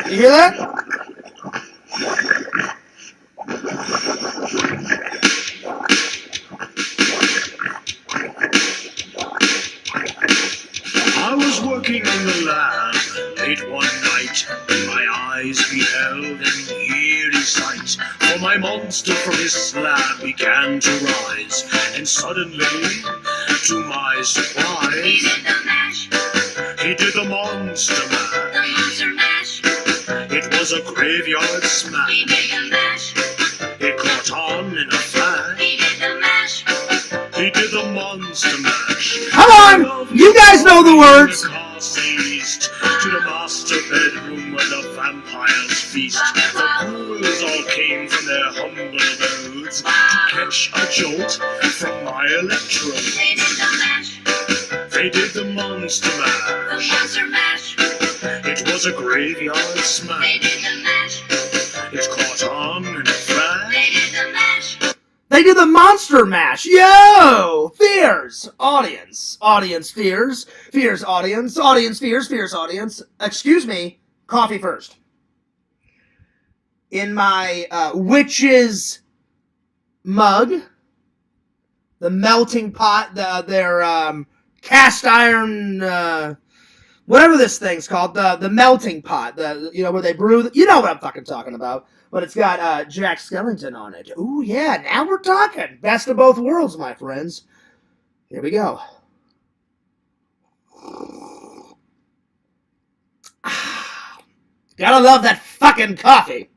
You hear that? I was working in the lab late one night when my eyes beheld an eerie sight. For my monster from his slab began to rise, and suddenly, to my surprise, He did the mash, he did the monster mash. the monster mash. It was a graveyard He smash. did the mash, It caught on in a flash. he did the mash. He did the monster mash. Come on! You guys know the words. The car seized to the master bedroom where the vampires feast. The ghouls all came from their humble abodes to catch a jolt from my electrode. They did the mash, They did the monster the mash. monster mash. It was a graveyard They smash. did the mash, It caught on in a they flash. did the mash. They did the monster mash. Yo! Fears. Audience. Audience fears. Fears audience. Audience fears. Fears audience. Excuse me. Coffee first. In my witch's mug, the melting pot, their cast iron, whatever this thing's called, the melting pot, where they brew, you know what I'm fucking talking about. But it's got Jack Skellington on it. Ooh, yeah, now we're talking. Best of both worlds, my friends. Here we go. Gotta love that fucking coffee.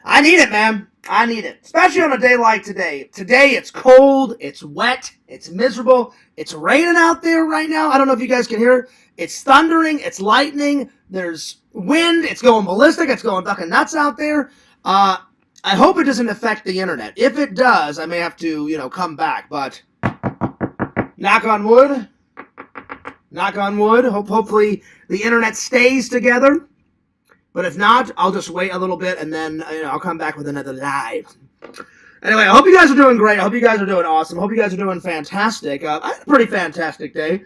I need it, man. I need it. Especially on a day like today. Today, it's cold, it's wet, it's miserable, it's raining out there right now. I don't know if you guys can hear it. It's thundering, it's lightning, there's wind, it's going ballistic, it's going fucking nuts out there. I hope it doesn't affect the internet. If it does, I may have to, come back, but knock on wood. Knock on wood. Hopefully the internet stays together. But if not, I'll just wait a little bit and then I'll come back with another live. Anyway, I hope you guys are doing great. I hope you guys are doing awesome. I hope you guys are doing fantastic. I had a pretty fantastic day.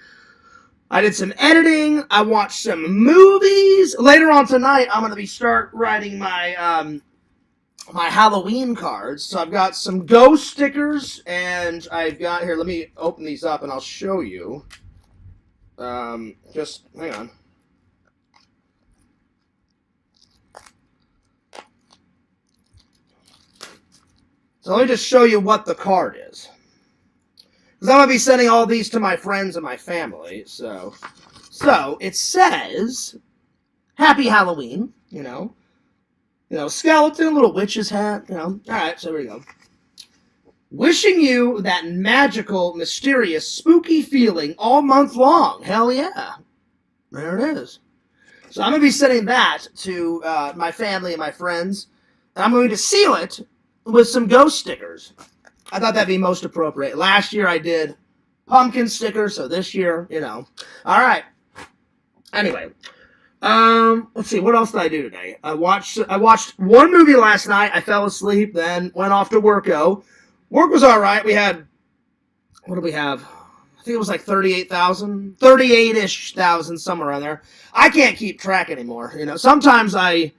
I did some editing. I watched some movies. Later on tonight, I'm going to start writing my my Halloween cards. So I've got some ghost stickers, and I've got here. Let me open these up, and I'll show you. Just hang on. So let me just show you what the card is. Because I'm going to be sending all these to my friends and my family. So it says, Happy Halloween, skeleton, little witch's hat, Alright, so here we go. Wishing you that magical, mysterious, spooky feeling all month long. Hell yeah. There it is. So I'm going to be sending that to my family and my friends. And I'm going to seal it with some ghost stickers. I thought that'd be most appropriate. Last year I did pumpkin stickers, so this year, Alright. Anyway. Let's see, what else did I do today? I watched one movie last night. I fell asleep, then went off to worko. Work was alright. We had, what did we have? I think it was like 38,000, 38-ish thousand, somewhere around there. I can't keep track anymore. Sometimes I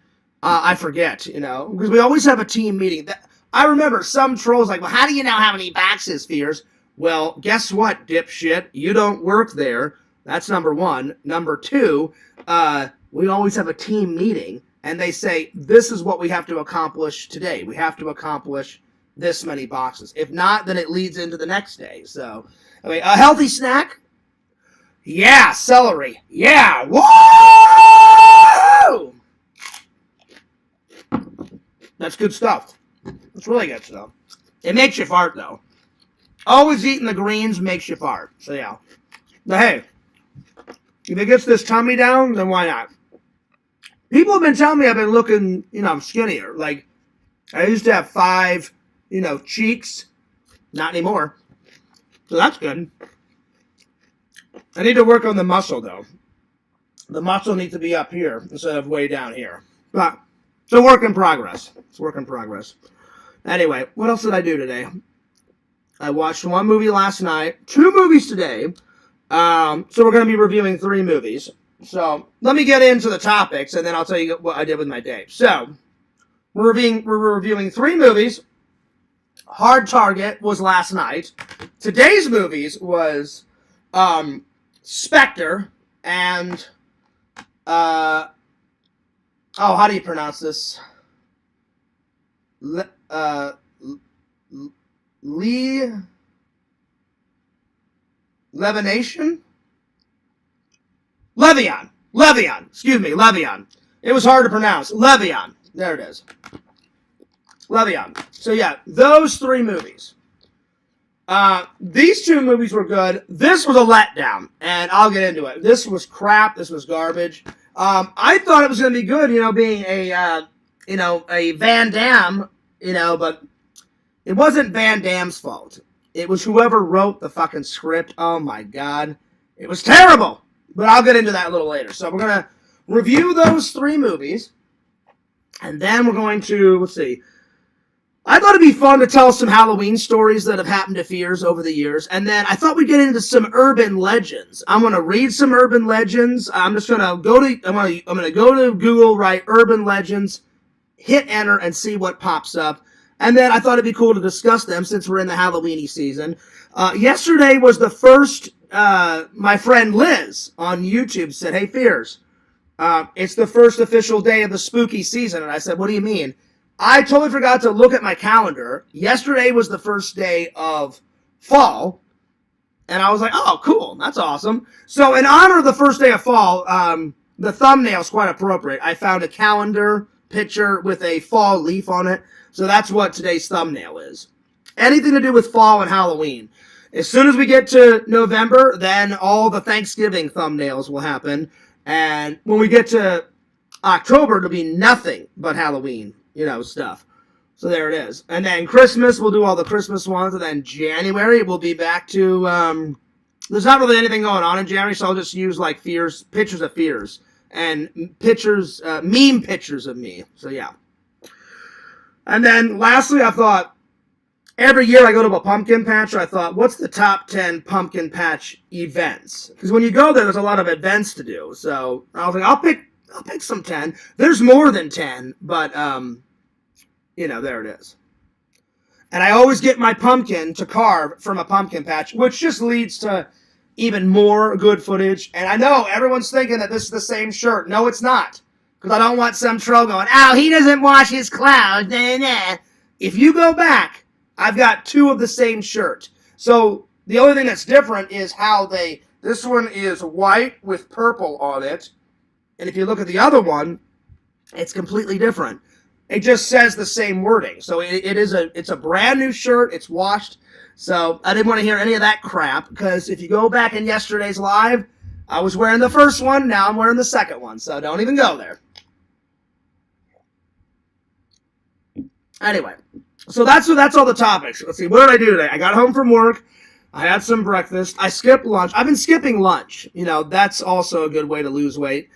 forget, because we always have a team meeting. I remember some trolls like, well, how do you know how many boxes, Fears? Well, guess what, dipshit? You don't work there. That's number one. Number two, we always have a team meeting, and they say, this is what we have to accomplish today. We have to accomplish this many boxes. If not, then it leads into the next day. So, anyway, a healthy snack? Yeah, celery. Yeah, whoa! That's good stuff. It's really good stuff. It makes you fart, though. Always eating the greens makes you fart. So, yeah. But, hey, if it gets this tummy down, then why not? People have been telling me I've been looking, skinnier. Like, I used to have 5, cheeks. Not anymore. So that's good. I need to work on the muscle, though. The muscle needs to be up here instead of way down here. But it's a work in progress. It's a work in progress. Anyway, what else did I do today? I watched one movie last night. 2 movies today. So we're going to be reviewing 3 movies. So let me get into the topics, and then I'll tell you what I did with my day. So we're reviewing 3 movies. Hard Target was last night. Today's movies was Spectre and how do you pronounce this? Leviation? Levian. Excuse me, Levian. It was hard to pronounce. Levian. There it is. Levian. So yeah, those 3 movies. These 2 movies were good. This was a letdown, and I'll get into it. This was crap. This was garbage. I thought it was going to be good, being a Van Damme, but it wasn't Van Damme's fault. It was whoever wrote the fucking script. Oh my God. It was terrible. But I'll get into that a little later. So we're going to review those 3 movies. And then we're going to, let's see. I thought it'd be fun to tell some Halloween stories that have happened to fears over the years. And then I thought we'd get into some urban legends. I'm going to read some urban legends. I'm just going to go to, I'm going to go to Google, write urban legends, hit enter, and see what pops up. And then I thought it'd be cool to discuss them since we're in the Halloweeny season. Yesterday was the first, my friend Liz on YouTube said, "Hey, Fears, it's the first official day of the spooky season." And I said, "What do you mean?" I totally forgot to look at my calendar. Yesterday was the first day of fall. And I was like, oh, cool. That's awesome. So in honor of the first day of fall, the thumbnail's quite appropriate. I found a calendar picture with a fall leaf on it. So that's what today's thumbnail is. Anything to do with fall and Halloween. As soon as we get to November, then all the Thanksgiving thumbnails will happen. And when we get to October, it'll be nothing but Halloween, stuff. So there it is. And then Christmas, we'll do all the Christmas ones. And then January, we'll be back to, there's not really anything going on in January, so I'll just use like fears, pictures of fears. And pictures, meme pictures of me. So yeah. And then lastly, I thought, every year I go to a pumpkin patch, I thought, what's the top 10 pumpkin patch events? Because when you go there's a lot of events to do. So I was like, I'll pick some 10. There's more than 10, but, there it is. And I always get my pumpkin to carve from a pumpkin patch, which just leads to even more good footage. And I know everyone's thinking that this is the same shirt. No, it's not. Because I don't want some troll going, oh, he doesn't wash his clothes. Nah, nah. If you go back, I've got 2 of the same shirt. So the only thing that's different is how this one is white with purple on it. And if you look at the other one, it's completely different. It just says the same wording. So it's a brand new shirt. It's washed. So I didn't want to hear any of that crap, because if you go back in yesterday's live, I was wearing the first one. Now I'm wearing the second one. So don't even go there. Anyway, so that's all the topics. Let's see, what did I do today? I got home from work. I had some breakfast. I skipped lunch. I've been skipping lunch. That's also a good way to lose weight.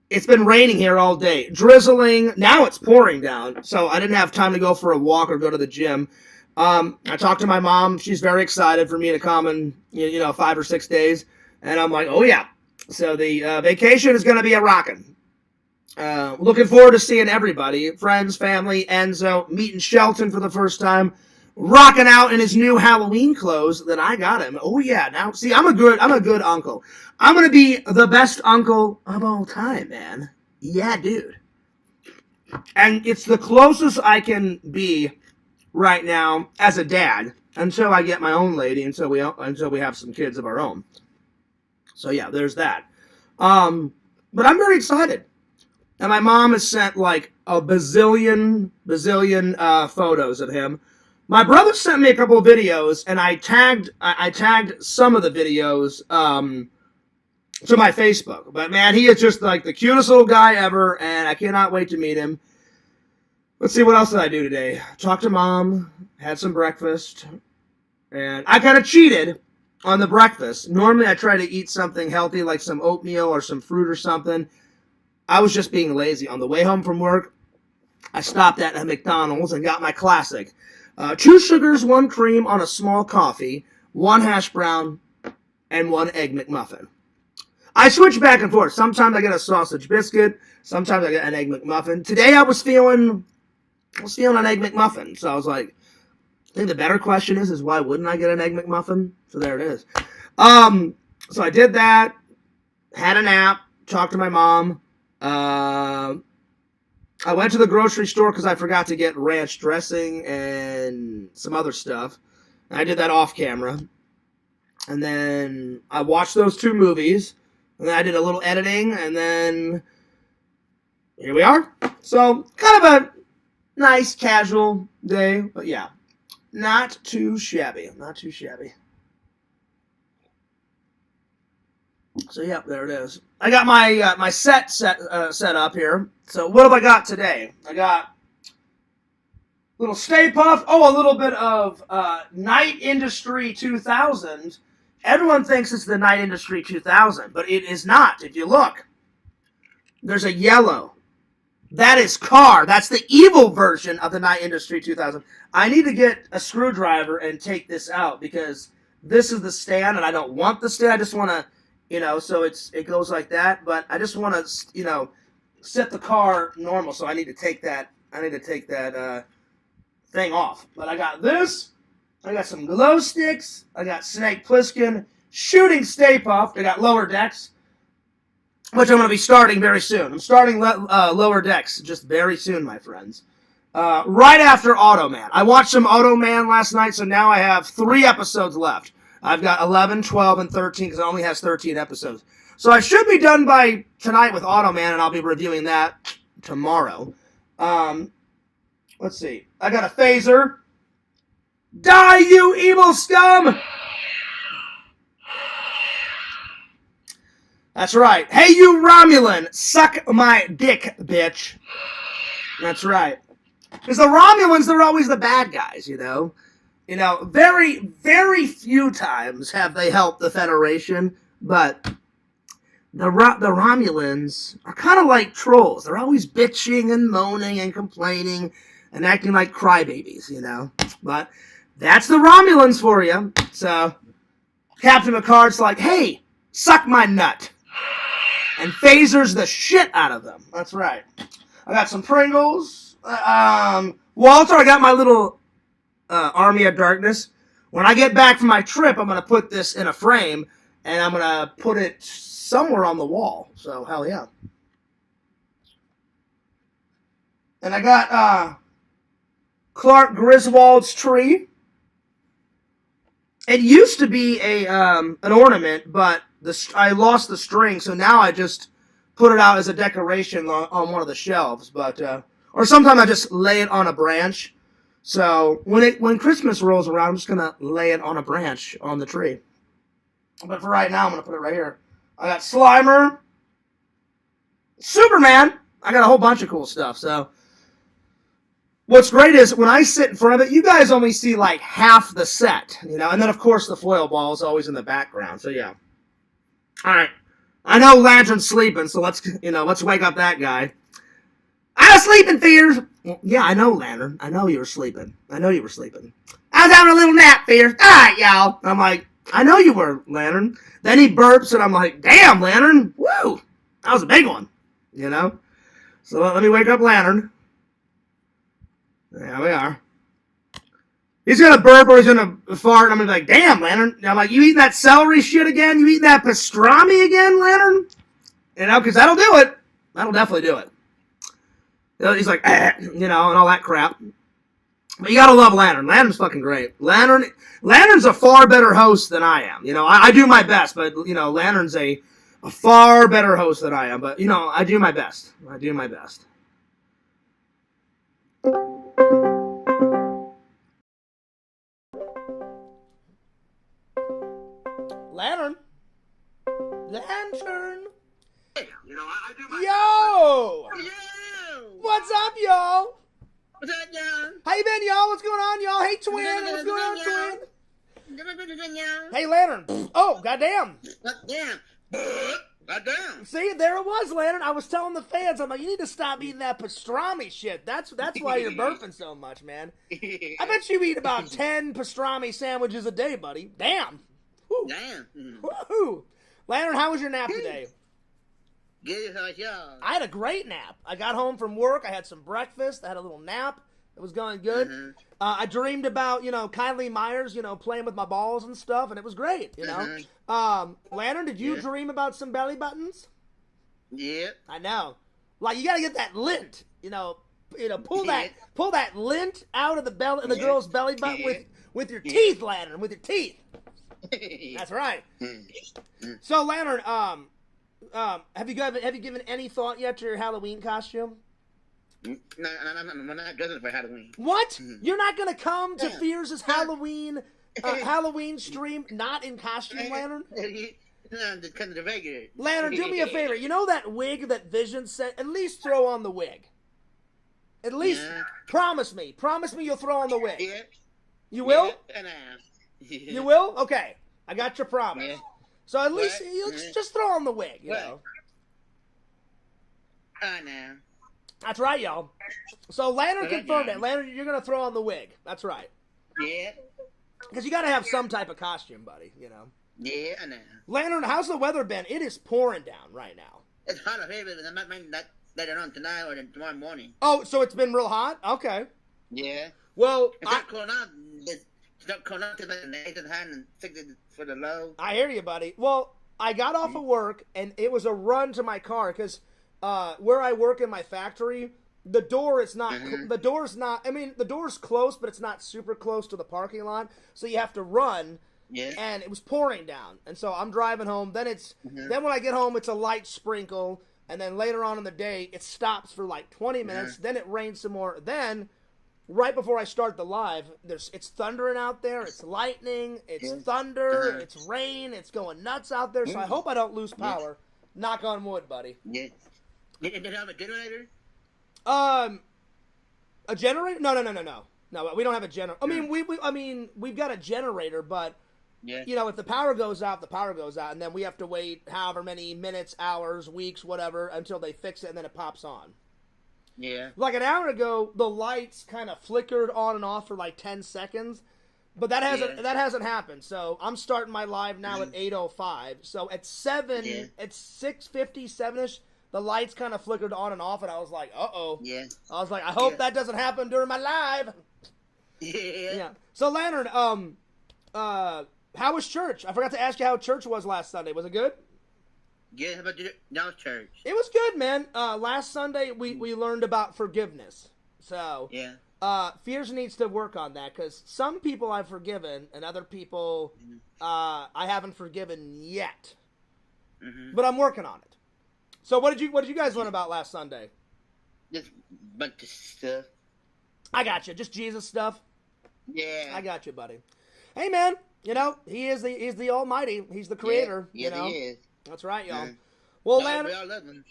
It's been raining here all day. Drizzling. Now it's pouring down. So I didn't have time to go for a walk or go to the gym. I talked to my mom. She's very excited for me to come in, 5 or 6 days. And I'm like, oh yeah. So the vacation is going to be a rockin'. Looking forward to seeing everybody. Friends, family, Enzo, meeting Shelton for the first time. Rocking out in his new Halloween clothes that I got him. Oh yeah. Now, see, I'm a good uncle. I'm going to be the best uncle of all time, man. Yeah, dude. And it's the closest I can be right now as a dad until I get my own lady, until we have some kids of our own. So yeah, there's that. But I'm very excited. And my mom has sent like a bazillion photos of him. My brother sent me a couple of videos, and I tagged some of the videos to my Facebook. But man, he is just like the cutest little guy ever, and I cannot wait to meet him. Let's see, what else did I do today? Talked to Mom, had some breakfast, and I kind of cheated on the breakfast. Normally I try to eat something healthy like some oatmeal or some fruit or something. I was just being lazy. On the way home from work, I stopped at a McDonald's and got my classic. 2 sugars, 1 cream on a small coffee, 1 hash brown, and 1 egg McMuffin. I switch back and forth. Sometimes I get a sausage biscuit. Sometimes I get an Egg McMuffin. Today I was feeling an Egg McMuffin. So I was like, I think the better question is why wouldn't I get an Egg McMuffin? So there it is. So I did that, had a nap, talked to my mom. I went to the grocery store because I forgot to get ranch dressing and some other stuff. And I did that off camera. And then I watched those 2 movies. And then I did a little editing. And then here we are. So kind of a nice casual day. But yeah, not too shabby. Not too shabby. So yeah, there it is. I got my my set up here. So what have I got today? I got a little Stay Puft. Oh, a little bit of Night Industry 2000. Everyone thinks it's the Night Industry 2000, but it is not. If you look, there's a yellow. That is Car. That's the evil version of the Night Industry 2000. I need to get a screwdriver and take this out because this is the stand, and I don't want the stand. I just want to, so it goes like that. But I just want to, set the car normal. So I need to take that. Thing off. But I got this. I got some glow sticks. I got Snake Plissken shooting Stay Puft. I got Lower Decks, which I'm going to be starting very soon. I'm starting Lower Decks just very soon, my friends. Right after Automan. I watched some Automan last night, so now I have 3 episodes left. I've got 11, 12, and 13 because it only has 13 episodes. So I should be done by tonight with Automan, and I'll be reviewing that tomorrow. Let's see. I got a phaser. Die, you evil scum! That's right. Hey, you Romulan, suck my dick, bitch. That's right. Because the Romulans, they're always the bad guys, very, very few times have they helped the Federation, but the Romulans are kind of like trolls. They're always bitching and moaning and complaining and acting like crybabies, But that's the Romulans for you. So Captain Picard's like, hey, suck my nut. And phasers the shit out of them. That's right. I got some Pringles. Walter, I got my little Army of Darkness. When I get back from my trip, I'm going to put this in a frame, and I'm going to put it somewhere on the wall. So, hell yeah. And I got Clark Griswold's tree. It used to be an ornament, but I lost the string, so now I just put it out as a decoration on one of the shelves. But or sometimes I just lay it on a branch. So when Christmas rolls around, I'm just gonna lay it on a branch on the tree. But for right now, I'm gonna put it right here. I got Slimer, Superman. I got a whole bunch of cool stuff. So what's great is when I sit in front of it, you guys only see like half the set, and then of course the foil ball is always in the background. So yeah. All right. I know Lantern's sleeping, so let's wake up that guy. I was sleeping, Fears. Well, yeah, I know, Lantern. I know you were sleeping. I was having a little nap, Fears. All right, y'all. I'm like, I know you were, Lantern. Then he burps, and I'm like, damn, Lantern. Woo. That was a big one, So let me wake up Lantern. There we are. He's going to burp or he's going to fart, and I'm going to be like, damn, Lantern. And I'm like, you eating that celery shit again? You eating that pastrami again, Lantern? Because that'll do it. That'll definitely do it. He's like, and all that crap. But you got to love Lantern. Lantern's fucking great. Lantern's a far better host than I am. I do my best, but, Lantern's a far better host than I am. But, I do my best. Lantern. I do my... Yo! Yo! What's up, y'all? What's up, y'all? How you been, y'all? What's going on, y'all? Hey, Twin. What's going on, Twin? Hey, Lantern. Oh, goddamn. Goddamn. Goddamn. See, there it was, Lantern. I was telling the fans, I'm like, you need to stop eating that pastrami shit. That's why you're burping so much, man. I bet you eat about 10 pastrami sandwiches a day, buddy. Damn. Woo. Damn. Woohoo. Lantern, how was your nap today? Good, how y'all? I had a great nap. I got home from work. I had some breakfast. I had a little nap. It was going good. Mm-hmm. I dreamed about, Kylie Myers, playing with my balls and stuff, and it was great, Lantern, did you dream about some belly buttons? Yeah. I know. Like, you got to get that lint, pull that lint out of the girl's belly button with your teeth, Lantern, with your teeth. That's right. So, Lantern, have you given any thought yet to your Halloween costume? No, I'm not dressing for Halloween. What? You're not gonna come to Fears' Halloween stream not in costume, Lantern? No, just come to the regular. Lantern, do me a favor. You know that wig that Vision sent? At least throw on the wig. At least promise me you'll throw on the wig. Yeah. You will? Yeah. You will? Okay. I got your promise. Yeah. So at least you just throw on the wig, you know. I know. That's right, y'all. So Lantern confirmed it. Lantern, you're going to throw on the wig. That's right. Yeah. Because you got to have some type of costume, buddy, Yeah, I know. Lantern, how's the weather been? It is pouring down right now. It's hot up here, but I might mind that later on tonight or tomorrow morning. Oh, so it's been real hot? Okay. Yeah. Well, It's not cold out. It's not cold out to like an 8th hand and 6 for the low. I hear you, buddy. Well, I got off of work, and it was a run to my car, because where I work in my factory, the door is not, the door's close, but it's not super close to the parking lot, so you have to run, and it was pouring down, and so I'm driving home, then then when I get home, it's a light sprinkle, and then later on in the day, it stops for like 20 minutes, then it rains some more, then, right before I start the live, it's thundering out there, it's lightning, it's thunder, it's rain, it's going nuts out there, so I hope I don't lose power. Knock on wood, buddy. Yeah. Did it have a generator? A generator? No. No, we don't have a generator. I mean, we've got a generator, but if the power goes out, the power goes out, and then we have to wait however many minutes, hours, weeks, whatever, until they fix it, and then it pops on. Yeah. Like an hour ago, the lights kind of flickered on and off for like 10 seconds, but that hasn't happened. So I'm starting my live now at 8:05. So at 6:57ish. The lights kind of flickered on and off, and I was like, uh-oh. Yeah. I was like, I hope that doesn't happen during my live. Yeah. So, Lantern, how was church? I forgot to ask you how church was last Sunday. Was it good? Yeah, how about y'all's church? It was good, man. Last Sunday, we learned about forgiveness. So, Fears needs to work on that, because some people I've forgiven, and other people I haven't forgiven yet. But I'm working on it. So what did you guys learn about last Sunday? Just bunch of stuff. I got you. Just Jesus stuff. Yeah. I got you, buddy. Hey, man. He is the Almighty. He's the Creator. He is. That's right, y'all. Well, Lantern. We all love him.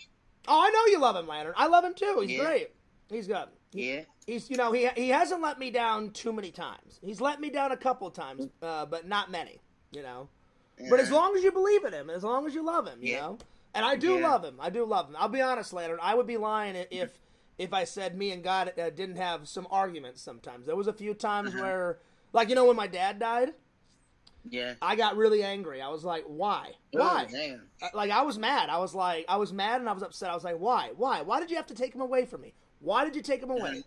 Oh, I know you love him, Lantern. I love him too. He's great. He's good. He's he hasn't let me down too many times. He's let me down a couple of times, but not many. But as long as you believe in him, as long as you love him, you know. And I do love him. I do love him. I'll be honest, Lantern. I would be lying if I said me and God didn't have some arguments sometimes. There was a few times where, like, when my dad died, I got really angry. I was like, why? Why? Damn. I was mad. I was mad and I was upset. I was like, why? Why did you have to take him away from me? Why did you take him away?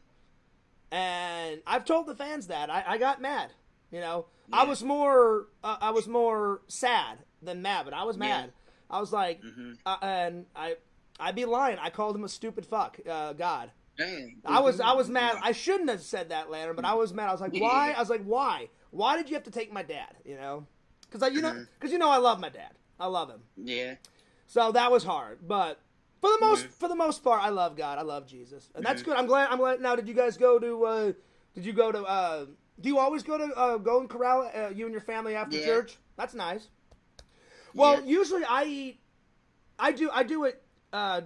And I've told the fans that. I got mad. I was more sad than mad, but I was mad. I was like, and I'd be lying. I called him a stupid fuck, God. Damn. I was mad. I shouldn't have said that, Lantern, but I was mad. I was like, why? I was like, why? Why did you have to take my dad? Because I love my dad. I love him. Yeah. So that was hard, but for the most part, I love God. I love Jesus, and that's good. I'm glad. Now, did you guys go to? Do you always go to Golden Corral? You and your family after church? That's nice. Well, usually I do it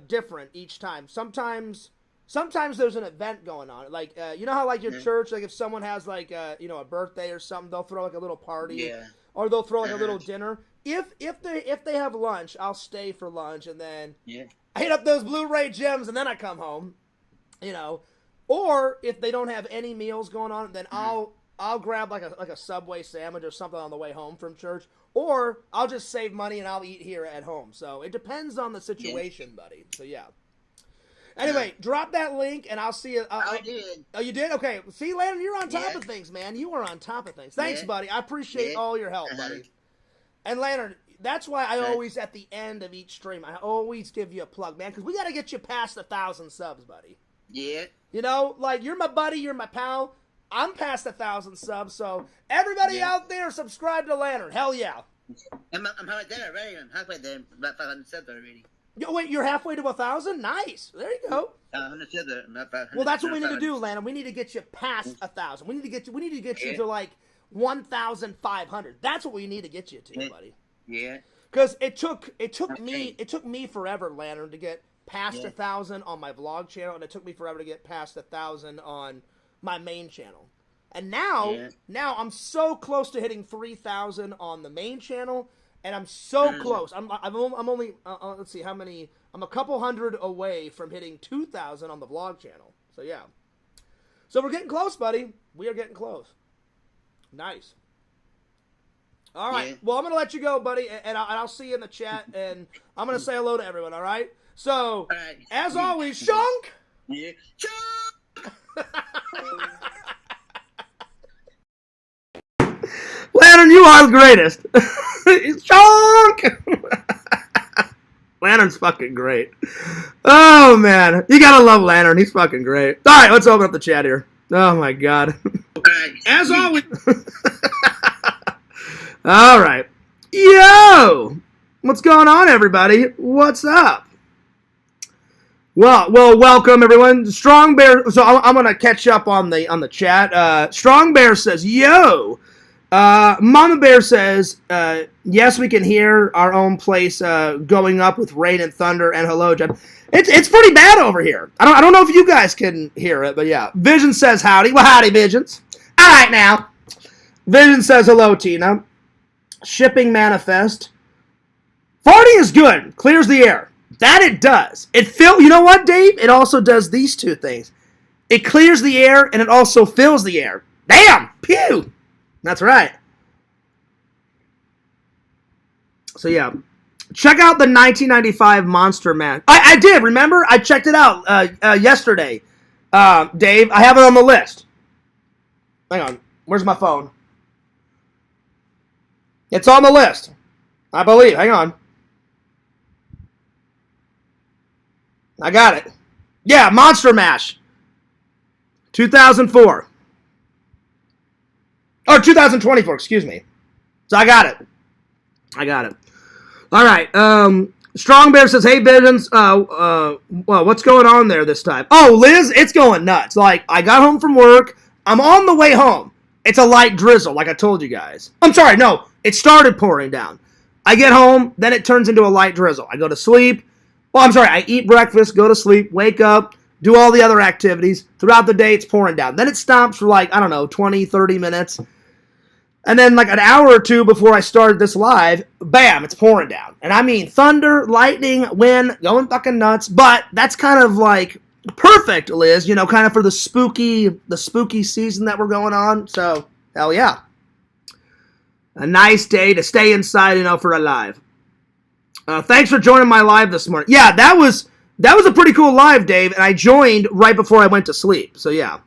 different each time. Sometimes there's an event going on. Like how like your church, like if someone has like a birthday or something, they'll throw like a little party, or they'll throw like a little dinner. If they have lunch, I'll stay for lunch, and then I hit up those Blu-ray gems, and then I come home. Or if they don't have any meals going on, then I'll I'll grab like a Subway sandwich or something on the way home from church, or I'll just save money and I'll eat here at home. So it depends on the situation, buddy. So yeah. Anyway, drop that link and I'll see you. I did. Oh, you did? Okay. See, Landon, you're on top of things, man. You are on top of things. Thanks, buddy. I appreciate all your help, buddy. And Landon, that's why I always, at the end of each stream, I always give you a plug, man, because we got to get you past 1,000 subs, buddy. Yeah. You know, like, you're my buddy, you're my pal. I'm past 1,000 subs, so everybody out there, subscribe to Lantern. Hell yeah. I'm halfway there already. I'm halfway there. About 500 subs already. Yo, wait, you're halfway to 1,000? Nice. There you go. 100 subs. Well, that's what we need to do, Landon. We need to get you past 1,000. We need to get you to like 1,500. That's what we need to get you to, buddy. Yeah. Because it took me forever, Lantern, to get past 1,000 on my vlog channel, and it took me forever to get past 1,000 on my main channel. And now I'm so close to hitting 3,000 on the main channel, and I'm so close. I'm only let's see how many. I'm a couple hundred away from hitting 2,000 on the vlog channel. So yeah. So we're getting close, buddy. We are getting close. Nice. All right. Well, I'm gonna let you go, buddy, and I'll see you in the chat, and I'm gonna say hello to everyone. All right. So as always, Shunk. Yeah. Lantern, you are the greatest. Shunk! Lantern's fucking great. Oh, man. You gotta love Lantern. He's fucking great. All right, let's open up the chat here. Oh, my God. As always. All right. Yo! What's going on, everybody? What's up? Well, welcome everyone. Strong Bear. So I'm gonna catch up on the chat. Strong Bear says, "Yo." Mama Bear says, "Yes, we can hear our own place going up with rain and thunder." And hello, Jen. It's pretty bad over here. I don't know if you guys can hear it, but yeah. Vision says howdy. Well, howdy, Visions. All right now. Vision says hello, Tina. Shipping manifest. Farting is good. Clears the air. That it does. You know what, Dave? It also does these two things. It clears the air, and it also fills the air. Damn! Pew! That's right. So, yeah. Check out the 1995 Monster Mash. I did, remember? I checked it out yesterday. Dave, I have it on the list. Hang on. Where's my phone? It's on the list. I believe. Hang on. I got it. Yeah, Monster Mash. 2004. Oh, 2024, excuse me. So I got it. All right. Strong Bear says, "Hey, Visions. Well, what's going on there this time?" Oh, Liz, it's going nuts. Like, I got home from work. I'm on the way home. It's a light drizzle, like I told you guys. I'm sorry, no. It started pouring down. I get home, then it turns into a light drizzle. I go to sleep. Well, I'm sorry, I eat breakfast, go to sleep, wake up, do all the other activities. Throughout the day, it's pouring down. Then it stops for like, I don't know, 20, 30 minutes. And then like an hour or two before I started this live, bam, it's pouring down. And I mean thunder, lightning, wind, going fucking nuts. But that's kind of like perfect, Liz, you know, kind of for the spooky season that we're going on. So, hell yeah. A nice day to stay inside, you know, for a live. Thanks for joining my live this morning. Yeah, that was a pretty cool live, Dave, and I joined right before I went to sleep. So yeah.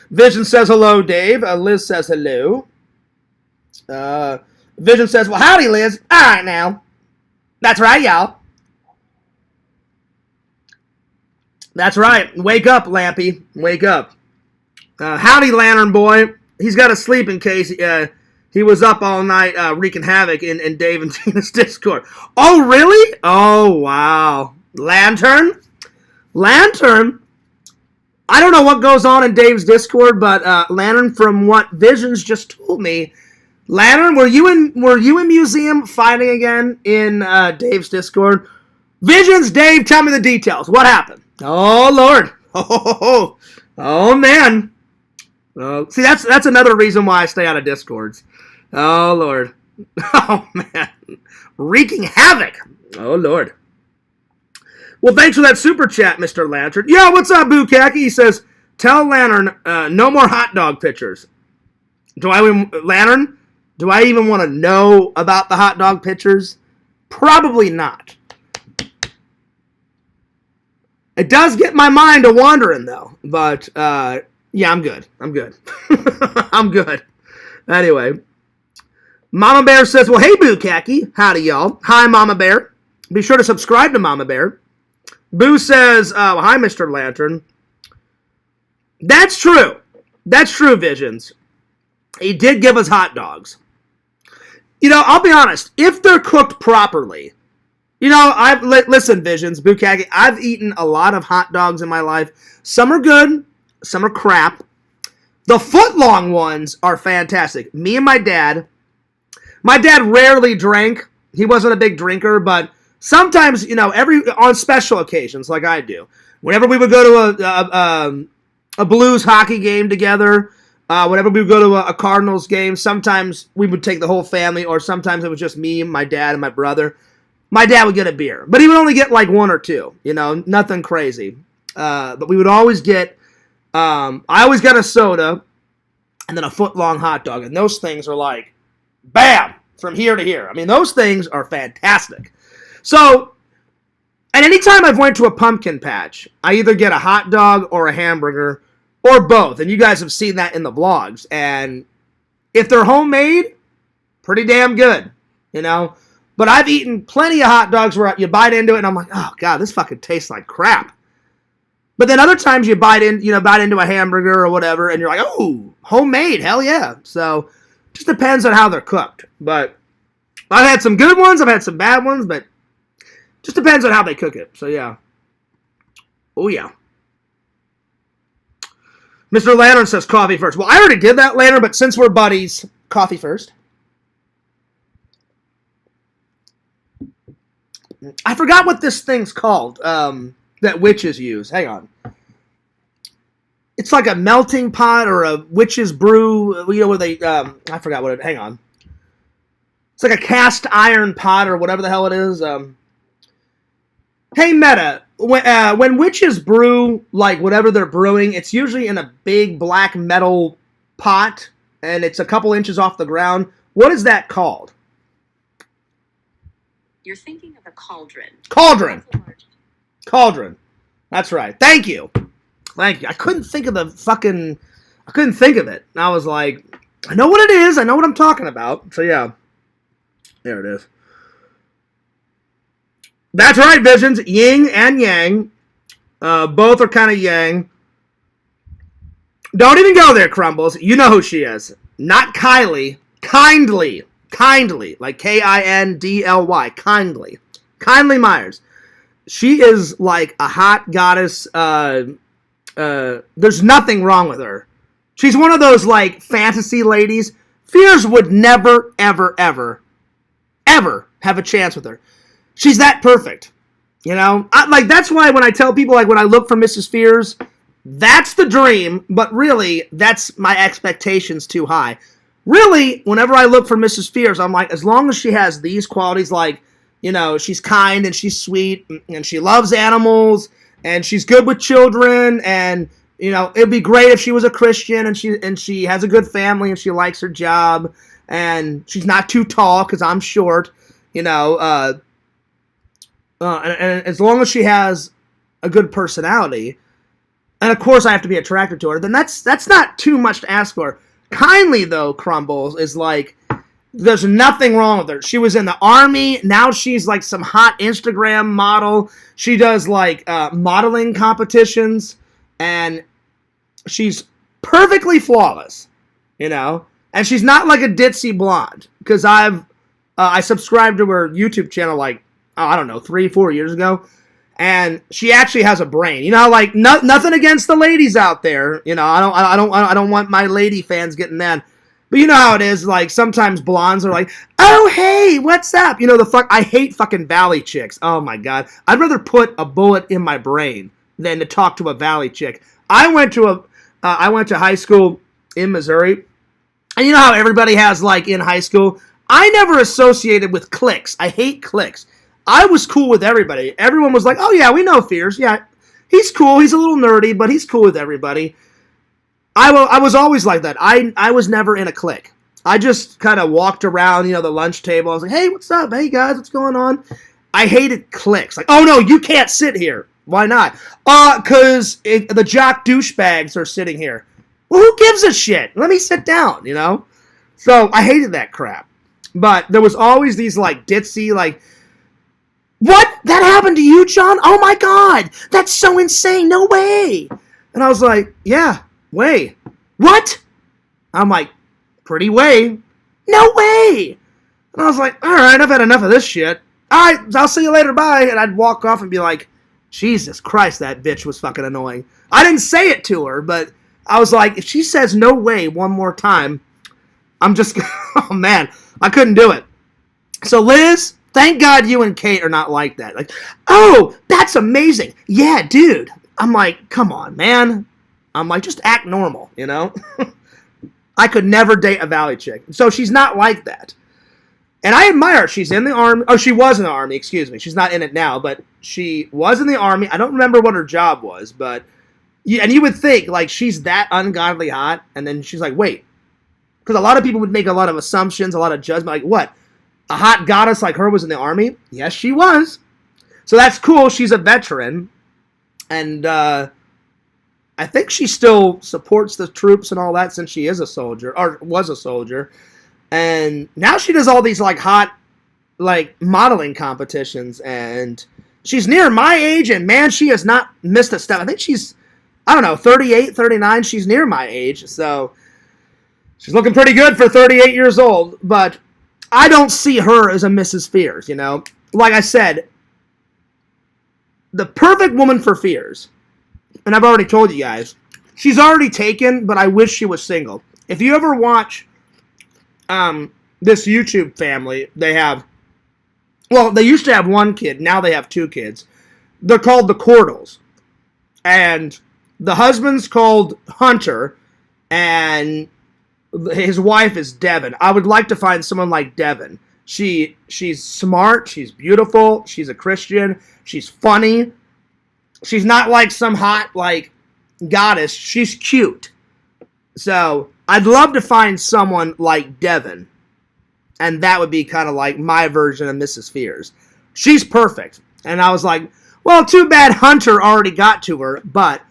Vision says hello, Dave. Liz says hello. Vision says, "Well, howdy, Liz." All right now. That's right, y'all. That's right. Wake up, Lampy. Wake up. Howdy, Lantern Boy. He's got to sleep in case he was up all night wreaking havoc in Dave and Tina's Discord. Oh, really? Oh, wow. Lantern? I don't know what goes on in Dave's Discord, but Lantern, from what Visions just told me, Lantern, were you in museum fighting again in Dave's Discord? Visions, Dave, tell me the details. What happened? Oh, Lord. Oh man. See, that's another reason why I stay out of Discords. Oh, Lord. Oh, man. Wreaking havoc. Oh, Lord. Well, thanks for that super chat, Mr. Lantern. Yeah, what's up, Bukaki? He says, Tell Lantern no more hot dog pictures. Lantern, do I even want to know about the hot dog pictures? Probably not. It does get my mind a wandering, though. But, yeah, I'm good. I'm good. I'm good. Anyway. Mama Bear says, well, hey, Boo Khaki. Howdy, y'all. Hi, Mama Bear. Be sure to subscribe to Mama Bear. Boo says, hi, Mr. Lantern. That's true. That's true, Visions. He did give us hot dogs. You know, I'll be honest. If they're cooked properly, you know, listen, Visions, Boo Khaki, I've eaten a lot of hot dogs in my life. Some are good. Some are crap. The foot-long ones are fantastic. Me and my dad rarely drank. He wasn't a big drinker, but sometimes, you know, on special occasions, like I do, whenever we would go to a Blues hockey game together, whenever we would go to a Cardinals game, sometimes we would take the whole family, or sometimes it was just me, my dad, and my brother. My dad would get a beer, but he would only get like one or two, you know, nothing crazy. But we would always get, I always got a soda and then a foot-long hot dog, and those things are like, bam, from here to here. I mean, those things are fantastic. So, and anytime I've went to a pumpkin patch, I either get a hot dog or a hamburger or both, and you guys have seen that in the vlogs. And if they're homemade, pretty damn good, you know. But I've eaten plenty of hot dogs where you bite into it and I'm like, oh god, this fucking tastes like crap. But then other times you bite into a hamburger or whatever, and you're like, oh, homemade, hell yeah. So just depends on how they're cooked. But I've had some good ones, I've had some bad ones, but just depends on how they cook it. So yeah. Oh yeah. Mr. Lantern says coffee first. Well, I already did that, Lantern, but since we're buddies, coffee first. I forgot what this thing's called that witches use. Hang on. It's like a melting pot or a witch's brew. You know, where they, I forgot what it, hang on. It's like a cast iron pot or whatever the hell it is. Hey, Meta, when witches brew, like whatever they're brewing, it's usually in a big black metal pot, and it's a couple inches off the ground. What is that called? You're thinking of a cauldron. Cauldron. That's right. Thank you. I couldn't think of it. And I was like, I know what it is. I know what I'm talking about. So yeah. There it is. That's right, Visions. Yin and yang. Both are kind of yang. Don't even go there, Crumbles. You know who she is. Not Kylie. Kindly. Like Kindly. Kindly Myers. She is like a hot goddess. There's nothing wrong with her. She's one of those like fantasy ladies. Fears would never, ever, ever, ever have a chance with her. She's that perfect. You know? That's why when I tell people, like, when I look for Mrs. Fears, that's the dream, but really, that's my expectations too high. Really, whenever I look for Mrs. Fears, I'm like, as long as she has these qualities, like, you know, she's kind and she's sweet and she loves animals and she's good with children, and, you know, it'd be great if she was a Christian and she has a good family and she likes her job and she's not too tall because I'm short, you know, and as long as she has a good personality, and of course I have to be attracted to her, then that's not too much to ask for. Kindly, though, Crumbles, is like, there's nothing wrong with her. She was in the army. Now she's like some hot Instagram model. She does like modeling competitions, and she's perfectly flawless, you know? And she's not like a ditzy blonde, because I subscribed to her YouTube channel like, I don't know, 3-4 years ago. And she actually has a brain. You know, like, nothing against the ladies out there. You know, I don't want my lady fans getting mad. But you know how it is. Like, sometimes blondes are like, oh, hey, what's up? You know, I hate fucking valley chicks. Oh, my God. I'd rather put a bullet in my brain than to talk to a valley chick. I went to high school in Missouri. And you know how everybody has, like, in high school? I never associated with cliques. I hate cliques. I was cool with everybody. Everyone was like, oh, yeah, we know Fears. Yeah, he's cool. He's a little nerdy, but he's cool with everybody. I was always like that. I was never in a clique. I just kind of walked around, the lunch table. I was like, hey, what's up? Hey, guys, what's going on? I hated cliques. Like, oh, no, you can't sit here. Why not? Because the jock douchebags are sitting here. Well, who gives a shit? Let me sit down, So I hated that crap. But there was always these, like, ditzy, like, what? That happened to you, John? Oh, my God. That's so insane. No way. And I was like, yeah, way. What? I'm like, pretty way. No way. And I was like, all right, I've had enough of this shit. All right, I'll see you later, bye. And I'd walk off and be like, Jesus Christ, that bitch was fucking annoying. I didn't say it to her, but I was like, if she says no way one more time, I'm just, oh man, I couldn't do it. So Liz, thank God you and Kate are not like that. Like, oh, that's amazing. Yeah, dude. I'm like, come on, man. I'm like, just act normal, I could never date a Valley chick. So she's not like that. And I admire her. She's in the Army. Oh, she was in the Army, excuse me. She's not in it now, but she was in the Army. I don't remember what her job was, but... and you would think, like, she's that ungodly hot, and then she's like, wait. Because a lot of people would make a lot of assumptions, a lot of judgment. Like, what? A hot goddess like her was in the Army? Yes, she was. So that's cool. She's a veteran. And I think she still supports the troops and all that since she is a soldier, or was a soldier. And now she does all these, like, hot, like, modeling competitions. And she's near my age, and, man, she has not missed a step. I think she's, 38, 39. She's near my age. So she's looking pretty good for 38 years old. But I don't see her as a Mrs. Fears, Like I said, the perfect woman for Fears, and I've already told you guys, she's already taken, but I wish she was single. If you ever watch... this YouTube family, they used to have one kid, now they have two kids. They're called the Cordals. And the husband's called Hunter, and his wife is Devin. I would like to find someone like Devin. She's smart, she's beautiful, she's a Christian, she's funny. She's not like some hot, like, goddess. She's cute. So... I'd love to find someone like Devin, and that would be kind of like my version of Mrs. Fears. She's perfect, and I was like, well, too bad Hunter already got to her, but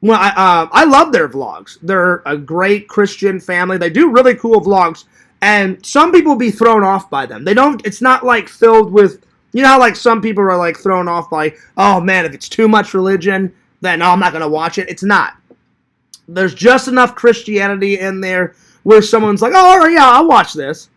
well, I love their vlogs. They're a great Christian family. They do really cool vlogs, and some people be thrown off by them. It's not like filled with, how like some people are like thrown off by, oh man, if it's too much religion, then no, I'm not going to watch it. It's not. There's just enough Christianity in there where someone's like, oh, yeah, I'll watch this.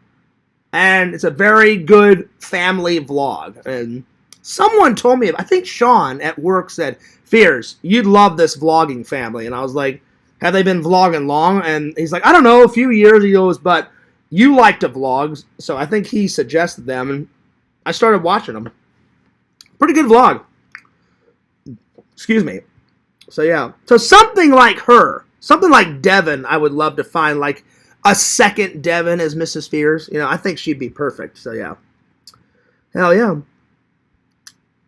And it's a very good family vlog. And someone told me, I think Sean at work said, Fears, you'd love this vlogging family. And I was like, have they been vlogging long? And he's like, I don't know, a few years. He goes, but you like to vlog. So I think he suggested them. And I started watching them. Pretty good vlog. Excuse me. So, yeah. So, something like her, something like Devin, I would love to find, like, a second Devin as Mrs. Fears. I think she'd be perfect. So, yeah. Hell, yeah.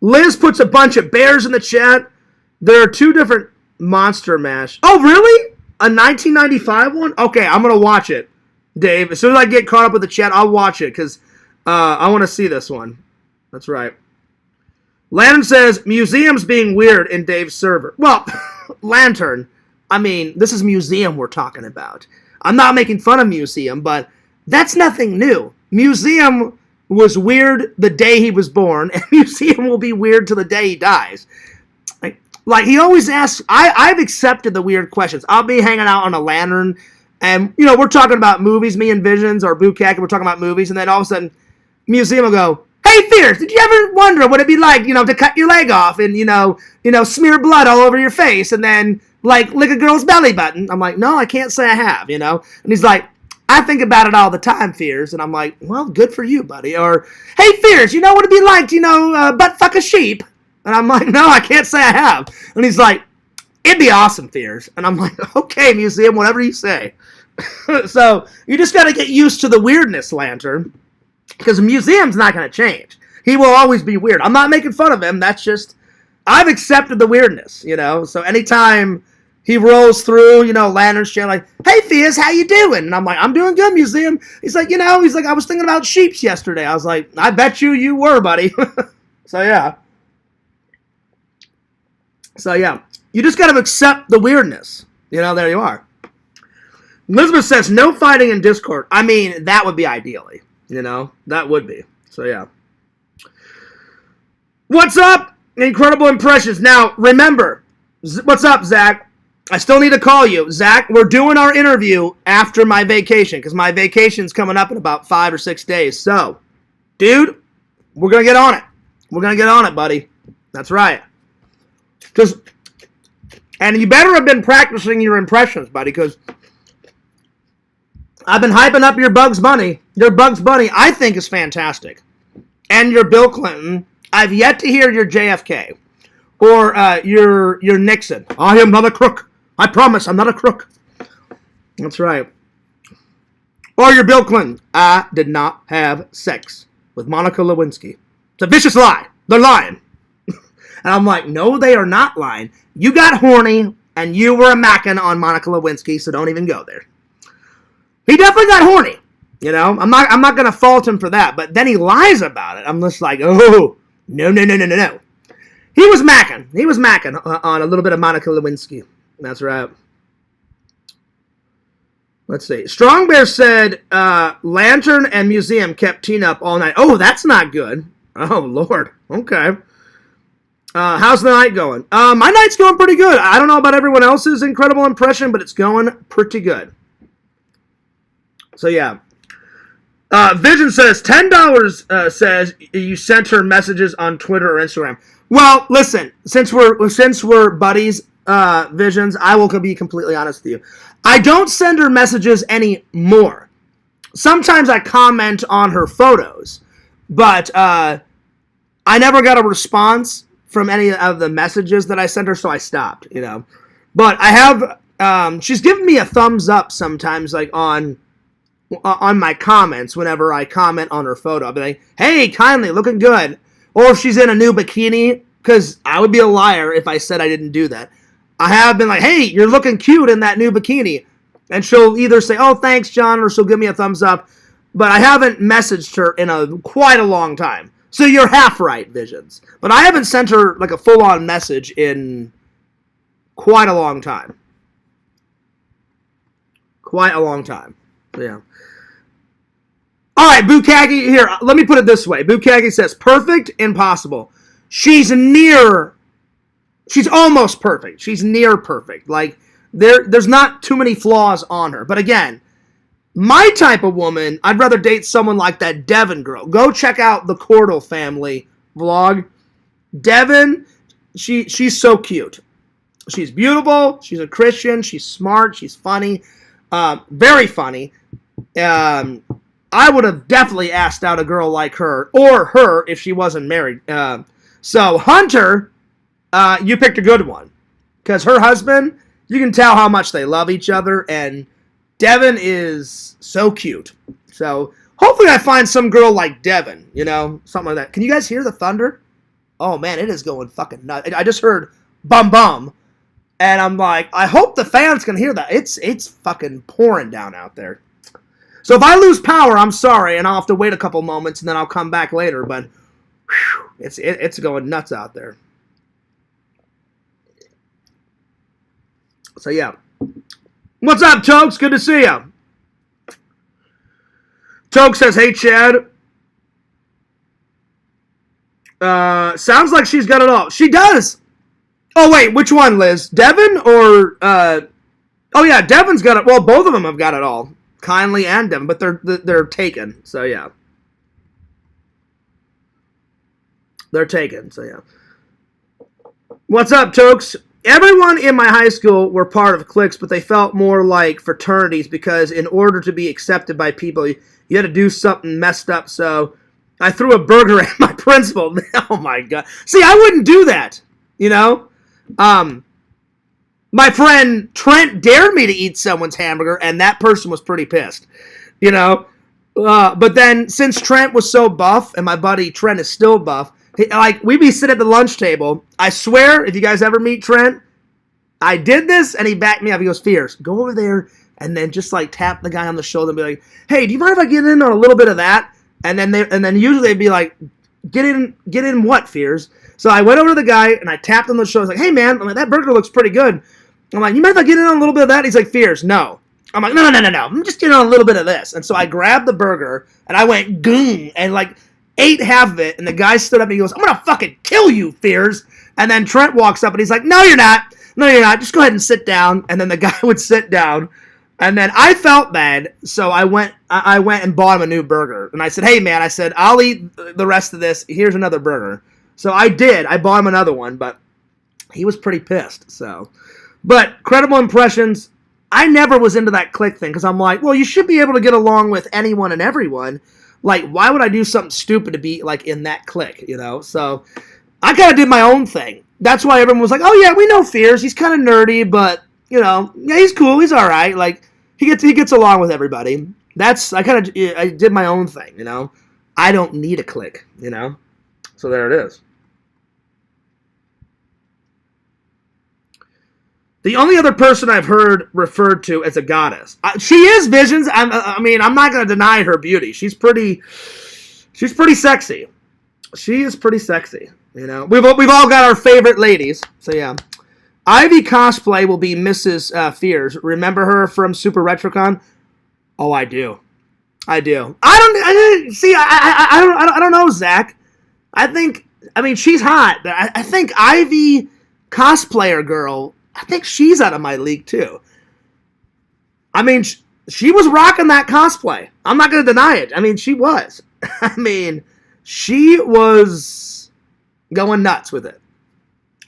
Liz puts a bunch of bears in the chat. There are two different Monster Mash. Oh, really? A 1995 one? Okay, I'm going to watch it, Dave. As soon as I get caught up with the chat, I'll watch it, because I want to see this one. That's right. Lantern says, museums being weird in Dave's server. Well, Lantern, I mean, this is museum we're talking about. I'm not making fun of museum, but that's nothing new. Museum was weird the day he was born, and museum will be weird till the day he dies. Like he always asks, I've accepted the weird questions. I'll be hanging out on a Lantern, and, we're talking about movies, me and Visions, or Bukak, and we're talking about movies, and then all of a sudden, museum will go, hey, Fears, did you ever wonder what it'd be like, to cut your leg off and, smear blood all over your face and then, like, lick a girl's belly button? I'm like, no, I can't say I have, And he's like, I think about it all the time, Fears. And I'm like, well, good for you, buddy. Or, hey, Fears, you know what it'd be like, butt fuck a sheep? And I'm like, no, I can't say I have. And he's like, it'd be awesome, Fears. And I'm like, okay, museum, whatever you say. So, you just got to get used to the weirdness, Lantern. Because the museum's not going to change. He will always be weird. I'm not making fun of him. That's just I've accepted the weirdness, you know. So anytime he rolls through, you know, Lantern's chair, like, hey, Fizz, how you doing? And I'm like, I'm doing good, Museum. He's like, you know, I was thinking about sheeps yesterday. I was like, I bet you were, buddy. So, yeah. So, yeah. You just got to accept the weirdness. You know, there you are. Elizabeth says, no fighting in Discord. I mean, that would be ideally. You know, that would be. So, yeah. What's up? Incredible impressions. Now, remember, what's up, Zach? I still need to call you. Zach, we're doing our interview after my vacation, because my vacation's coming up in about 5 or 6 days. So, dude, we're going to get on it. We're going to get on it, buddy. That's right. And you better have been practicing your impressions, buddy, because I've been hyping up your Bugs Bunny. Your Bugs Bunny, I think, is fantastic. And your Bill Clinton. I've yet to hear your JFK. Or your Nixon. I am not a crook. I promise I'm not a crook. That's right. Or your Bill Clinton. I did not have sex with Monica Lewinsky. It's a vicious lie. They're lying. And I'm like, no, they are not lying. You got horny, and you were a mackin' on Monica Lewinsky, so don't even go there. He definitely got horny. You know, I'm not going to fault him for that. But then he lies about it. I'm just like, oh, no. He was macking on a little bit of Monica Lewinsky. That's right. Let's see. Strong Bear said Lantern and Museum kept Tina up all night. Oh, that's not good. Oh, Lord. Okay. How's the night going? My night's going pretty good. I don't know about everyone else's incredible impression, but it's going pretty good. So, yeah. Vision says, $10 says you sent her messages on Twitter or Instagram. Well, listen, since we're buddies, Visions, I will be completely honest with you. I don't send her messages anymore. Sometimes I comment on her photos, but I never got a response from any of the messages that I sent her, so I stopped, you know. But I have, she's given me a thumbs up sometimes, like on my comments whenever I comment on her photo. I'll be like, hey, kindly, looking good. Or if she's in a new bikini, because I would be a liar if I said I didn't do that. I have been like, hey, you're looking cute in that new bikini. And she'll either say, oh, thanks, John, or she'll give me a thumbs up. But I haven't messaged her in quite a long time. So you're half right, Visions. But I haven't sent her like a full-on message in quite a long time. Quite a long time. Yeah. All right, Bukagi, here, let me put it this way. Bukagi says, perfect, impossible. She's almost perfect. She's near perfect. Like, there's not too many flaws on her. But again, my type of woman, I'd rather date someone like that Devin girl. Go check out the Cordell family vlog. Devin, she's so cute. She's beautiful. She's a Christian. She's smart. She's funny. Very funny. I would have definitely asked out a girl like her, or her if she wasn't married. So, Hunter, you picked a good one. Because her husband, you can tell how much they love each other, and Devin is so cute. So, hopefully I find some girl like Devin, you know, something like that. Can you guys hear the thunder? Oh, man, it is going fucking nuts. I just heard bum bum, and I'm like, I hope the fans can hear that. It's fucking pouring down out there. So if I lose power, I'm sorry, and I'll have to wait a couple moments, and then I'll come back later, but whew, it's going nuts out there. So, yeah. What's up, Tokes? Good to see you. Tokes says, hey, Chad. Sounds like she's got it all. She does. Oh, wait, which one, Liz? Devin or, oh, yeah, Devin's got it. Well, both of them have got it all. Kindly and Devin, but they're taken. So, yeah. They're taken. So, yeah. What's up, Tokes? Everyone in my high school were part of cliques, but they felt more like fraternities because in order to be accepted by people, you had to do something messed up. So I threw a burger at my principal. Oh, my God. See, I wouldn't do that, you know? My friend Trent dared me to eat someone's hamburger, and that person was pretty pissed, you know? But then, since Trent was so buff, and my buddy Trent is still buff, Like, we'd be sitting at the lunch table. I swear, if you guys ever meet Trent, I did this, and he backed me up. He goes, Fierce, go over there, and then just, like, tap the guy on the shoulder and be like, hey, do you mind if I get in on a little bit of that? And then usually they'd be like, get in what, Fierce? So I went over to the guy, and I tapped him on the shoulder. I was like, hey, man, I'm like, that burger looks pretty good. I'm like, you mind if I get in on a little bit of that? He's like, Fierce, no. I'm like, no. I'm just getting on a little bit of this. And so I grabbed the burger, and I went, goom, and, like, ate half of it, and the guy stood up, and he goes, I'm going to fucking kill you, Fierce. And then Trent walks up, and he's like, no, you're not. No, you're not. Just go ahead and sit down. And then the guy would sit down. And then I felt bad, so I went and bought him a new burger. And I said, hey, man, I'll eat the rest of this. Here's another burger. So I did. I bought him another one, but he was pretty pissed. So, but credible impressions, I never was into that click thing because I'm like, well, you should be able to get along with anyone and everyone. Like, why would I do something stupid to be, like, in that clique, you know? So I kind of did my own thing. That's why everyone was like, oh, yeah, we know Fierce. He's kind of nerdy, but, you know, yeah, he's cool. He's all right. Like, he gets along with everybody. I did my own thing, you know? I don't need a clique, you know? So there it is. The only other person I've heard referred to as a goddess. She is Visions. I'm not going to deny her beauty. She's pretty sexy. She is pretty sexy. You know, we've all got our favorite ladies. So yeah, Ivy cosplay will be Mrs. Fierce. Remember her from Super RetroCon? Oh, I do. I don't know, Zach. I mean, she's hot. I think Ivy cosplayer girl. I think she's out of my league, too. I mean, she was rocking that cosplay. I'm not going to deny it. I mean, she was. I mean, she was going nuts with it.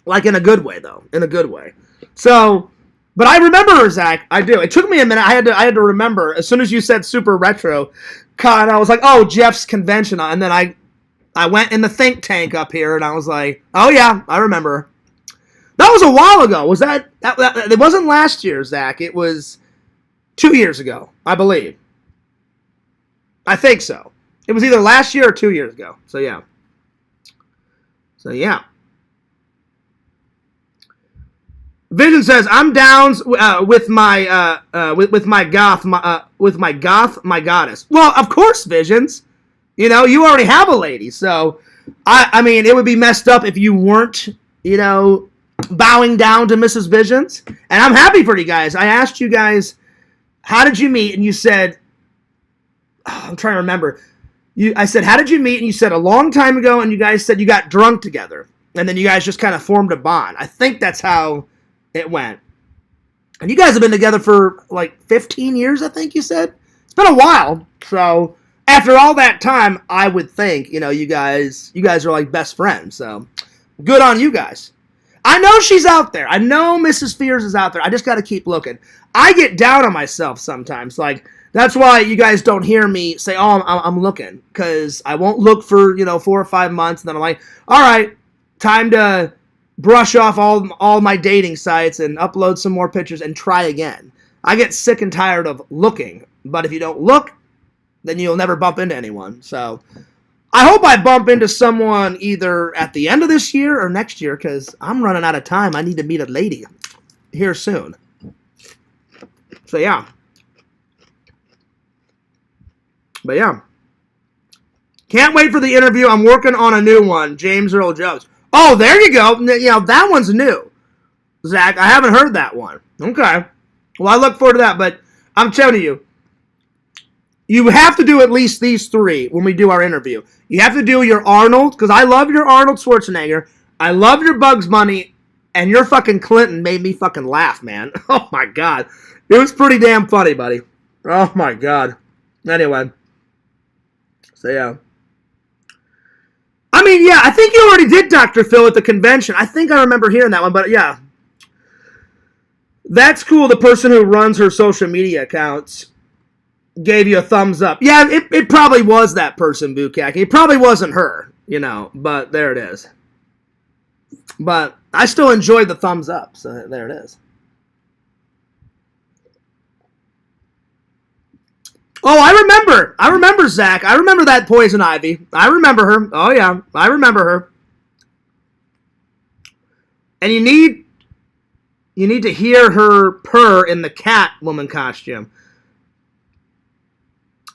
Like, in a good way, though. In a good way. So, but I remember her, Zach. I do. It took me a minute. I had to remember. As soon as you said Super Retro Con, I was like, oh, Jeff's convention. And then I went in the think tank up here, and I was like, oh, yeah, I remember. That was a while ago. Was that it wasn't last year, Zach. It was 2 years ago, I believe. I think so. It was either last year or 2 years ago. So yeah. Vision says, "I'm down with my goddess." Well, of course, Visions. You know, you already have a lady, so I mean, it would be messed up if you weren't, you know, bowing down to Mrs. Visions. And I'm happy for you guys. I asked you guys, how did you meet? And you said, I'm trying to remember. I said, how did you meet? And you said a long time ago, and you guys said you got drunk together. And then you guys just kind of formed a bond. I think that's how it went. And you guys have been together for like 15 years, I think you said. It's been a while. So after all that time, I would think, you know, you guys are like best friends. So good on you guys. I know she's out there. I know Mrs. Fierce is out there. I just got to keep looking. I get down on myself sometimes. Like, that's why you guys don't hear me say, oh, I'm looking. Because I won't look for, you know, 4 or 5 months. And then I'm like, all right, time to brush off all my dating sites and upload some more pictures and try again. I get sick and tired of looking. But if you don't look, then you'll never bump into anyone. So I hope I bump into someone either at the end of this year or next year, because I'm running out of time. I need to meet a lady here soon. So, yeah. But, yeah. Can't wait for the interview. I'm working on a new one. James Earl Jones. Oh, there you go. You know, that one's new. Zach, I haven't heard that one. Okay. Well, I look forward to that, but I'm telling you, you have to do at least these 3 when we do our interview. You have to do your Arnold, because I love your Arnold Schwarzenegger. I love your Bugs Bunny, and your fucking Clinton made me fucking laugh, man. Oh, my God. It was pretty damn funny, buddy. Oh, my God. Anyway. So, yeah. I mean, yeah, I think you already did Dr. Phil at the convention. I think I remember hearing that one, but yeah. That's cool. The person who runs her social media accounts gave you a thumbs up. Yeah, it probably was that person, Bukak. It probably wasn't her, you know, but there it is. But I still enjoyed the thumbs up, so there it is. Oh, I remember, Zach. I remember that Poison Ivy. I remember her. Oh, yeah, I remember her. And you need to hear her purr in the Catwoman costume.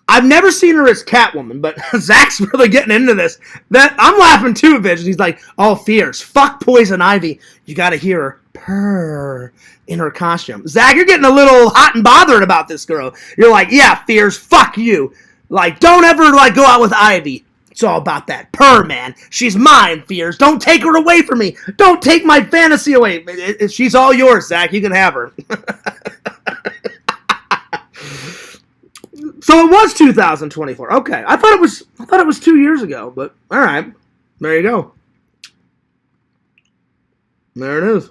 I've never seen her as Catwoman, but Zach's really getting into this. That I'm laughing too, Vision. He's like, "Oh, Fierce, fuck Poison Ivy. You got to hear her purr in her costume." Zach, you're getting a little hot and bothered about this girl. You're like, "Yeah, Fierce, fuck you. Like, don't ever like go out with Ivy. It's all about that purr, man. She's mine, Fierce. Don't take her away from me. Don't take my fantasy away. She's all yours, Zach. You can have her." So it was 2024. Okay, I thought it was 2 years ago, but all right, there you go. There it is.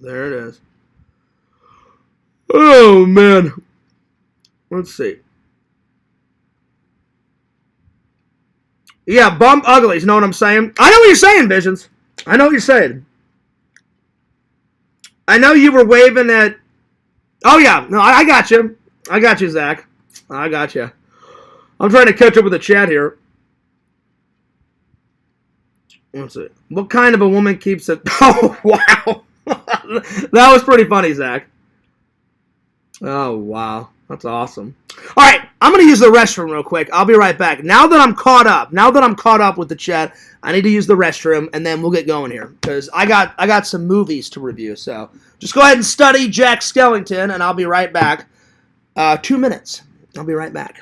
There it is. Oh man, let's see. Yeah, bump uglies. Know what I'm saying? I know what you're saying, Visions. I know what you're saying. I know you were waving at. Oh yeah, no, I got you. I got you, Zach. I got you. I'm trying to catch up with the chat here. Let's see. What kind of a woman keeps it? Oh, wow. That was pretty funny, Zach. Oh, wow. That's awesome. All right, I'm going to use the restroom real quick. I'll be right back. Now that I'm caught up with the chat, I need to use the restroom, and then we'll get going here. Because I got some movies to review. So just go ahead and study Jack Skellington, and I'll be right back. 2 minutes. I'll be right back.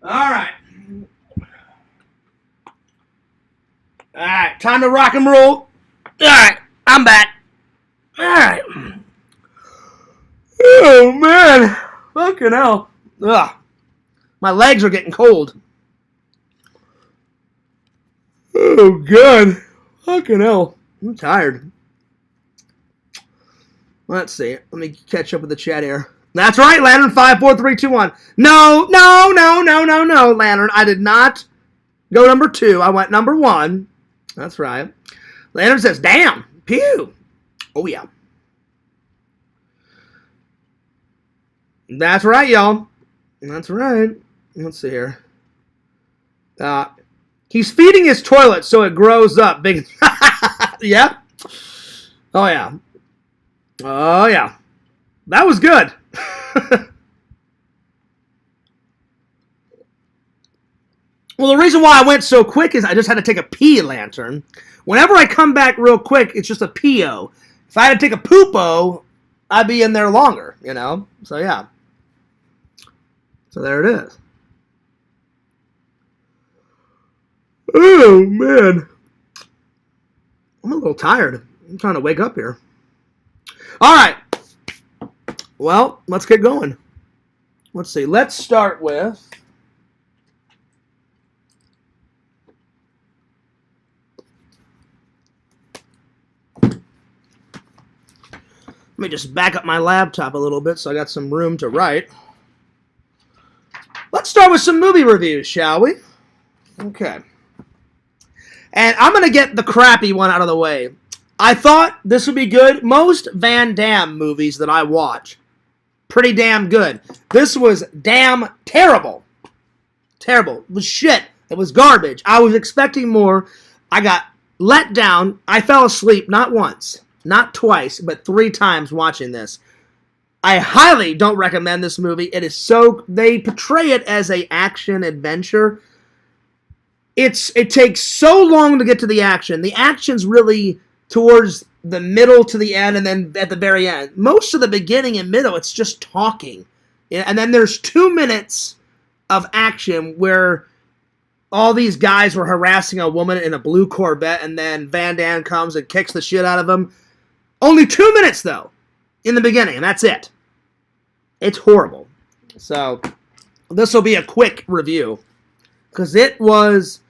All right. All right, time to rock and roll. All right, I'm back. All right. Oh, man. Fucking hell. Ugh. My legs are getting cold. Oh, God. Fucking hell. I'm tired. Let's see. Let me catch up with the chat here. That's right, Lantern 54321. No, Lantern. I did not go number 2. I went number 1. That's right. Lantern says, damn. Pew. Oh, yeah. That's right, y'all. That's right. Let's see here. He's feeding his toilet so it grows up big. Yep. Oh, yeah. Oh, yeah. That was good. Well, the reason why I went so quick is I just had to take a pee, Lantern. Whenever I come back real quick, it's just a pee-o. If I had to take a poop-o, I'd be in there longer, you know? So, yeah. So, there it is. Oh, man. I'm a little tired. I'm trying to wake up here. All right. Well, let's get going. Let's see. Let's start with... Let me just back up my laptop a little bit so I got some room to write. Let's start with some movie reviews, shall we? Okay. And I'm going to get the crappy one out of the way. I thought this would be good. Most Van Damme movies that I watch, pretty damn good. This was damn terrible. Terrible. It was shit. It was garbage. I was expecting more. I got let down. I fell asleep not once, not twice, but 3 times watching this. I highly don't recommend this movie. It is so... They portray it as a action adventure. It takes so long to get to the action. The action's really towards the middle to the end and then at the very end. Most of the beginning and middle, it's just talking. And then there's 2 minutes of action where all these guys were harassing a woman in a blue Corvette, and then Van Damme comes and kicks the shit out of them. Only 2 minutes, though, in the beginning, and that's it. It's horrible. So, this will be a quick review, because it was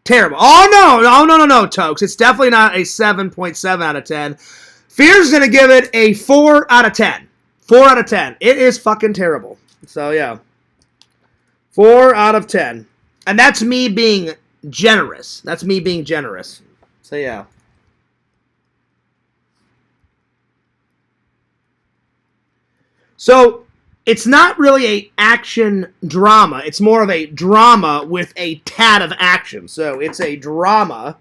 terrible. Oh, no, Tokes. It's definitely not a 7.7 out of 10. Fear's going to give it a 4 out of 10. 4 out of 10. It is fucking terrible. So, yeah. 4 out of 10. And that's me being generous. That's me being generous. So, yeah. So, it's not really a action drama. It's more of a drama with a tad of action. So, it's a drama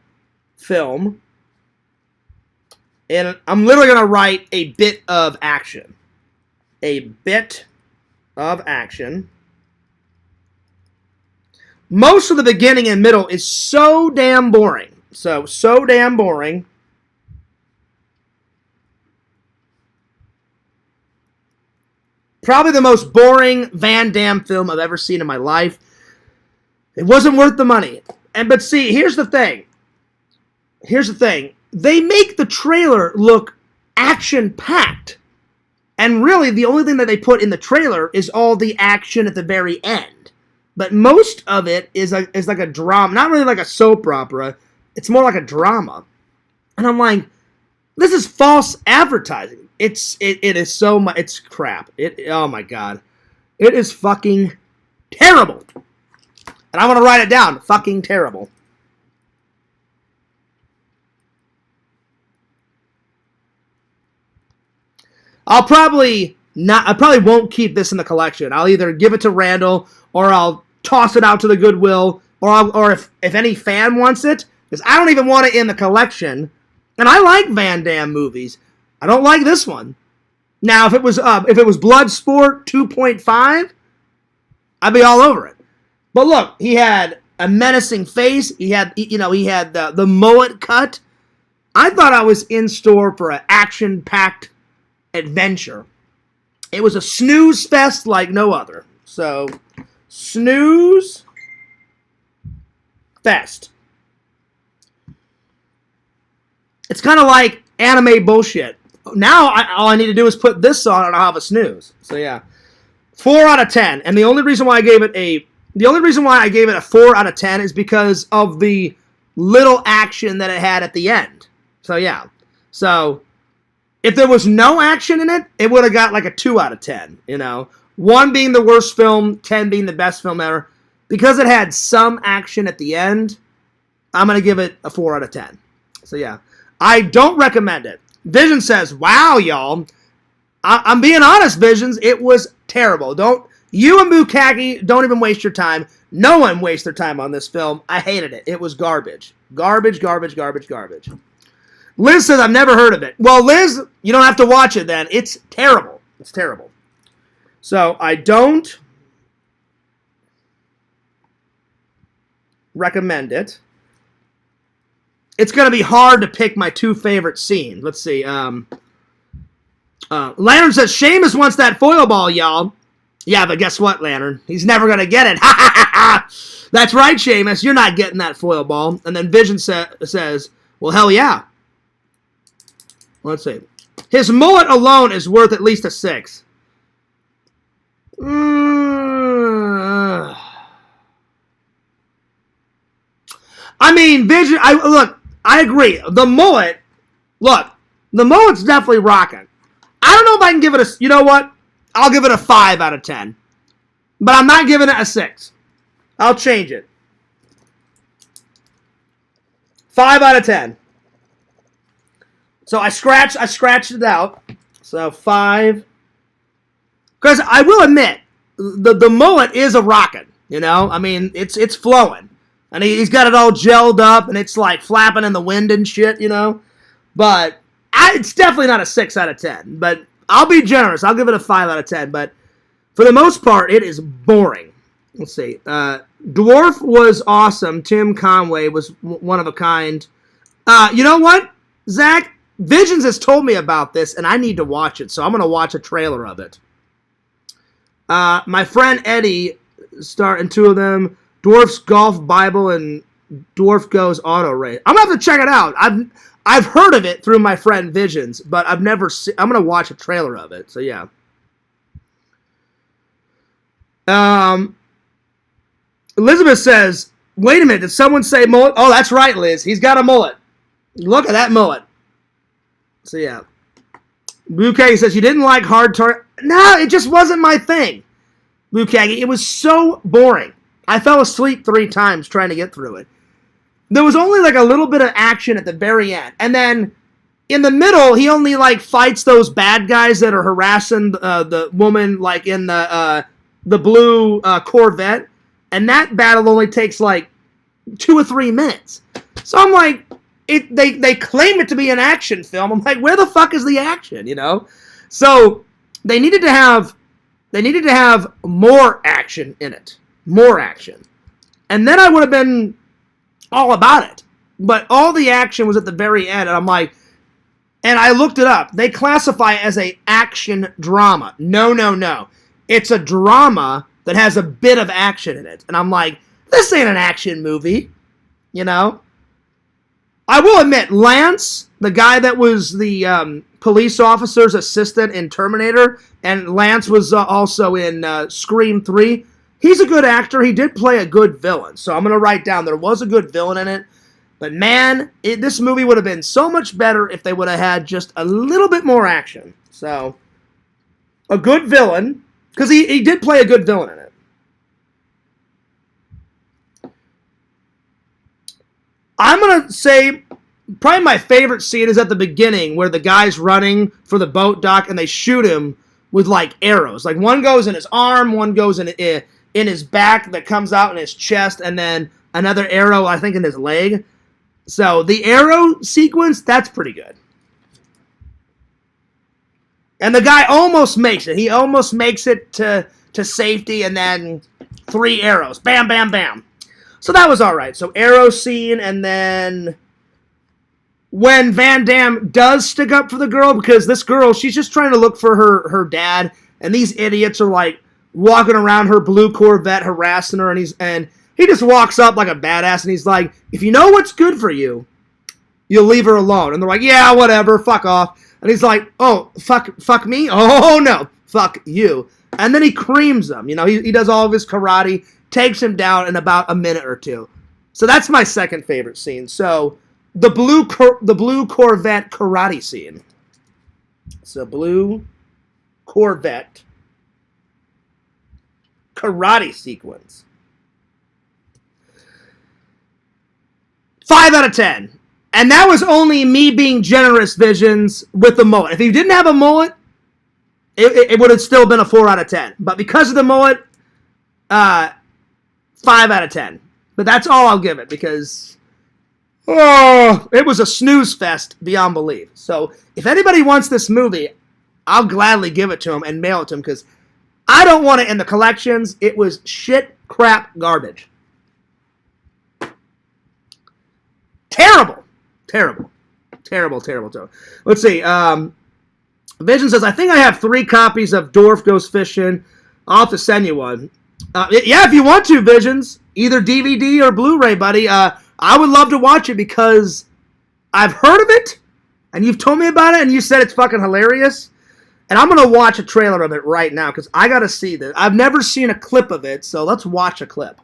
film. And I'm literally going to write a bit of action. A bit of action. Most of the beginning and middle is so damn boring. So damn boring. Probably the most boring Van Damme film I've ever seen in my life. It wasn't worth the money. But see, here's the thing. They make the trailer look action-packed. And really, the only thing that they put in the trailer is all the action at the very end. But most of it is like a drama. Not really like a soap opera. It's more like a drama. And I'm like, this is false advertising. It is so much. It's crap. Oh my god. It is fucking terrible. And I want to write it down. Fucking terrible. I probably won't keep this in the collection. I'll either give it to Randall or I'll toss it out to the Goodwill, or if any fan wants it, because I don't even want it in the collection. And I like Van Damme movies. I don't like this one. Now, if it was Bloodsport 2.5, I'd be all over it. But look, he had a menacing face. He had the mullet cut. I thought I was in store for an action-packed adventure. It was a snooze fest like no other. So, snooze fest. It's kind of like anime bullshit. Now, all I need to do is put this on and I'll have a snooze. So, yeah. 4 out of 10. And the only reason why I gave it a 4 out of 10 is because of the little action that it had at the end. So, yeah. So, if there was no action in it, it would have got like a 2 out of 10, 1 being the worst film, 10 being the best film ever. Because it had some action at the end, I'm going to give it a 4 out of 10. So, yeah. I don't recommend it. Vision says, wow, y'all. I'm being honest, Visions. It was terrible. You and Bukaki, don't even waste your time. No one wastes their time on this film. I hated it. It was garbage. Garbage. Liz says, I've never heard of it. Well, Liz, you don't have to watch it then. It's terrible. It's terrible. So, I don't recommend it. It's going to be hard to pick my 2 favorite scenes. Let's see. Lantern says, Seamus wants that foil ball, y'all. Yeah, but guess what, Lantern? He's never going to get it. That's right, Seamus. You're not getting that foil ball. And then Vision says, well, hell yeah. Let's see. His mullet alone is worth at least a 6. I mean, Vision, I agree. The mullet's definitely rocking. I don't know if I can give it you know what? I'll give it a 5 out of 10. But I'm not giving it a 6. I'll change it. 5 out of 10. So I scratched it out. So 5. Because I will admit, the mullet is a rockin', you know? I mean, it's flowing. And he's got it all gelled up, and it's like flapping in the wind and shit, you know? But it's definitely not a 6 out of 10. But I'll be generous. I'll give it a 5 out of 10. But for the most part, it is boring. Let's see. Dwarf was awesome. Tim Conway was one of a kind. You know what, Zach? Visions has told me about this, and I need to watch it, so I'm going to watch a trailer of it. My friend Eddie, starting 2 of them, Dwarf's Golf Bible and Dwarf Goes Auto Race. I'm going to have to check it out. I've heard of it through my friend Visions, but I've never seen. I'm going to watch a trailer of it, so yeah. Elizabeth says, wait a minute, did someone say mullet? Oh, that's right, Liz. He's got a mullet. Look at that mullet. So, yeah. Bouquet says, you didn't like hard target. No, it just wasn't my thing. Bouquet, it was so boring. I fell asleep 3 times trying to get through it. There was only like a little bit of action at the very end. And then in the middle, he only like fights those bad guys that are harassing the woman like in the blue Corvette. And that battle only takes like 2 or 3 minutes. So I'm like, they claim it to be an action film. I'm like, where the fuck is the action, you know? So they needed to have more action in it. More action. And then I would have been all about it. But all the action was at the very end, and I'm like, and I looked it up. They classify it as a action drama. No. It's a drama that has a bit of action in it. And I'm like, this ain't an action movie, you know? I will admit, Lance, the guy that was the police officer's assistant in Terminator, and Lance was also in Scream 3, he's a good actor. He did play a good villain. So I'm going to write down there was a good villain in it. But man, this movie would have been so much better if they would have had just a little bit more action. So, a good villain, because he did play a good villain in it. I'm going to say probably my favorite scene is at the beginning where the guy's running for the boat dock and they shoot him with like arrows. Like one goes in his arm, one goes in his back that comes out in his chest, and then another arrow, I think, in his leg. So the arrow sequence, that's pretty good. And the guy almost makes it. He almost makes it to safety, and then 3 arrows. Bam, bam, bam. So that was all right. So arrow scene, and then when Van Damme does stick up for the girl, because this girl, she's just trying to look for her dad, and these idiots are like walking around her blue Corvette harassing her, and he just walks up like a badass, and he's like, if you know what's good for you, you'll leave her alone. And they're like, yeah, whatever, fuck off. And he's like, oh, fuck me? Oh, no, fuck you. And then he creams him. You know, he does all of his karate, takes him down in about a minute or 2. So that's my second favorite scene. So the blue Corvette karate scene. So blue Corvette karate sequence. 5 out of 10. And that was only me being generous, Visions, with the mullet. If he didn't have a mullet, it would have still been a 4 out of 10. But because of the mullet, 5 out of 10. But that's all I'll give it, because it was a snooze fest beyond belief. So if anybody wants this movie, I'll gladly give it to him and mail it to him, because I don't want it in the collections. It was shit, crap, garbage. Terrible. Let's see. Vision says, I think I have 3 copies of Dwarf Goes Fishing. I'll have to send you one. Yeah, if you want to, Visions. Either DVD or Blu-ray, buddy. I would love to watch it because I've heard of it, and you've told me about it, and you said it's fucking hilarious. And I'm going to watch a trailer of it right now because I got to see this. I've never seen a clip of it, so let's watch a clip.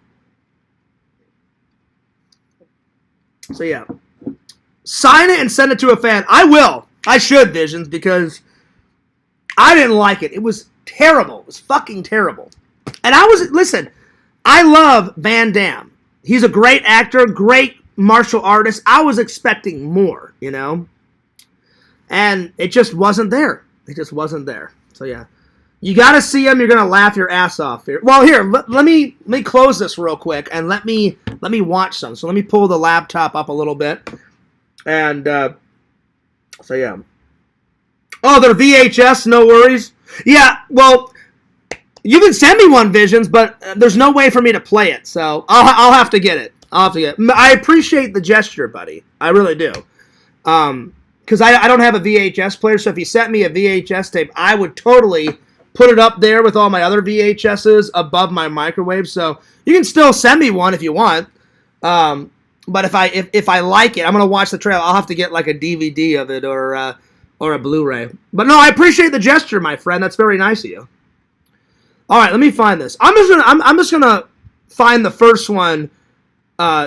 So, yeah. Sign it and send it to a fan. I will. I should, Visions, because I didn't like it. It was terrible. It was fucking terrible. And listen, I love Van Damme. He's a great actor, great martial artist. I was expecting more, you know. and it just wasn't there. It just wasn't there. So yeah, you got to see them. You're gonna laugh your ass off here. Well, here, let me close this real quick and let me watch some. So let me pull the laptop up a little bit, and so yeah. Oh, they're VHS. No worries. Yeah. Well, you can send me one, Visions, but there's no way for me to play it, so I'll have to get it. I appreciate the gesture, buddy. I really do. Because I don't have a VHS player, so if you sent me a VHS tape, I would totally put it up there with all my other VHSs above my microwave. So you can still send me one if you want. But if I like it, I'm gonna watch the trailer. I'll have to get like a DVD of it or a Blu-ray. But no, I appreciate the gesture, my friend. That's very nice of you. All right, let me find this. I'm just gonna find the first one,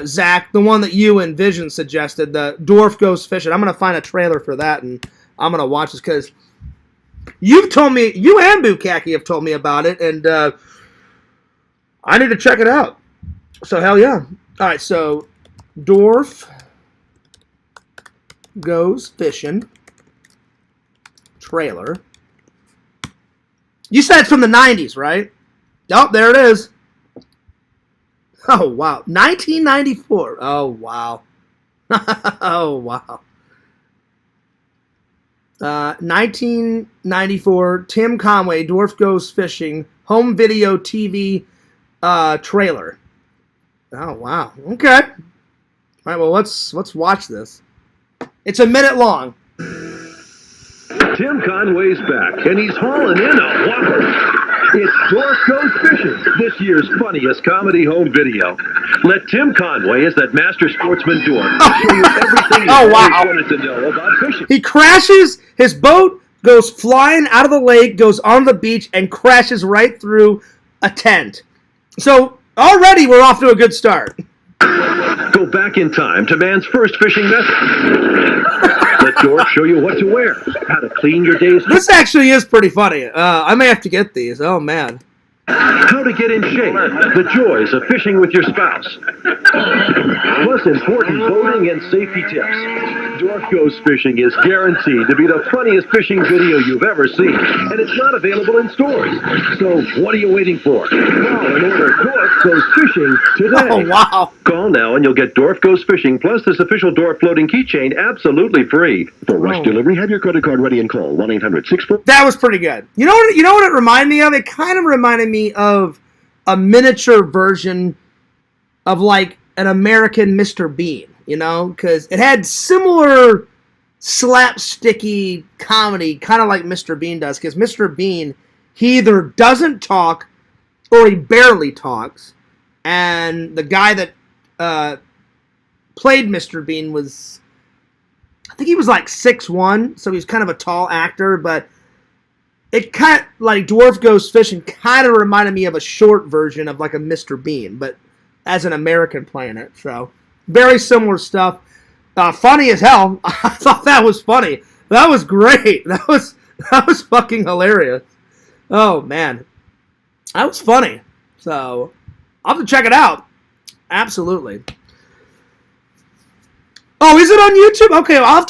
Zach, the one that you and Vision suggested, the Dwarf Goes Fishing. I'm gonna find a trailer for that, and I'm gonna watch this because you've told me, you and Bukaki have told me about it, and I need to check it out. So hell yeah! All right, so Dwarf Goes Fishing trailer. You said it's from the 90s, right? Oh, there it is. Oh, wow. 1994. Oh, wow. Oh, wow. 1994, Tim Conway, Dwarf Goes Fishing, home video TV trailer. Oh, wow. Okay. All right, well, let's watch this. It's a minute long. Tim Conway's back, and he's hauling in a whopper. It's Dwarf Goes Fishing, this year's funniest comedy home video. Let Tim Conway, as that master sportsman dwarf, show you everything you always wanted to know about fishing. He crashes, his boat goes flying out of the lake, goes on the beach, and crashes right through a tent. So already we're off to a good start. Go back in time to man's first fishing method. Let Dwarf show you what to wear, how to clean your day's... This actually is pretty funny. I may have to get these. Oh, man. How to get in shape, the joys of fishing with your spouse. Plus important boating and safety tips. Dwarf Goes Fishing is guaranteed to be the funniest fishing video you've ever seen, and it's not available in stores. So what are you waiting for? Call and order Dwarf Goes Fishing today. Oh, wow. Call now and you'll get Dwarf Goes Fishing plus this official Dwarf floating keychain absolutely free. For rush delivery, have your credit card ready and call 1-800-64... That was pretty good. You know what it reminded me of? It kind of reminded me of a miniature version of like an American Mr. Bean, you know, because it had similar slapsticky comedy, kind of like Mr. Bean does, because Mr. Bean, he either doesn't talk or he barely talks, and the guy that played Mr. Bean was, I think he was like 6'1", so he's kind of a tall actor, but it kind of, like Dwarf Goes Fishing, kind of reminded me of a short version of like a Mr. Bean, but as an American playing it. So very similar stuff. Funny as hell. I thought that was funny. That was great. That was fucking hilarious. Oh man, that was funny. So I'll have to check it out. Absolutely. Oh, is it on YouTube? Okay, I'll have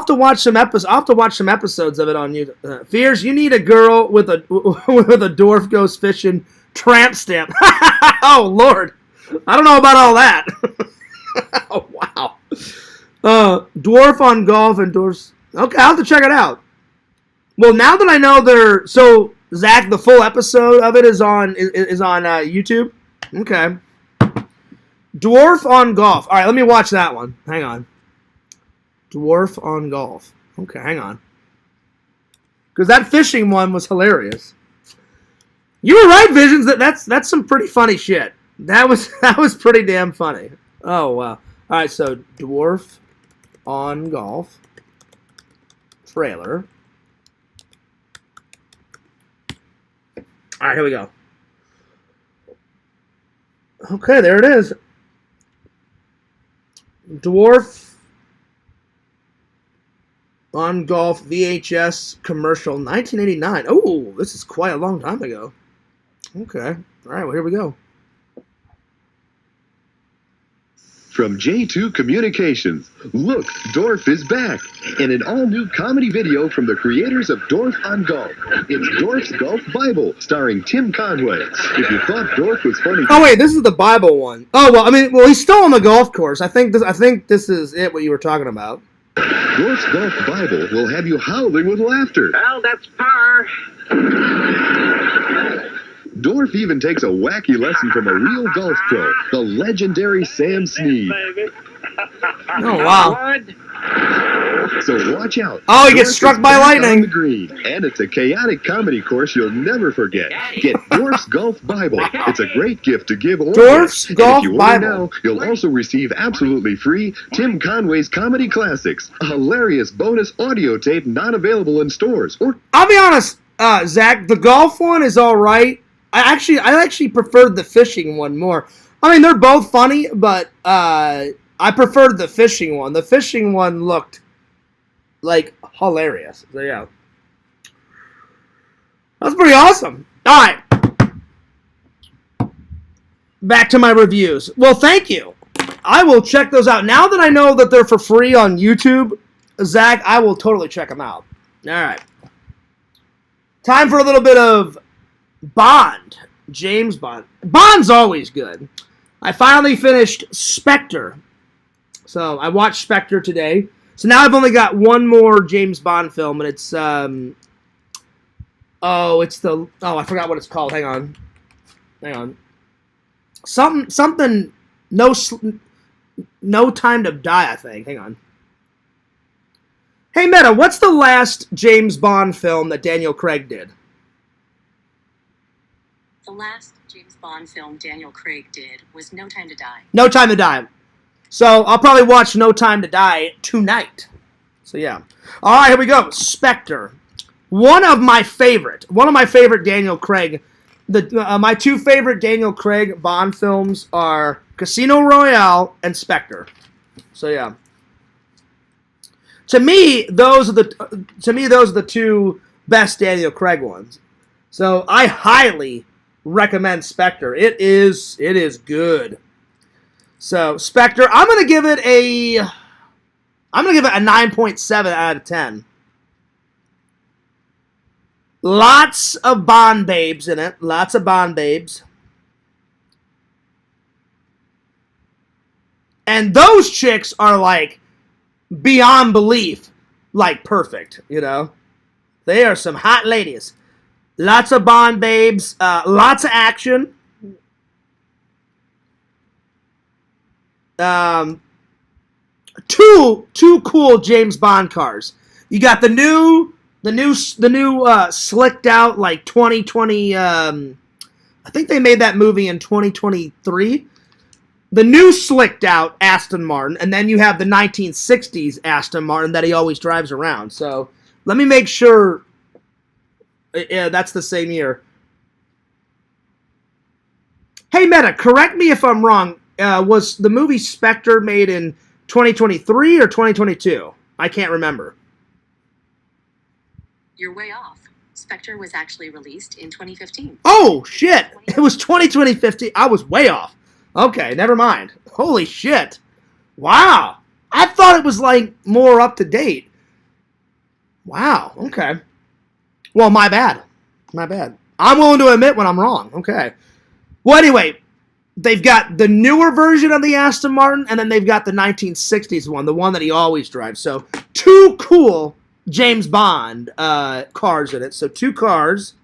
to watch some episodes. I'll have to watch some episodes of it on YouTube. Fears, you need a girl with a Dwarf Goes Fishing tramp stamp. Oh Lord, I don't know about all that. Oh wow. Dwarf on golf and dwarfs. Okay, I'll have to check it out. Well, now that I know so Zach, the full episode of it is on YouTube. Okay. Dwarf on golf. All right, let me watch that one. Hang on. Dwarf on golf. Okay, hang on. Because that fishing one was hilarious. You were right, Visions. That's some pretty funny shit. That was pretty damn funny. Oh wow. All right, so Dwarf on golf trailer. All right, here we go. Okay, there it is. Dwarf on golf VHS commercial 1989. Oh, this is quite a long time ago. Okay. All right, well, here we go. From J2 Communications, look, Dorf is back in an all-new comedy video from the creators of Dorf on Golf. It's Dorf's Golf Bible, starring Tim Conway. If you thought Dorf was funny... Oh, wait, this is the Bible one. Oh, well, I mean, he's still on the golf course. I think this is it, what you were talking about. Dorf's Golf Bible will have you howling with laughter. Well, that's par. Dorf even takes a wacky lesson from a real golf pro, the legendary Sam Snead. Oh, wow. So watch out. Oh, he gets Dorf struck is by back lightning. on the green, and it's a chaotic comedy course you'll never forget. Get Dorf's Golf Bible. It's a great gift to give or Dorf's get. Golf And if you Bible. order now, you'll also receive absolutely free Tim Conway's Comedy Classics, a hilarious bonus audio tape not available in stores. Or I'll be honest, Zach, the golf one is all right. I actually preferred the fishing one more. I mean, they're both funny, but I preferred the fishing one. The fishing one looked like hilarious. So yeah, that's pretty awesome. All right, back to my reviews. Well, thank you. I will check those out now that I know that they're for free on YouTube. Zach, I will totally check them out. All right, time for a little bit of Bond. James Bond. Bond's always good. I finally finished Spectre. So I watched Spectre today. So now I've only got one more James Bond film, and it's I forgot what it's called. Hang on. Something no Time to Die, I think. Hang on. Hey Meta, what's the last James Bond film that Daniel Craig did? The last James Bond film Daniel Craig did was No Time to Die. No Time to Die. So I'll probably watch No Time to Die tonight. So yeah. All right, here we go. Spectre. One of my favorite Daniel Craig. My two favorite Daniel Craig Bond films are Casino Royale and Spectre. So yeah. To me, those are the two best Daniel Craig ones. So I highly recommend Spectre. It is good. So Spectre, I'm gonna give it a 9.7 out of 10. Lots of Bond babes in it. Lots of Bond babes. And those chicks are like beyond belief, like perfect, you know? They are some hot ladies. Lots of Bond babes, lots of action. Two cool James Bond cars. You got the new slicked out like 2020. I think they made that movie in 2023. The new slicked out Aston Martin, and then you have the 1960s Aston Martin that he always drives around. So let me make sure. Yeah, that's the same year. Hey, Meta, correct me if I'm wrong. Was the movie Spectre made in 2023 or 2022? I can't remember. You're way off. Spectre was actually released in 2015. Oh, shit. It was 2015. I was way off. Okay, never mind. Holy shit. Wow. I thought it was, like, more up to date. Wow. Okay. Well, my bad. My bad. I'm willing to admit when I'm wrong. Okay. Well, anyway, they've got the newer version of the Aston Martin, and then they've got the 1960s one, the one that he always drives. So, two cool James Bond cars in it. So, two cars,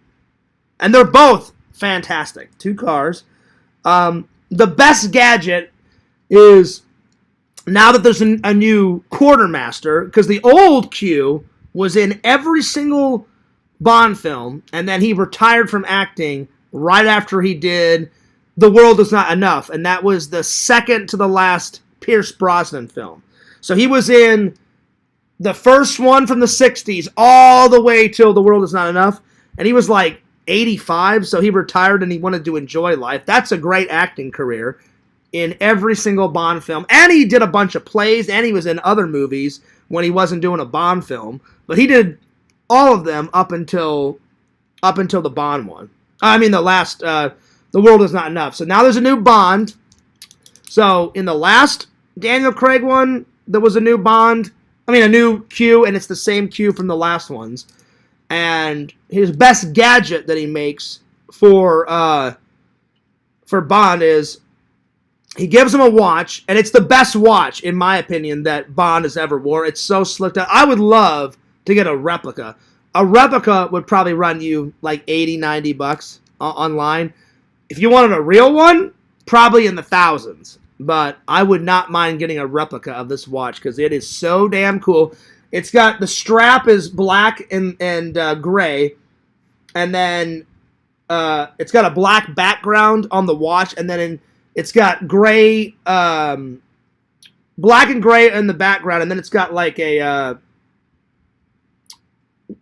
and they're both fantastic. Two cars. The best gadget is now that there's a new quartermaster, because the old Q was in every single Bond film, and then he retired from acting right after he did The World Is Not Enough, and that was the second to the last Pierce Brosnan film. So he was in the first one from the 60s all the way till The World Is Not Enough, and he was like 85, so he retired and he wanted to enjoy life. That's a great acting career in every single Bond film, and he did a bunch of plays, and he was in other movies when he wasn't doing a Bond film, but he did all of them up until the Bond one. I mean, the last, The World Is Not Enough. So now there's a new Bond. So in the last Daniel Craig one, there was a new Bond. I mean, a new Q, and it's the same Q from the last ones. And his best gadget that he makes for Bond is he gives him a watch, and it's the best watch, in my opinion, that Bond has ever worn. It's so slicked out. I would love to get a replica. A replica would probably run you like $80, $90 online. If you wanted a real one, probably in the thousands. But I would not mind getting a replica of this watch because it is so damn cool. It's got the strap is black and gray, and then it's got a black background on the watch, and then it's got gray, black and gray in the background, and then it's got like a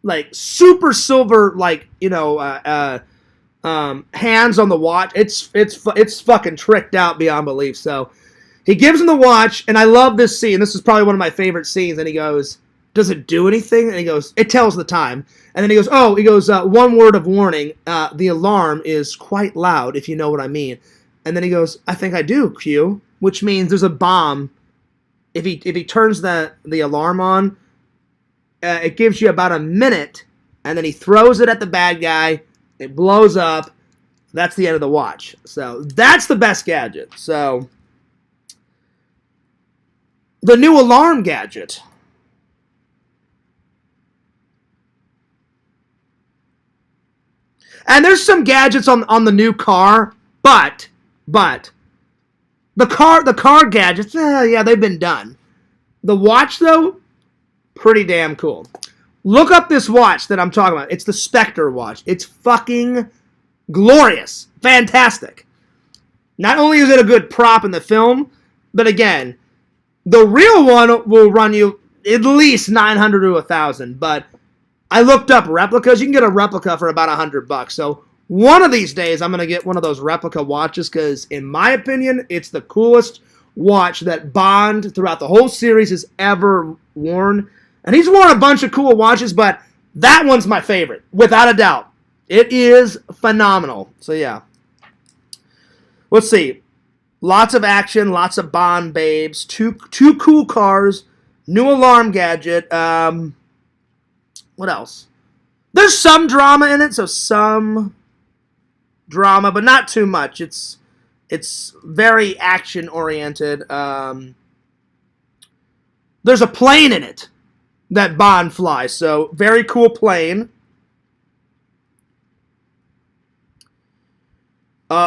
like super silver, like hands on the watch. It's fucking tricked out beyond belief. So he gives him the watch, and I love this scene. This is probably one of my favorite scenes. And he goes, "Does it do anything?" And he goes, "It tells the time." And then he goes, one word of warning. The alarm is quite loud, if you know what I mean. And then he goes, "I think I do, Q," which means there's a bomb. If he turns the alarm on, it gives you about a minute, and then he throws it at the bad guy. It blows up. That's the end of the watch. So that's the best gadget. So the new alarm gadget. And there's some gadgets on the new car, but the car gadgets, yeah, they've been done. The watch though, pretty damn cool. Look up this watch that I'm talking about. It's the Spectre watch. It's fucking glorious. Fantastic. Not only is it a good prop in the film, but again, the real one will run you at least $900 to $1,000. But I looked up replicas. You can get a replica for about $100. So one of these days, I'm going to get one of those replica watches because, in my opinion, it's the coolest watch that Bond throughout the whole series has ever worn. And he's worn a bunch of cool watches, but that one's my favorite, without a doubt. It is phenomenal. So, yeah. Let's see. Lots of action, lots of Bond babes, two cool cars, new alarm gadget. What else? There's some drama in it, so some drama, but not too much. It's very action-oriented. There's a plane in it that Bond flies, so very cool plane.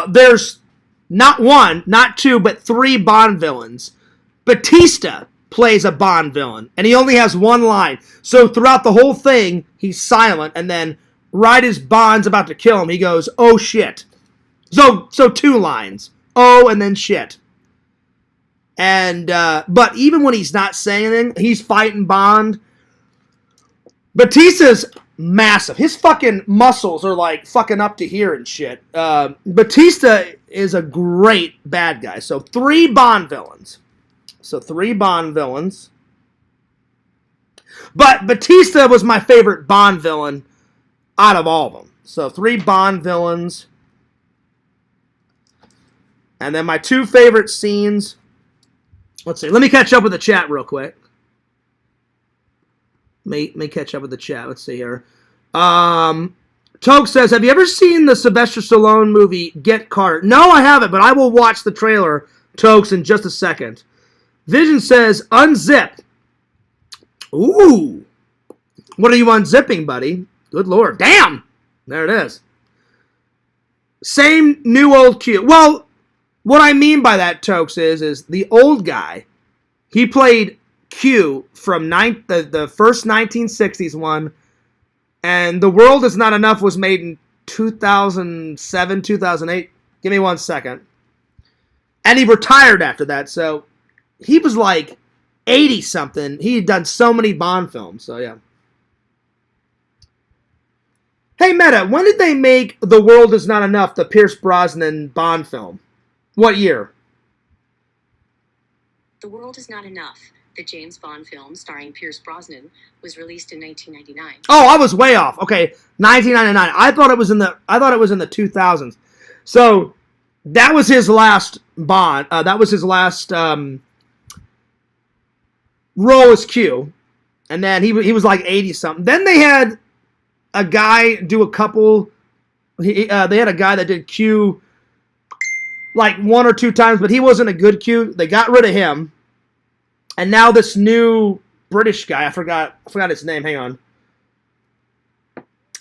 There's not one, not two, but 3 Bond villains. Batista plays a Bond villain, and he only has one line. So throughout the whole thing, he's silent, and then right as Bond's about to kill him, he goes, "Oh shit." So 2 lines. Oh, and then shit. And, but even when he's not saying anything, he's fighting Bond. Batista's massive. His fucking muscles are like fucking up to here and shit. Batista is a great bad guy. So 3 Bond villains. But Batista was my favorite Bond villain out of all of them. So 3 Bond villains. And then my 2 favorite scenes. Let's see. Let me catch up with the chat real quick. Let me catch up with the chat. Let's see here. Toke says, have you ever seen the Sylvester Stallone movie Get Carter? No, I haven't, but I will watch the trailer, Tokes, in just a second. Vision says, unzip. Ooh. What are you unzipping, buddy? Good Lord. Damn! There it is. Same new old Q. Well, what I mean by that, Tokes, is the old guy, he played Q from the first 1960s one, and The World Is Not Enough was made in 2007, 2008. Give me 1 second. And he retired after that, so he was like 80-something. He had done so many Bond films, so yeah. Hey, Meta, when did they make The World Is Not Enough, the Pierce Brosnan Bond film? What year? The World Is Not Enough, the James Bond film starring Pierce Brosnan, was released in 1999. Oh, I was way off. Okay, 1999. I thought it was in the 2000s. So that was his last Bond. That was his last role as Q. And then he was like 80-something. Then they had a guy do a couple... they had a guy that did Q like 1 or 2 times, but he wasn't a good Q. They got rid of him. And now this new British guy, I forgot his name, hang on.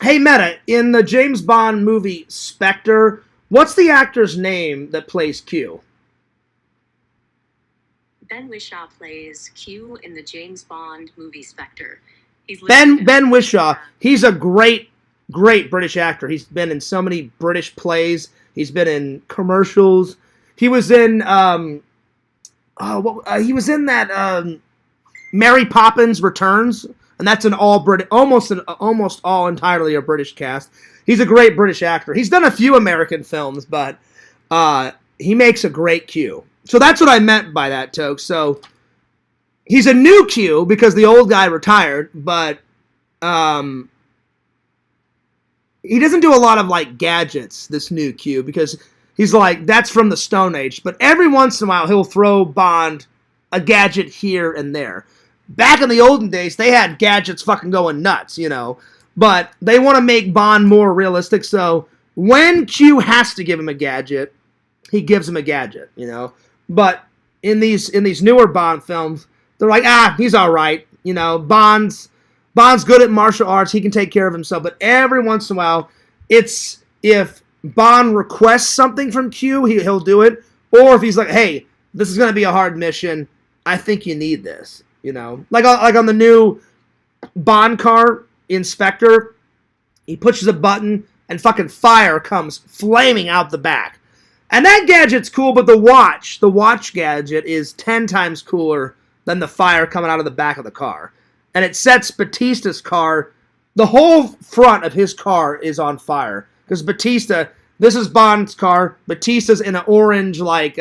Hey, Meta, in the James Bond movie Spectre, what's the actor's name that plays Q? Ben Whishaw plays Q in the James Bond movie Spectre. He's Ben Whishaw. He's a great British actor. He's been in so many British plays. He's been in commercials. He was in he was in that Mary Poppins Returns, and that's an almost all entirely a British cast. He's a great British actor. He's done a few American films, but he makes a great Q. So that's what I meant by that, Toke. So he's a new Q because the old guy retired, but he doesn't do a lot of like gadgets, this new Q, because he's like, that's from the Stone Age. But every once in a while, he'll throw Bond a gadget here and there. Back in the olden days, they had gadgets fucking going nuts, you know. But they want to make Bond more realistic, so when Q has to give him a gadget, he gives him a gadget, you know. But in these newer Bond films, they're like, he's all right, you know. Bond's good at martial arts. He can take care of himself. But every once in a while, it's if Bond requests something from Q, he'll do it. Or if he's like, hey, this is going to be a hard mission. I think you need this, you know. Like on the new Bond car in Spectre, he pushes a button and fucking fire comes flaming out the back. And that gadget's cool, but the watch gadget is 10 times cooler than the fire coming out of the back of the car. And it sets Batista's car, the whole front of his car is on fire. Because Batista, this is Bond's car, Batista's in an orange like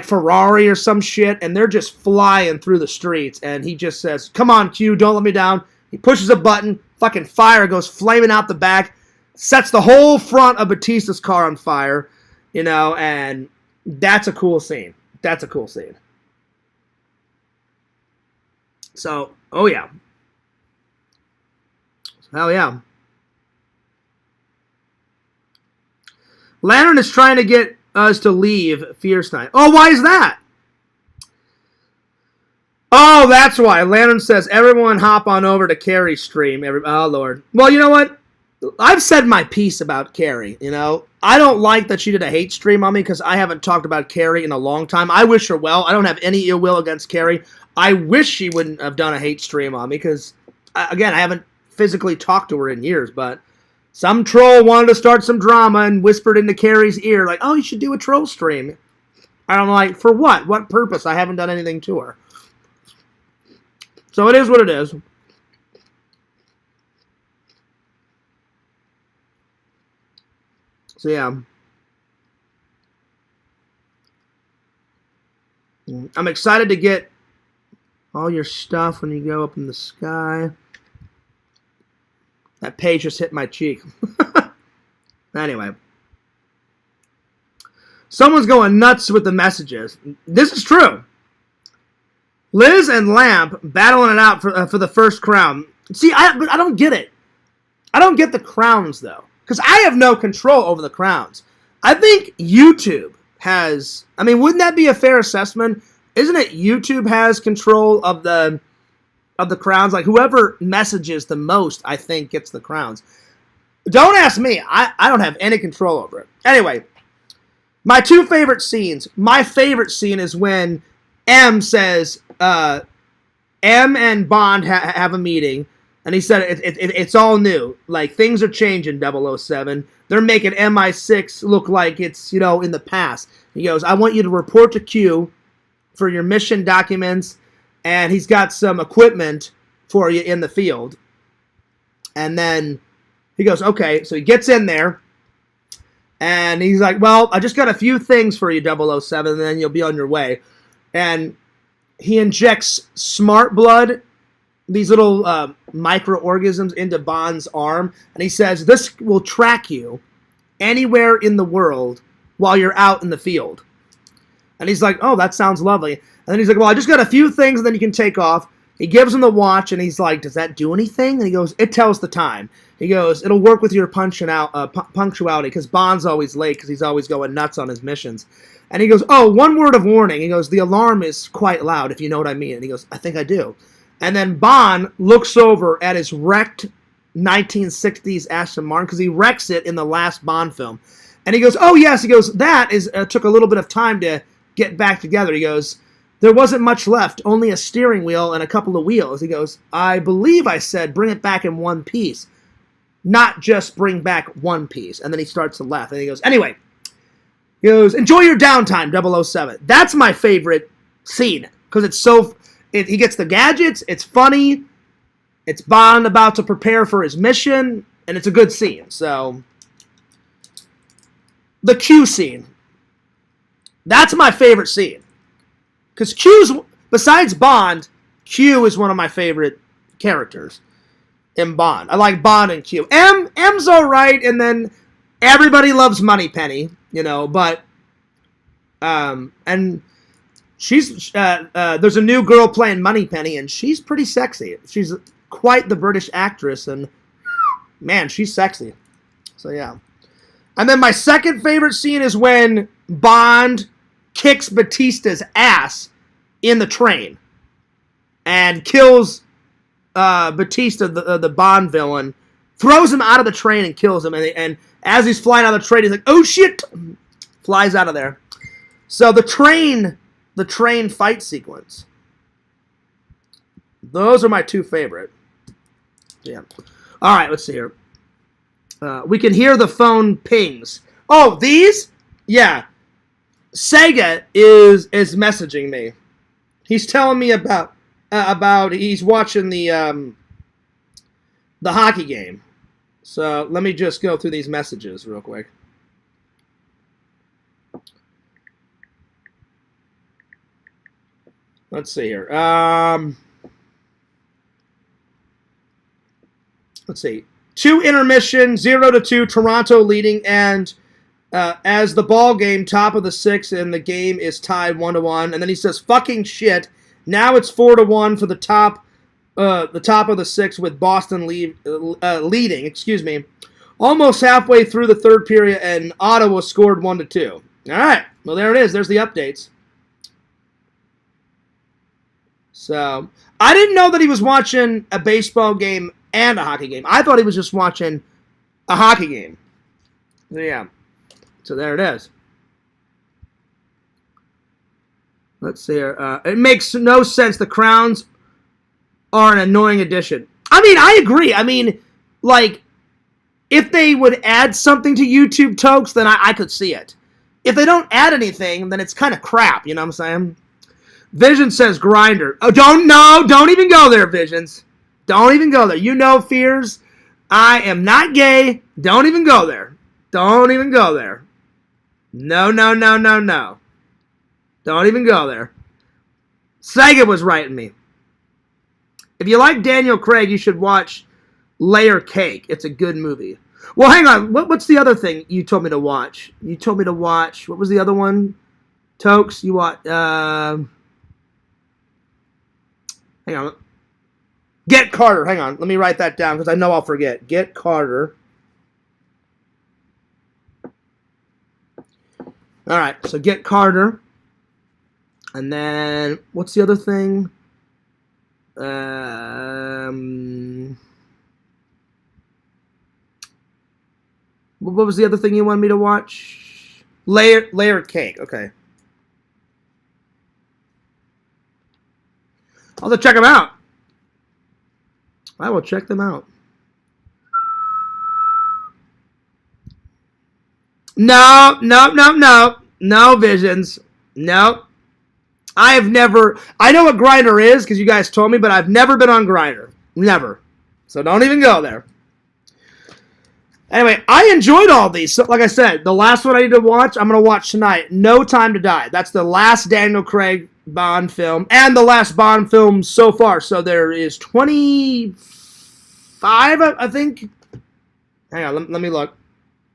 Ferrari or some shit, and they're just flying through the streets, and he just says, come on, Q, don't let me down. He pushes a button, fucking fire goes flaming out the back, sets the whole front of Batista's car on fire, you know, and that's a cool scene. That's a cool scene. So, oh yeah. Hell yeah. Lantern is trying to get us to leave Fierce Night. Oh, why is that? Oh, that's why. Lantern says, everyone hop on over to Carrie's stream. Oh, Lord. Well, you know what? I've said my piece about Carrie, you know. I don't like that she did a hate stream on me because I haven't talked about Carrie in a long time. I wish her well. I don't have any ill will against Carrie. I wish she wouldn't have done a hate stream on me because, again, I haven't physically talked to her in years, but some troll wanted to start some drama and whispered into Carrie's ear, like, oh, you should do a troll stream. And I'm like, for what? What purpose? I haven't done anything to her. So it is what it is. So, yeah. I'm excited to get all your stuff when you go up in the sky. That page just hit my cheek. Anyway. Someone's going nuts with the messages. This is true. Liz and Lamp battling it out for the first crown. See, I don't get it. I don't get the crowns, though. Because I have no control over the crowns. I think YouTube has... I mean, wouldn't that be a fair assessment? Isn't it YouTube has control of the crowns? Like, whoever messages the most, I think, gets the crowns. Don't ask me. I don't have any control over it. Anyway, my two favorite scenes. My favorite scene is when M says... M and Bond have a meeting, and he said it's all new. Like, things are changing, 007. They're making MI6 look like it's, you know, in the past. He goes, I want you to report to Q for your mission documents, and he's got some equipment for you in the field. And then he goes, okay. So he gets in there, and he's like, well, I just got a few things for you, 007, and then you'll be on your way. And he injects smart blood, these little microorganisms, into Bond's arm. And he says, this will track you anywhere in the world while you're out in the field. And he's like, oh, that sounds lovely. And then he's like, well, I just got a few things, and then you can take off. He gives him the watch, and he's like, does that do anything? And he goes, it tells the time. He goes, it'll work with your punctuality, because Bond's always late, because he's always going nuts on his missions. And he goes, oh, one word of warning. He goes, the alarm is quite loud, if you know what I mean. And he goes, I think I do. And then Bond looks over at his wrecked 1960s Aston Martin, because he wrecks it in the last Bond film. And he goes, oh, yes. He goes, that took a little bit of time to get back together. He goes, there wasn't much left, only a steering wheel and a couple of wheels. He goes, I believe I said bring it back in one piece, not just bring back one piece. And then he starts to laugh. And he goes, anyway, he goes, enjoy your downtime, 007. That's my favorite scene, because it's so, he gets the gadgets, it's funny, it's Bond about to prepare for his mission, and it's a good scene. So, the Q scene. That's my favorite scene. Because Q's, besides Bond, Q is one of my favorite characters in Bond. I like Bond and Q. M's alright, and then everybody loves Moneypenny, you know, but, and she's, there's a new girl playing Moneypenny, and she's pretty sexy. She's quite the British actress, and, man, she's sexy. So, yeah. And then my second favorite scene is when Bond kicks Batista's ass in the train and kills Batista, the Bond villain, throws him out of the train and kills him. And as he's flying out of the train, he's like, oh shit! Flies out of there. So the train fight sequence. Those are my two favorite. Yeah. All right, let's see here. We can hear the phone pings. Oh, these? Yeah. Sega is messaging me. He's telling me about he's watching the hockey game. So let me just go through these messages real quick. Let's see here. Let's see. 2 intermission, 0-2, Toronto leading, and as the ball game, top of the 6th, and the game is tied 1-1. And then he says, "Fucking shit." Now it's 4-1 for the top of the 6th, with Boston leading. Excuse me. Almost halfway through the third period, and Ottawa scored 1-2. All right. Well, there it is. There's the updates. So I didn't know that he was watching a baseball game and a hockey game. I thought he was just watching a hockey game. Yeah. So there it is. Let's see here. It makes no sense. The crowns are an annoying addition. I mean, I agree. I mean, like, if they would add something to YouTube Tokes, then I could see it. If they don't add anything, then it's kind of crap. You know what I'm saying? Vision says Grinder. Oh, don't even go there, Visions. Don't even go there. You know, Fears, I am not gay. Don't even go there. Don't even go there. No. Don't even go there. Sega was writing me. If you like Daniel Craig, you should watch Layer Cake. It's a good movie. Well, hang on. What's the other thing you told me to watch? You told me to watch, what was the other one? Tokes, you watch, hang on. Get Carter. Hang on. Let me write that down because I know I'll forget. Get Carter. All right. So Get Carter. And then what's the other thing? What was the other thing you wanted me to watch? Layered Cake. Okay. I'll have to check them out. I will check them out. No, Visions. No. I have never, I know what Grindr is because you guys told me, but I've never been on Grindr. Never. So don't even go there. Anyway, I enjoyed all these. So, like I said, the last one I need to watch, I'm going to watch tonight. No Time to Die. That's the last Daniel Craig Bond film and the last Bond film so far. So there is 25, I think. Hang on, let me look.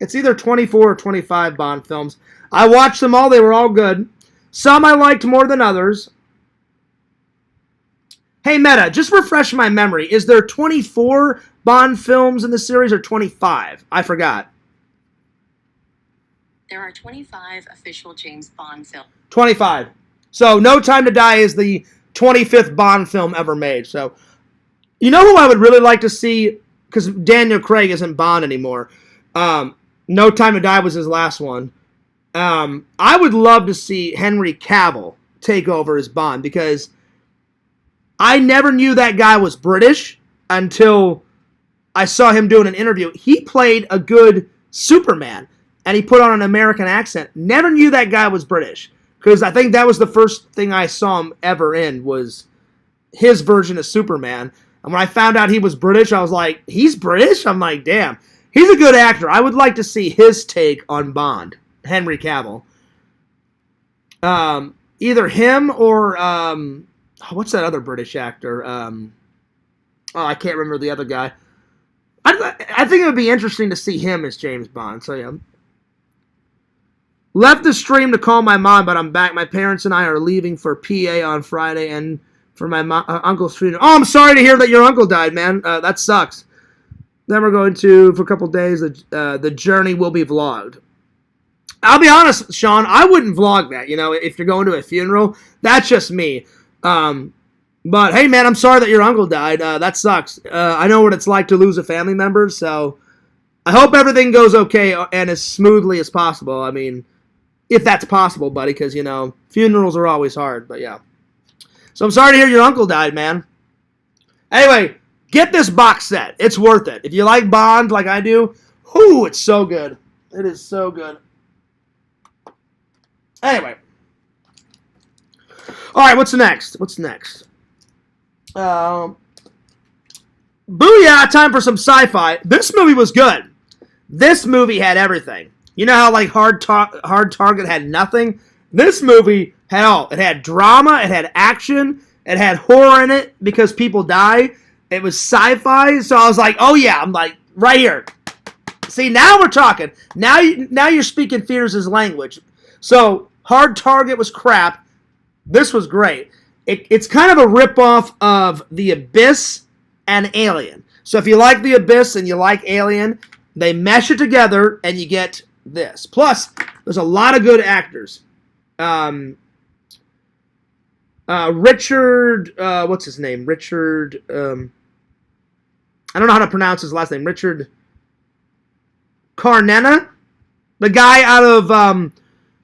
It's either 24 or 25 Bond films. I watched them all. They were all good. Some I liked more than others. Hey, Meta, just refresh my memory. Is there 24 Bond films in the series or 25? I forgot. There are 25 official James Bond films. 25. So No Time to Die is the 25th Bond film ever made. So, you know who I would really like to see, because Daniel Craig isn't Bond anymore. No Time to Die was his last one. I would love to see Henry Cavill take over as Bond, because I never knew that guy was British until I saw him doing an interview. He played a good Superman, and he put on an American accent. Never knew that guy was British, because I think that was the first thing I saw him ever in, was his version of Superman. And when I found out he was British, I was like, he's British? I'm like, damn. He's a good actor. I would like to see his take on Bond, Henry Cavill. Either him or, what's that other British actor? I can't remember the other guy. I think it would be interesting to see him as James Bond. So, yeah. Left the stream to call my mom, but I'm back. My parents and I are leaving for PA on Friday and for my uncle's funeral. Oh, I'm sorry to hear that your uncle died, man. That sucks. Then we're going to, for a couple days, the journey will be vlogged. I'll be honest, Sean, I wouldn't vlog that. You know, if you're going to a funeral, that's just me. But, hey, man, I'm sorry that your uncle died. That sucks. I know what it's like to lose a family member, so I hope everything goes okay and as smoothly as possible. I mean, if that's possible, buddy, because, you know, funerals are always hard, but yeah. So I'm sorry to hear your uncle died, man. Anyway, get this box set. It's worth it. If you like Bond like I do, whoo, it's so good. It is so good. Anyway. All right, what's next? Booyah, time for some sci-fi. This movie was good. This movie had everything. You know how, like, Hard Target had nothing? This movie had all. It had drama, it had action, it had horror in it because people die. It was sci-fi, so I was like, oh yeah, I'm like, right here. See, now we're talking. Now you're speaking Fears' language. So, Hard Target was crap. This was great. It's kind of a ripoff of The Abyss and Alien. So if you like The Abyss and you like Alien, they mesh it together and you get this. Plus, there's a lot of good actors. Richard, what's his name? Richard, I don't know how to pronounce his last name. Richard Carnena? The guy out of,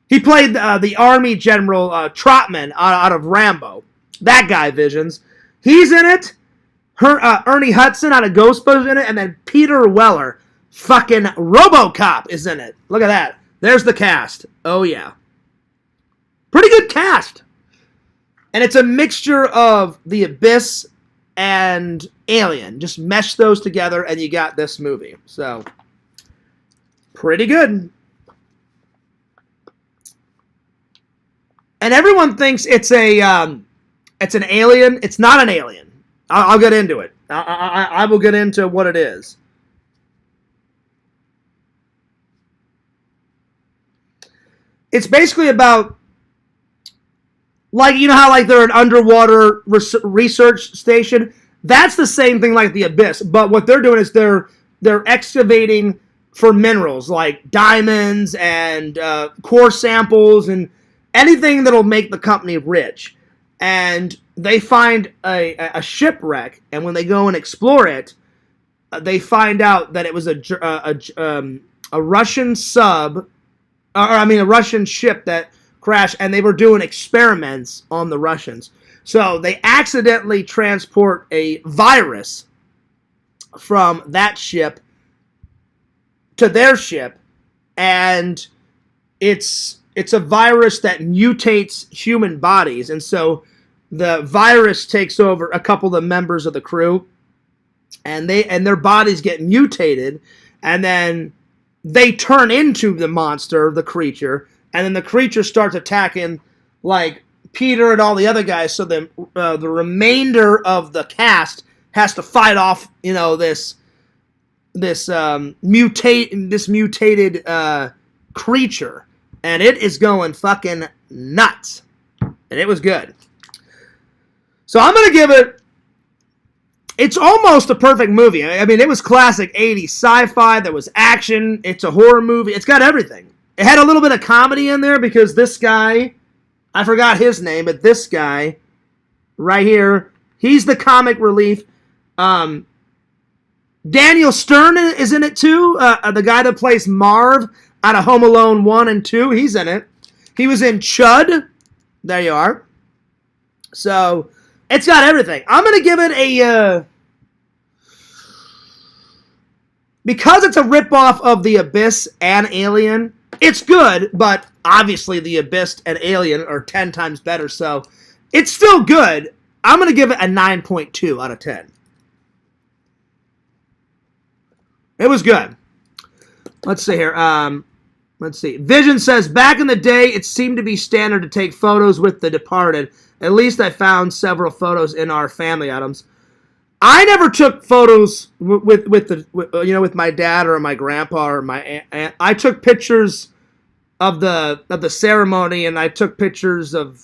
he played the Army General Trotman out of Rambo. That guy, Visions. He's in it. Ernie Hudson out of Ghostbusters in it. And then Peter Weller, fucking RoboCop, is in it. Look at that. There's the cast. Oh, yeah. Pretty good cast. And it's a mixture of The Abyss and Alien. Just mesh those together and you got this movie. So, pretty good. And everyone thinks it's an alien. It's not an alien. I'll get into it. I will get into what it is. It's basically about, like, you know how, like, they're an underwater research station? That's the same thing like The Abyss. But what they're doing is they're excavating for minerals, like diamonds and core samples and anything that'll make the company rich. And they find a shipwreck, and when they go and explore it, they find out that it was a Russian a Russian ship that crashed, and they were doing experiments on the Russians. So they accidentally transport a virus from that ship to their ship, and it's a virus that mutates human bodies, and so the virus takes over a couple of the members of the crew, and their bodies get mutated, and then they turn into the monster, the creature, and then the creature starts attacking, like, Peter and all the other guys, so the remainder of the cast has to fight off, you know, this mutated creature. And it is going fucking nuts. And it was good. So I'm going to give it, it's almost a perfect movie. I mean, it was classic 80s sci-fi. There was action. It's a horror movie. It's got everything. It had a little bit of comedy in there because this guy, I forgot his name, but this guy right here, he's the comic relief. Daniel Stern is in it too. The guy that plays Marv out of Home Alone 1 and 2, he's in it. He was in Chud. There you are. So, it's got everything. I'm going to give it a... because it's a ripoff of The Abyss and Alien, it's good, but obviously The Abyss and Alien are 10 times better, so it's still good. I'm going to give it a 9.2 out of 10. It was good. Let's see here. Let's see. Vision says, back in the day, it seemed to be standard to take photos with the departed. At least I found several photos in our family items. I never took photos with my dad or my grandpa or my aunt. I took pictures of the ceremony, and I took pictures of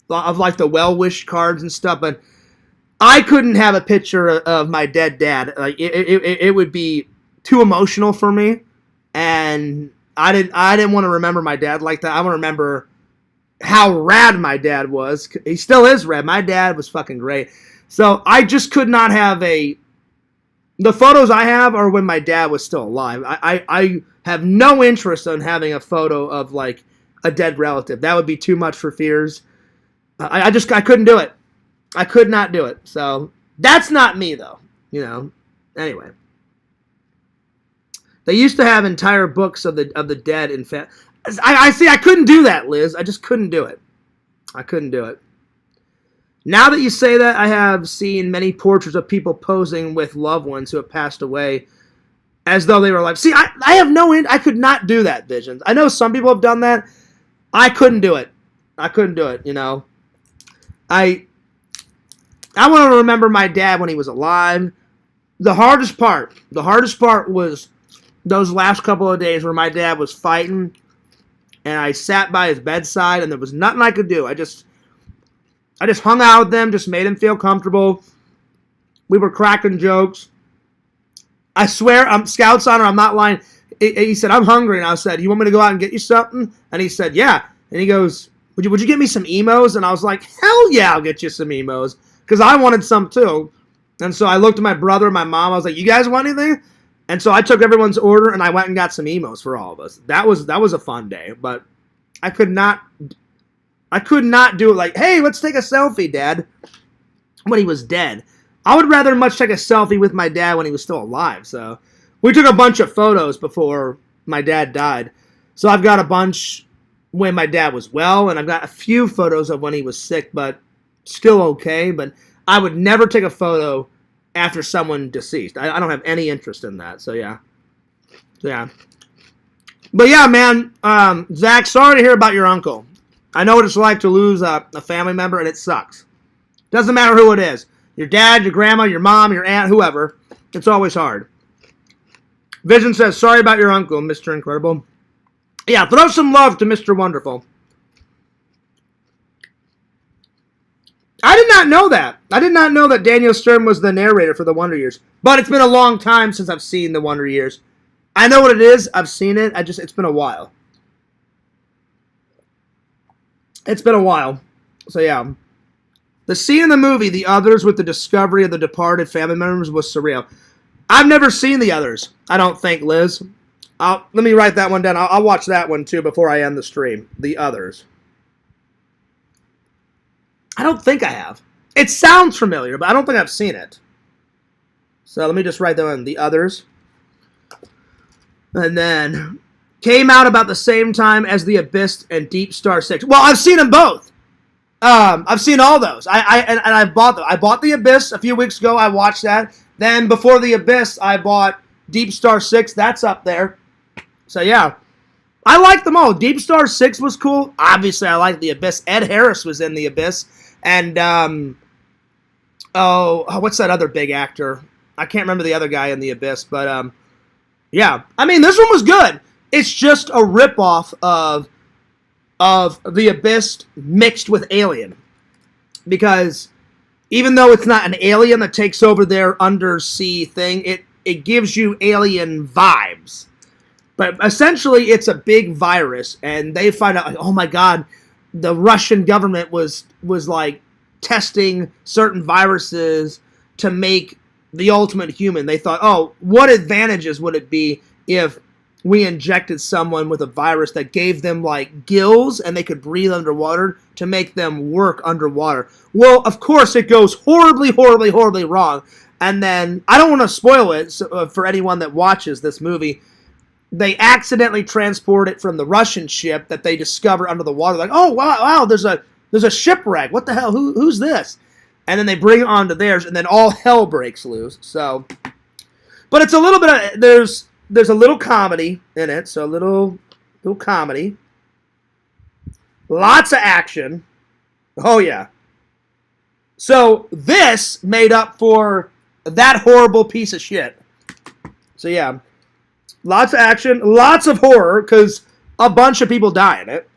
like the well-wish cards and stuff, but I couldn't have a picture of my dead dad. Like it would be too emotional for me, and I didn't want to remember my dad like that. I want to remember how rad my dad was. He still is rad. My dad was fucking great. So I just could not have the photos I have are when my dad was still alive. I have no interest in having a photo of like a dead relative. That would be too much for fears. I couldn't do it. I could not do it. So that's not me though, Anyway. They used to have entire books of the dead in fact. I see. I couldn't do that, Liz. I just couldn't do it. I couldn't do it. Now that you say that, I have seen many portraits of people posing with loved ones who have passed away as though they were alive. See, I have no... I could not do that, Visions. I know some people have done that. I couldn't do it. I couldn't do it, I want to remember my dad when he was alive. The hardest part was those last couple of days where my dad was fighting, and I sat by his bedside, and there was nothing I could do. I just hung out with them, just made him feel comfortable. We were cracking jokes. I swear, I'm Scout's honor, I'm not lying. He said, I'm hungry, and I said, you want me to go out and get you something? And he said, yeah. And he goes, would you get me some emos? And I was like, hell yeah, I'll get you some emos. Because I wanted some too. And so I looked at my brother and my mom. I was like, you guys want anything? And so I took everyone's order, and I went and got some emos for all of us. That was a fun day, but I could not do it like, hey, let's take a selfie, Dad, when he was dead. I would rather much take a selfie with my dad when he was still alive. So we took a bunch of photos before my dad died. So I've got a bunch when my dad was well, and I've got a few photos of when he was sick, but still okay. But I would never take a photo after someone deceased. I don't have any interest in that. So yeah. But yeah, man, Zach, sorry to hear about your uncle. I know what it's like to lose a family member, and it sucks. Doesn't matter who it is. Your dad, your grandma, your mom, your aunt, whoever. It's always hard. Vision says, sorry about your uncle, Mr. Incredible. Yeah, throw some love to Mr. Wonderful. I did not know that. I did not know that Daniel Stern was the narrator for The Wonder Years. But it's been a long time since I've seen The Wonder Years. I know what it is. I've seen it. It's been a while. It's been a while. So yeah. The scene in the movie, The Others, with the discovery of the departed family members was surreal. I've never seen The Others, I don't think, Liz. Let me write that one down. I'll watch that one too before I end the stream. The Others. I don't think I have. It sounds familiar, but I don't think I've seen it. So let me just write that one. The Others. And then came out about the same time as The Abyss and Deep Star 6. Well, I've seen them both. I've seen all those. I bought them. I bought The Abyss a few weeks ago. I watched that. Then before The Abyss, I bought Deep Star 6. That's up there. So yeah. I like them all. Deep Star 6 was cool. Obviously, I like The Abyss. Ed Harris was in The Abyss. And, what's that other big actor? I can't remember the other guy in The Abyss. But, yeah. I mean, this one was good. It's just a ripoff of of the Abyss mixed with Alien. Because even though it's not an alien that takes over their undersea thing, it gives you alien vibes. But essentially, it's a big virus, and they find out, like, oh my god, the Russian government was like testing certain viruses to make the ultimate human. They thought, oh, what advantages would it be if we injected someone with a virus that gave them like gills and they could breathe underwater to make them work underwater? Well, of course, it goes horribly, horribly, horribly wrong. And then, I don't want to spoil it for anyone that watches this movie. They accidentally transport it from the Russian ship that they discover under the water. Like, oh, wow, there's a shipwreck. What the hell? Who's this? And then they bring it onto theirs, and then all hell breaks loose. So, but it's a little bit of, there's a little comedy in it, so a little comedy. Lots of action. Oh, yeah. So, this made up for that horrible piece of shit. So, yeah. Lots of action, lots of horror, because a bunch of people die in it.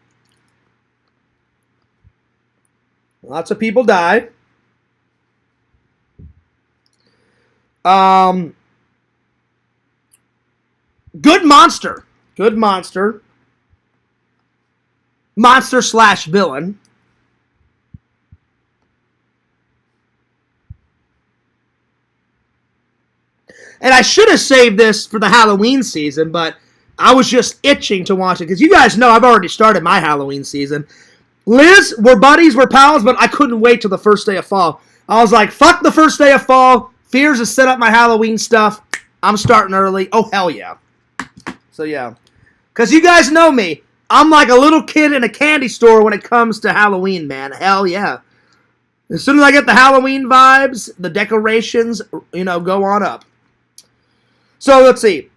Lots of people die. Good monster. Good monster. Monster/villain. And I should have saved this for the Halloween season, but I was just itching to watch it. Because you guys know I've already started my Halloween season. Liz, we're buddies, we're pals, but I couldn't wait till the first day of fall. I was like, fuck the first day of fall. Fears has set up my Halloween stuff. I'm starting early. Oh, hell yeah. So, yeah. Because you guys know me. I'm like a little kid in a candy store when it comes to Halloween, man. Hell yeah. As soon as I get the Halloween vibes, the decorations, go on up. So, let's see.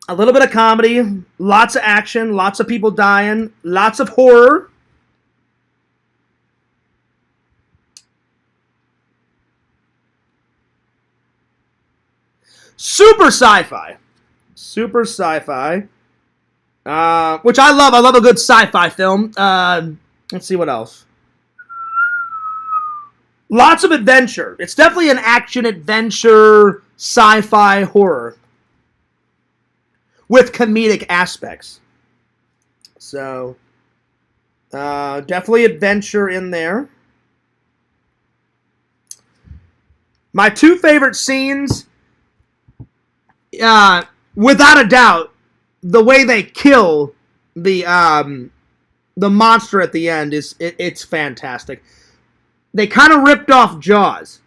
A little bit of comedy, lots of action, lots of people dying, lots of horror. Super sci-fi. Super sci-fi. Which I love. I love a good sci-fi film. Let's see what else. Lots of adventure. It's definitely an action-adventure, sci-fi horror. With comedic aspects. So, definitely adventure in there. My two favorite scenes, without a doubt, the way they kill the monster at the end it's fantastic. They kind of ripped off Jaws.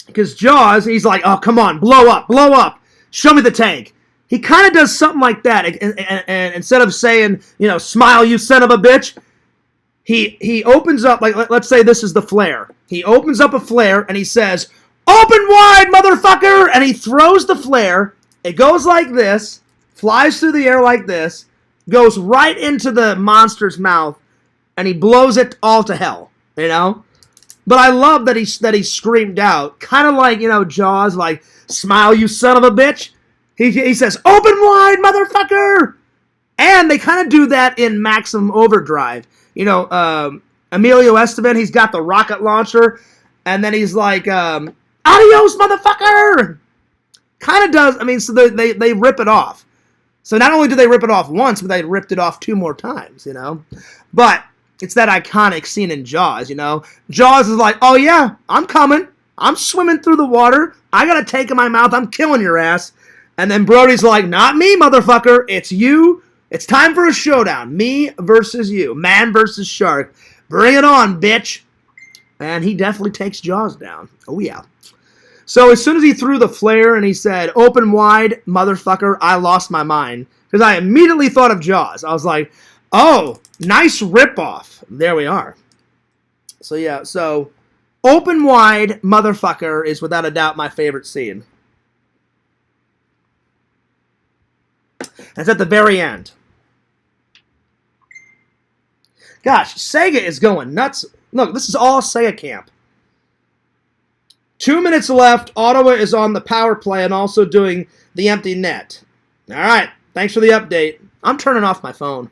Because Jaws, he's like, oh, come on, blow up, show me the tank. He kind of does something like that, and instead of saying, smile, you son of a bitch, he opens up, like, let's say this is the flare. He opens up a flare, and he says, open wide, motherfucker! And he throws the flare, it goes like this, flies through the air like this, goes right into the monster's mouth, and he blows it all to hell, But I love that he screamed out, kind of like, Jaws, like, smile, you son of a bitch. He says, open wide, motherfucker! And they kind of do that in Maximum Overdrive. Emilio Estevez, he's got the rocket launcher, and then he's like, adios, motherfucker! Kind of does, so they rip it off. So not only do they rip it off once, but they ripped it off 2 more times, But it's that iconic scene in Jaws, Jaws is like, oh yeah, I'm coming. I'm swimming through the water. I got a tank in my mouth. I'm killing your ass. And then Brody's like, not me, motherfucker. It's you. It's time for a showdown. Me versus you. Man versus shark. Bring it on, bitch. And he definitely takes Jaws down. Oh, yeah. So as soon as he threw the flare and he said, open wide, motherfucker, I lost my mind. Because I immediately thought of Jaws. I was like, oh, nice ripoff. There we are. So, yeah. So, open wide, motherfucker is without a doubt my favorite scene. It's at the very end. Gosh, Sega is going nuts. Look, this is all Sega camp. 2 minutes left. Ottawa is on the power play and also doing the empty net. All right. Thanks for the update. I'm turning off my phone.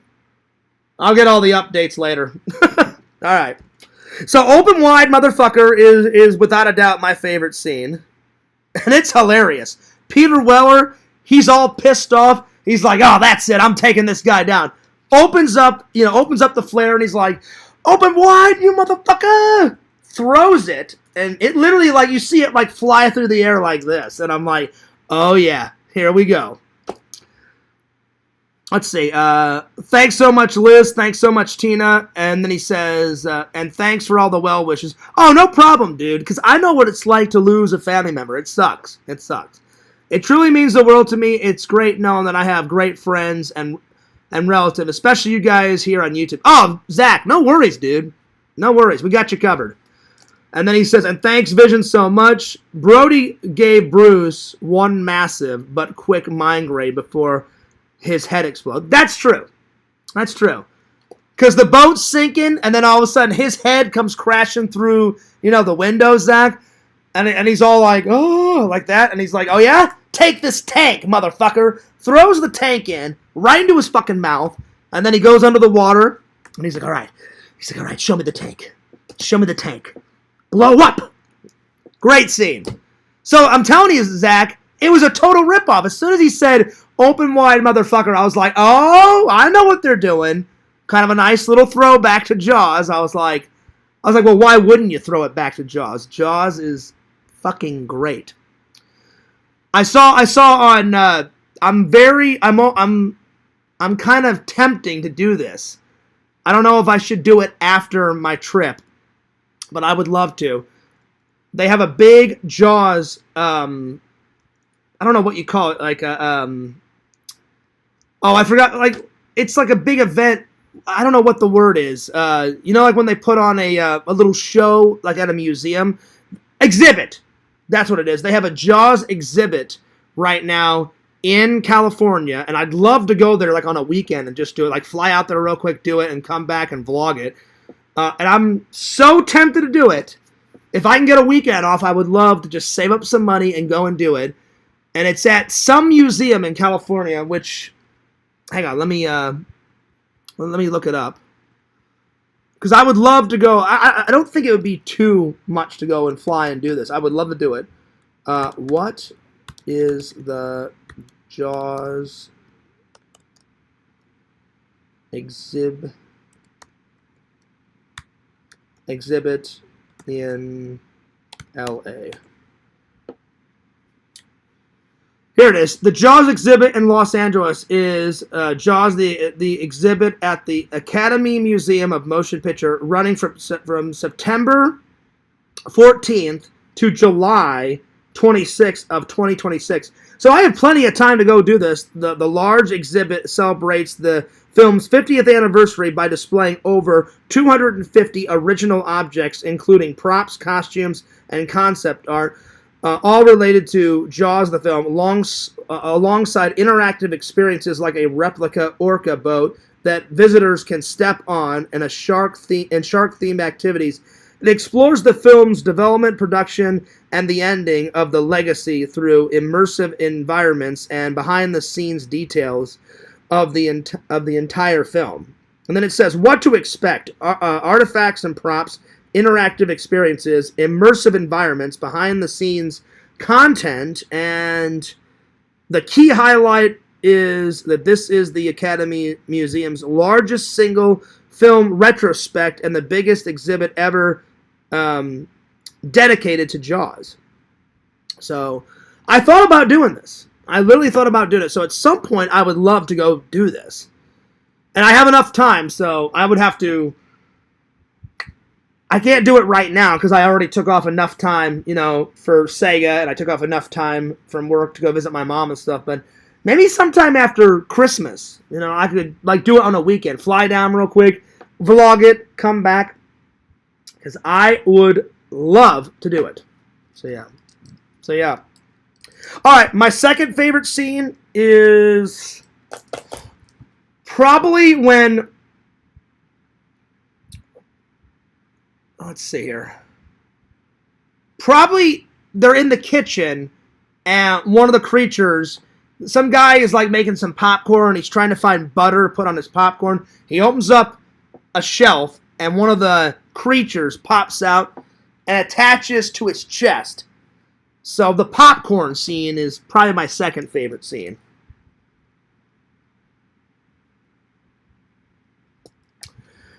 I'll get all the updates later. All right. So open wide, motherfucker, is without a doubt my favorite scene. And it's hilarious. Peter Weller, he's all pissed off. He's like, oh, that's it. I'm taking this guy down. Opens up the flare, and he's like, open wide, you motherfucker! Throws it, and it literally, like, you see it, like, fly through the air like this. And I'm like, oh, yeah, here we go. Let's see. Thanks so much, Liz. Thanks so much, Tina. And then he says, and thanks for all the well wishes. Oh, no problem, dude, because I know what it's like to lose a family member. It sucks. It sucks. It truly means the world to me. It's great knowing that I have great friends and relatives, especially you guys here on YouTube. Oh, Zach, no worries, dude. No worries. We got you covered. And then he says, and thanks, Vision, so much. Brody gave Bruce one massive but quick mind grade before his head exploded. That's true. That's true. Because the boat's sinking, and then all of a sudden his head comes crashing through, the window, Zach. And he's all like, oh, like that. And he's like, oh, yeah? Take this tank, motherfucker. Throws the tank in, right into his fucking mouth. And then he goes under the water. And he's like, all right. He's like, all right, show me the tank. Show me the tank. Blow up. Great scene. So I'm telling you, Zach, it was a total ripoff. As soon as he said, open wide, motherfucker, I was like, oh, I know what they're doing. Kind of a nice little throwback to Jaws. I was like, well, why wouldn't you throw it back to Jaws? Jaws is fucking great. I saw on, I'm kind of tempting to do this. I don't know if I should do it after my trip, but I would love to. They have a big Jaws, I don't know what you call it, like a, oh, I forgot, like, it's like a big event. I don't know what the word is. Like when they put on a little show, like at a museum. Exhibit. That's what it is. They have a Jaws exhibit right now in California, and I'd love to go there like on a weekend and just do it. Like fly out there real quick, do it, and come back and vlog it. And I'm so tempted to do it. If I can get a weekend off, I would love to just save up some money and go and do it. And it's at some museum in California, which, hang on, let me look it up. Because I would love to go. I don't think it would be too much to go and fly and do this. I would love to do it. What is the Jaws exhibit in LA? Here it is. The Jaws exhibit in Los Angeles is Jaws, the exhibit at the Academy Museum of Motion Picture, running from September 14th to July 26th of 2026. So I have plenty of time to go do this. The large exhibit celebrates the film's 50th anniversary by displaying over 250 original objects, including props, costumes, and concept art, all related to Jaws the film, alongside interactive experiences like a replica orca boat that visitors can step on and shark-themed activities. It explores the film's development, production, and the ending of the legacy through immersive environments and behind-the-scenes details of the entire film. And then it says what to expect: artifacts and props, interactive experiences, immersive environments, behind-the-scenes content, and the key highlight is that this is the Academy Museum's largest single film retrospect and the biggest exhibit ever dedicated to Jaws. So I thought about doing this. I literally thought about doing it. So at some point I would love to go do this. And I have enough time, so I would have to... I can't do it right now because I already took off enough time, for Sega, and I took off enough time from work to go visit my mom and stuff. But maybe sometime after Christmas, I could do it on a weekend. Fly down real quick, vlog it, come back, because I would love to do it. So yeah. All right, my second favorite scene is probably when... Let's see here. Probably they're in the kitchen and one of the creatures, some guy is like making some popcorn. He's trying to find butter to put on his popcorn. He opens up a shelf, and one of the creatures pops out and attaches to his chest. So the popcorn scene is probably my second favorite scene.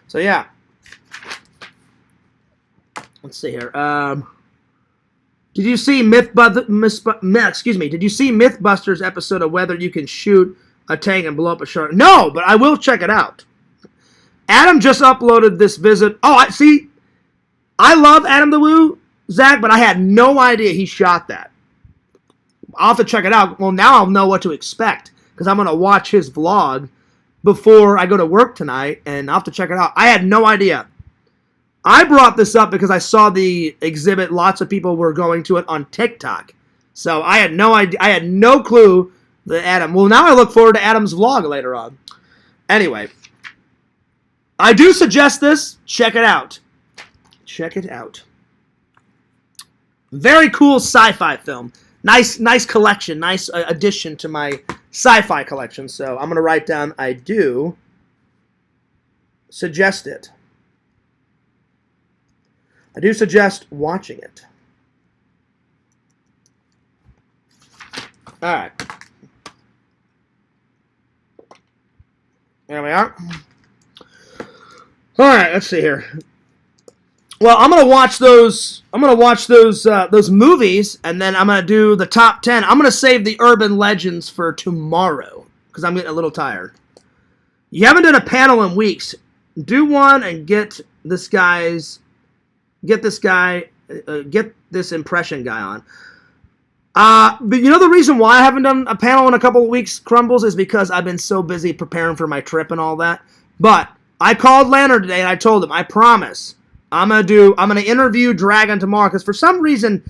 So yeah. Let's see here. Did you see Did you see Mythbusters episode of whether you can shoot a tank and blow up a shark? No, but I will check it out. Adam just uploaded this visit. Oh, I love Adam the Woo, Zach, but I had no idea he shot that. I'll have to check it out. Well, now I'll know what to expect because I'm going to watch his vlog before I go to work tonight, and I'll have to check it out. I had no idea. I brought this up because I saw the exhibit. Lots of people were going to it on TikTok. So I had no idea. I had no clue that Adam. Well, now I look forward to Adam's vlog later on. Anyway, I do suggest this. Check it out. Check it out. Very cool sci-fi film. Nice collection. Nice addition to my sci-fi collection. So I'm going to write down, I do suggest it. I do suggest watching it. All right. There we are. All right, let's see here. Well, I'm gonna watch those. Those movies, and then I'm gonna do the top 10. I'm gonna save the urban legends for tomorrow because I'm getting a little tired. You haven't done a panel in weeks. Do one and get this impression guy on. But you know the reason why I haven't done a panel in a couple of weeks, Crumbles, is because I've been so busy preparing for my trip and all that. But I called Lantern today and I told him, I promise, I'm gonna interview Dragon tomorrow, because for some reason,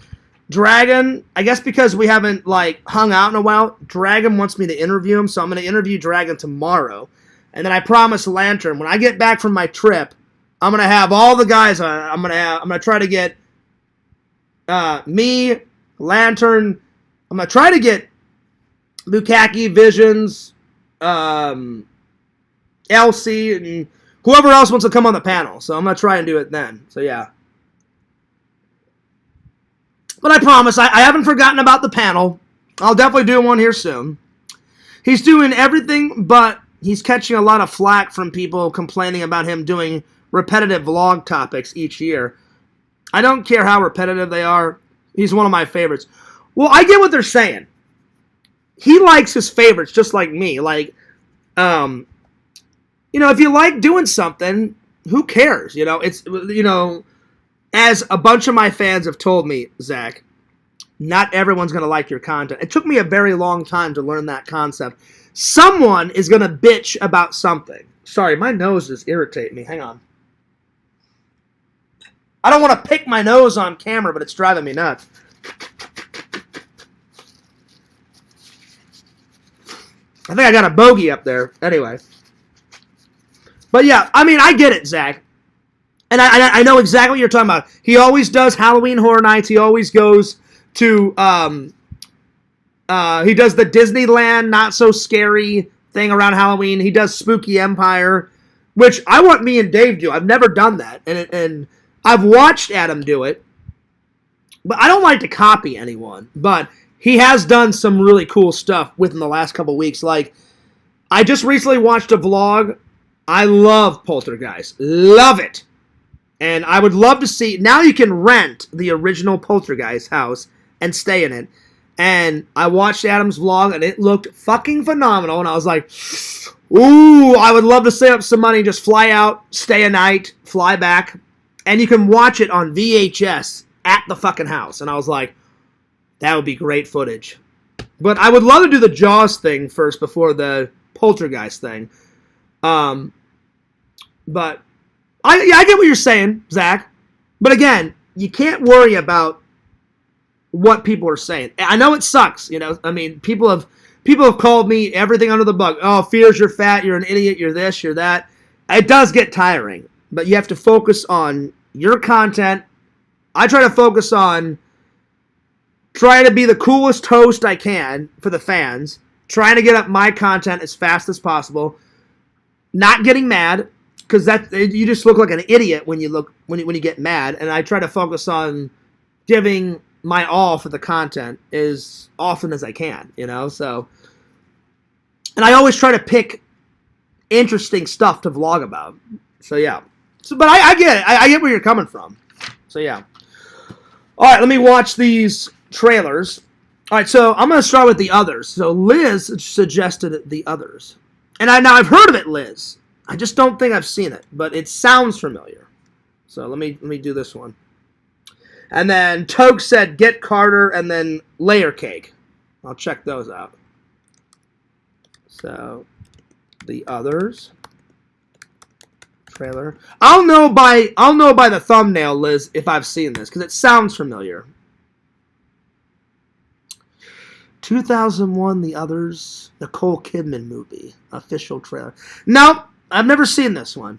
Dragon, I guess because we haven't hung out in a while, Dragon wants me to interview him, so I'm gonna interview Dragon tomorrow. And then I promised Lantern, when I get back from my trip, I'm gonna have all the guys. I'm gonna try to get me, Lantern. I'm gonna try to get Bukaki, Visions, Elsie, and whoever else wants to come on the panel. So I'm gonna try and do it then. So yeah. But I promise, I haven't forgotten about the panel. I'll definitely do one here soon. He's doing everything, but he's catching a lot of flack from people complaining about him doing repetitive vlog topics each year. I don't care how repetitive they are. He's one of my favorites. Well, I get what they're saying. He likes his favorites just like me. If you like doing something, who cares? As a bunch of my fans have told me, Zach, not everyone's going to like your content. It took me a very long time to learn that concept. Someone is going to bitch about something. Sorry, my nose is irritating me. Hang on. I don't want to pick my nose on camera, but it's driving me nuts. I think I got a bogey up there. Anyway. But yeah, I get it, Zach. And I know exactly what you're talking about. He always does Halloween Horror Nights. He always goes to, he does the Disneyland Not So Scary thing around Halloween. He does Spooky Empire, which I want me and Dave do. I've never done that. And I've watched Adam do it, but I don't like to copy anyone. But he has done some really cool stuff within the last couple weeks. Like, I just recently watched a vlog. I love Poltergeist. Love it. And I would love to see... Now you can rent the original Poltergeist house and stay in it. And I watched Adam's vlog, and it looked fucking phenomenal. And I was like, ooh, I would love to save up some money, just fly out, stay a night, fly back. And you can watch it on VHS at the fucking house. And I was like, that would be great footage. But I would love to do the Jaws thing first before the Poltergeist thing. But I get what you're saying, Zach. But again, you can't worry about what people are saying. I know it sucks, people have called me everything under the bug. Oh, Fears, you're fat, you're an idiot, you're this, you're that. It does get tiring. But you have to focus on your content. I try to focus on trying to be the coolest host I can for the fans. trying to get up my content as fast as possible, not getting mad, because you just look like an idiot when you get mad, and I try to focus on giving my all for the content as often as I can, so, and I always try to pick interesting stuff to vlog about, so yeah, but I get it, I get where you're coming from, so yeah. Alright, let me watch these trailers. Alright, so I'm going to start with The Others. So Liz suggested The Others. And I've heard of it, Liz. I just don't think I've seen it, but it sounds familiar. So let me do this one. And then Toke said Get Carter and then Layer Cake. I'll check those out. So The Others trailer. I'll know by the thumbnail, Liz, if I've seen this, because it sounds familiar. 2001, The Others, Nicole Kidman movie, official trailer. No, I've never seen this one.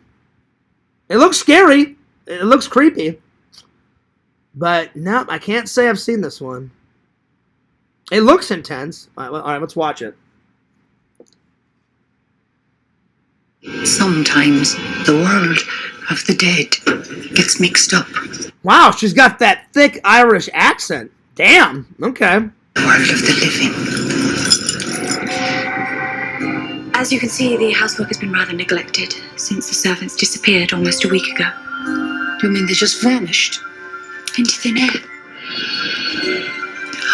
It looks scary. It looks creepy. But no, I can't say I've seen this one. It looks intense. All right, let's watch it. Sometimes the world of the dead gets mixed up. Wow, she's got that thick Irish accent. Damn, okay. The world of the living. As you can see, the housework has been rather neglected since the servants disappeared almost a week ago. Do you mean they just vanished? Into thin air.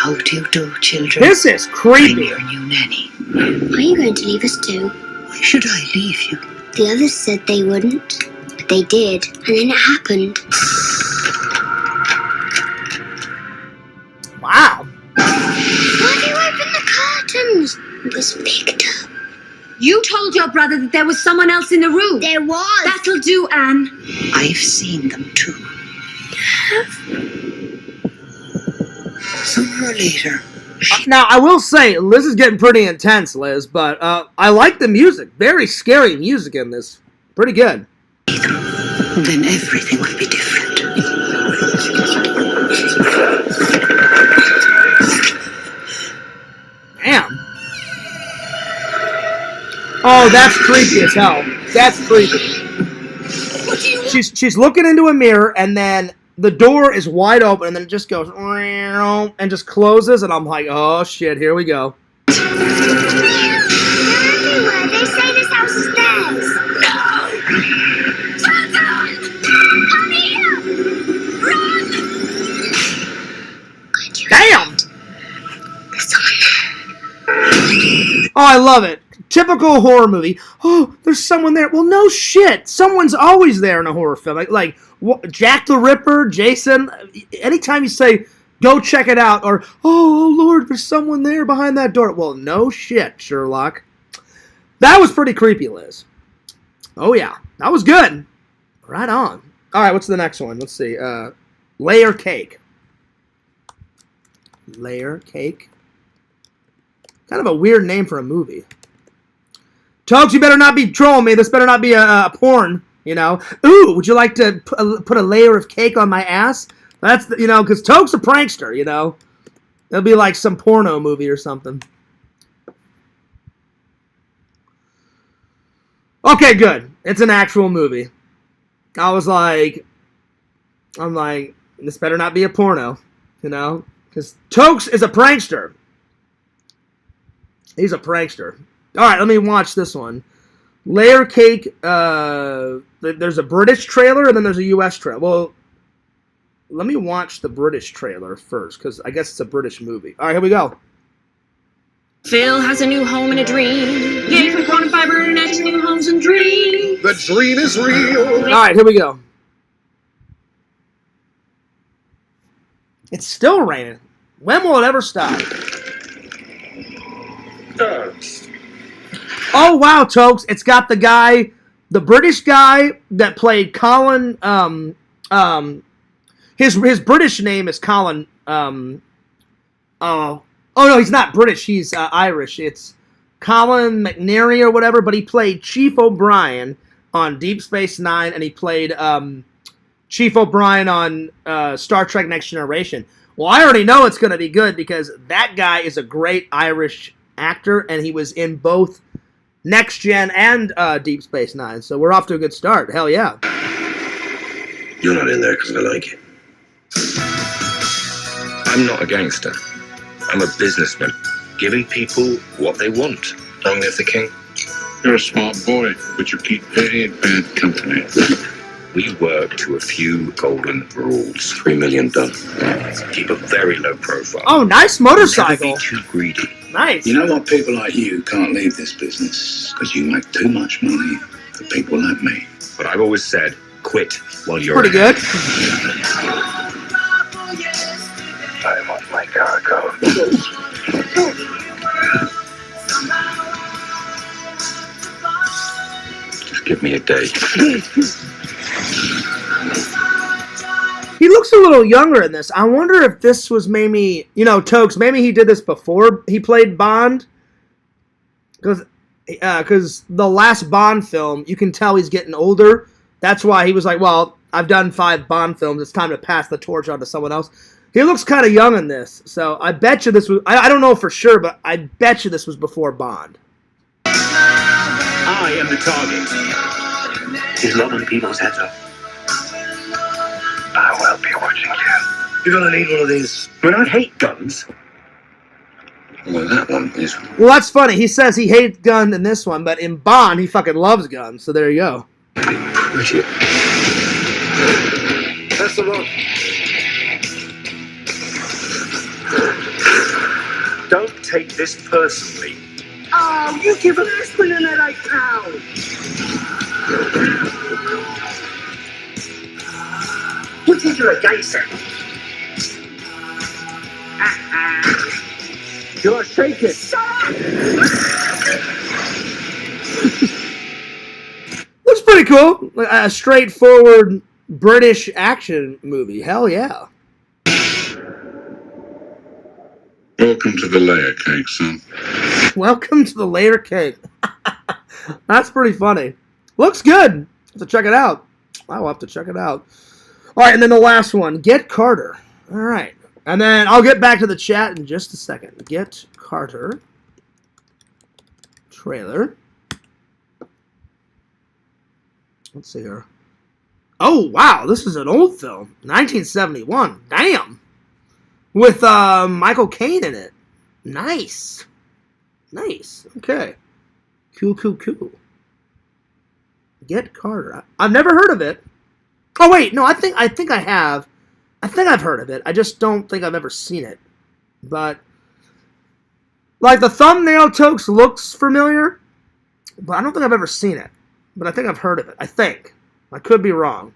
How do you do, children? This is I'm creepy. your new nanny. Are you going to leave us too? Why should I leave you? The others said they wouldn't, but they did, and then it happened. Wow. Why do you open the curtains? It was picked up. You told your brother that there was someone else in the room. There was. That'll do, Anne. I've seen them too. Sooner or later. Now, I will say, Liz is getting pretty intense, Liz, but I like the music. Very scary music in this. Pretty good. Then everything will be different. Damn. Oh, that's creepy as hell. That's creepy. She's looking into a mirror, and then the door is wide open, and then it just goes and just closes, and I'm like, oh shit, here we go. They're everywhere. They say this house is theirs. Hurry up! Run! Damn! Oh, I love it. Typical horror movie. Oh, there's someone there. Well, no shit. Someone's always there in a horror film. Like Jack the Ripper, Jason. Anytime you say, go check it out, or, oh, Lord, there's someone there behind that door. Well, no shit, Sherlock. That was pretty creepy, Liz. Oh, yeah. That was good. Right on. All right, what's the next one? Let's see. Layer Cake. Layer Cake. Kind of a weird name for a movie. Tokes, you better not be trolling me. This better not be a porn, Ooh, would you like to put a layer of cake on my ass? That's, because Toke's a prankster, It'll be like some porno movie or something. Okay, good. It's an actual movie. I'm like, this better not be a porno, Because Tokes is a prankster. He's a prankster. All right, let me watch this one. Layer Cake, there's a British trailer and then there's a U.S. trailer. Well, let me watch the British trailer first, because I guess it's a British movie. All right, here we go. Phil has a new home and a dream. Yay from quantum fiber internet to new homes and dreams. The dream is real. All right, here we go. It's still raining. When will it ever stop? Oh, wow, Tokes. It's got the British guy that played Colin, his British name is Colin, oh, no, he's not British, he's Irish. It's Colin McNary or whatever, but he played Chief O'Brien on Deep Space Nine, and he played Chief O'Brien on Star Trek Next Generation. Well, I already know it's going to be good, because that guy is a great Irish actor, and he was in both Next Gen and Deep Space Nine. So we're off to a good start. Hell yeah. You're not in there because I like it. I'm not a gangster. I'm a businessman, giving people what they want. Long live the king. You're a smart boy, but you keep very bad company. We work to a few golden rules. 3 million done. Keep a very low profile. Oh, nice motorcycle. Never be too greedy. Nice. You know what? People like you can't leave this business because you make too much money for people like me. But I've always said, quit while you're pretty good. I want my cargo. Just give me a day. He looks a little younger in this. I wonder if this was maybe, you know, Tokes, maybe he did this before he played Bond. Because the last Bond film, you can tell he's getting older. That's why he was like, well, I've done 5 Bond films. It's time to pass the torch on to someone else. He looks kind of young in this. So I bet you this was, I don't know for sure, but I bet you this was before Bond. I am the target. He's lobbing people's heads off. I will be watching you. You're gonna need one of these. I mean, I hate guns. Well, that one is... Well, that's funny. He says he hates guns in this one, but in Bond, he fucking loves guns. So there you go. Pretty. That's the one. Don't take this personally. Oh, you give an aspirin and that Who think you're a gangster? You're shaking. Looks pretty cool. A straightforward British action movie. Hell yeah. Welcome to the layer cake, son. Welcome to the layer cake. That's pretty funny. Looks good. Have to check it out. I will have to check it out. All right, and then the last one, Get Carter. All right. And then I'll get back to the chat in just a second. Get Carter. Trailer. Let's see here. Oh, wow. This is an old film. 1971. Damn. With Michael Caine in it. Nice. Nice. Okay. Cool, cool, cool. Get Carter. I've never heard of it. Oh, wait. No, I think I have. I think I've heard of it. I just don't think I've ever seen it. But, like, the thumbnail, Tokes, looks familiar. But I don't think I've ever seen it. But I think I've heard of it. I think. I could be wrong.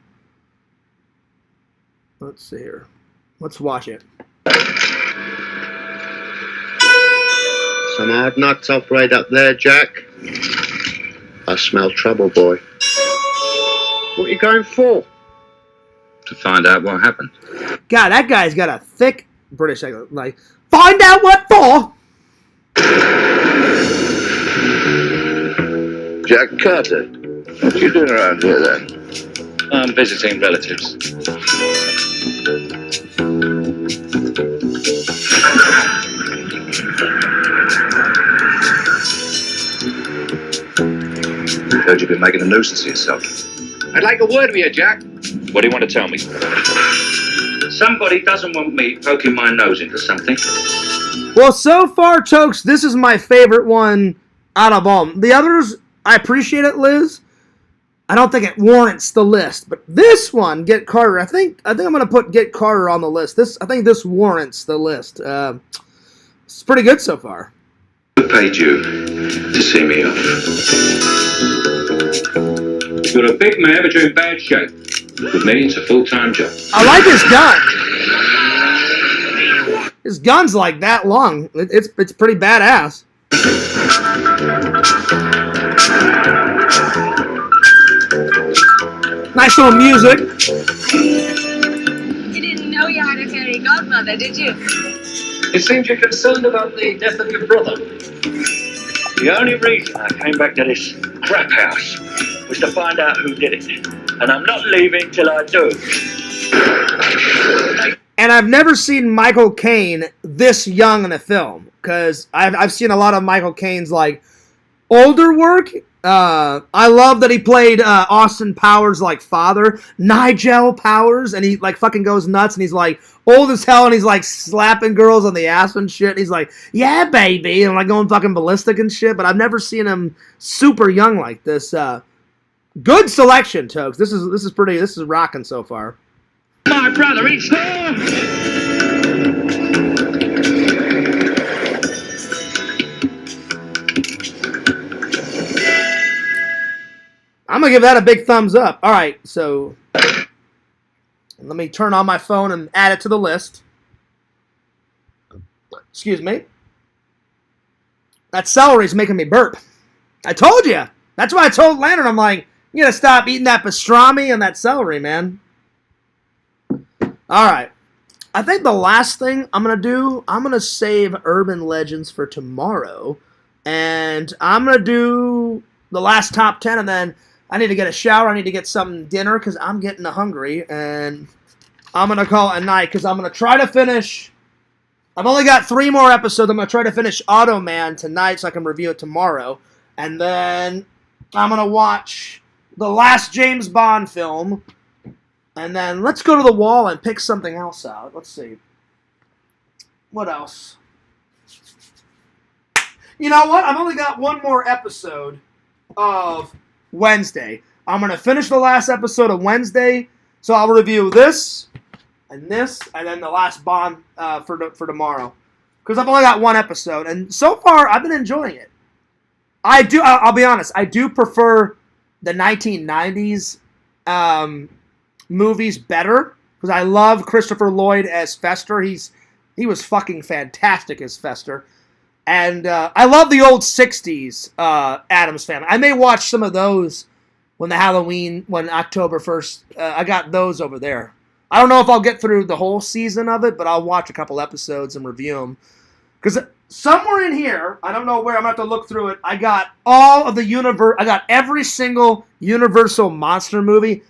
Let's see here. Let's watch it. Some hard nuts operate up there, Jack. I smell trouble, boy. What are you going for? To find out what happened. God, that guy's got a thick British accent. Like, find out what for? Jack Carter. What you doing around here, then? I'm visiting relatives. Heard you've been making a nuisance of yourself. I'd like a word with you, Jack. What do you want to tell me? Somebody doesn't want me poking my nose into something. Well, so far, Tokes, this is my favorite one out of all. The others, I appreciate it, Liz. I don't think it warrants the list, but this one, Get Carter, I think I'm gonna put Get Carter on the list. I think this warrants the list. It's pretty good so far. Who paid you to see me off? You're a big man, but you're in bad shape. With me, it's a full-time job. I like his gun. His gun's like that long. It's pretty badass. Nice little music. You didn't know you had a fairy godmother, did you? It seems you're concerned about the death of your brother. The only reason I came back to this crap house was to find out who did it. And I'm not leaving till I do. And I've never seen Michael Caine this young in a film. because I've seen a lot of Michael Caine's like older work. I love that he played Austin Powers' like father, Nigel Powers, and he like fucking goes nuts, and he's like old as hell, and he's like slapping girls on the ass and shit. And he's like, yeah, baby, and like going fucking ballistic and shit. But I've never seen him super young like this. Good selection, Tokes. This is pretty. This is rocking so far. My brother, it's I'm gonna give that a big thumbs up. All right, so let me turn on my phone and add it to the list. Excuse me. That celery's making me burp. I told you. That's why I told Lantern, I'm like, you gotta stop eating that pastrami and that celery, man. All right. I think the last thing I'm going to do, I'm going to save Urban Legends for tomorrow. And I'm going to do the last top 10, and then I need to get a shower. I need to get some dinner because I'm getting hungry. And I'm going to call it a night because I'm going to try to finish. I've only got 3 more episodes. I'm going to try to finish Automan tonight so I can review it tomorrow. And then I'm going to watch the last James Bond film. And then let's go to the wall and pick something else out. Let's see. What else? You know what? I've only got 1 more episode of Wednesday. I'm going to finish the last episode of Wednesday. So I'll review this, and then the last Bond for tomorrow. Because I've only got 1 episode. And so far, I've been enjoying it. I'll be honest. I do prefer the 1990s movies better, because I love Christopher Lloyd as Fester. He was fucking fantastic as Fester. And I love the old 60s Addams Family. I may watch some of those when October 1st, I got those over there. I don't know if I'll get through the whole season of it, but I'll watch a couple episodes and review them. Because somewhere in here, I don't know where, I'm going to have to look through it, I got all of the I got every single Universal monster movie.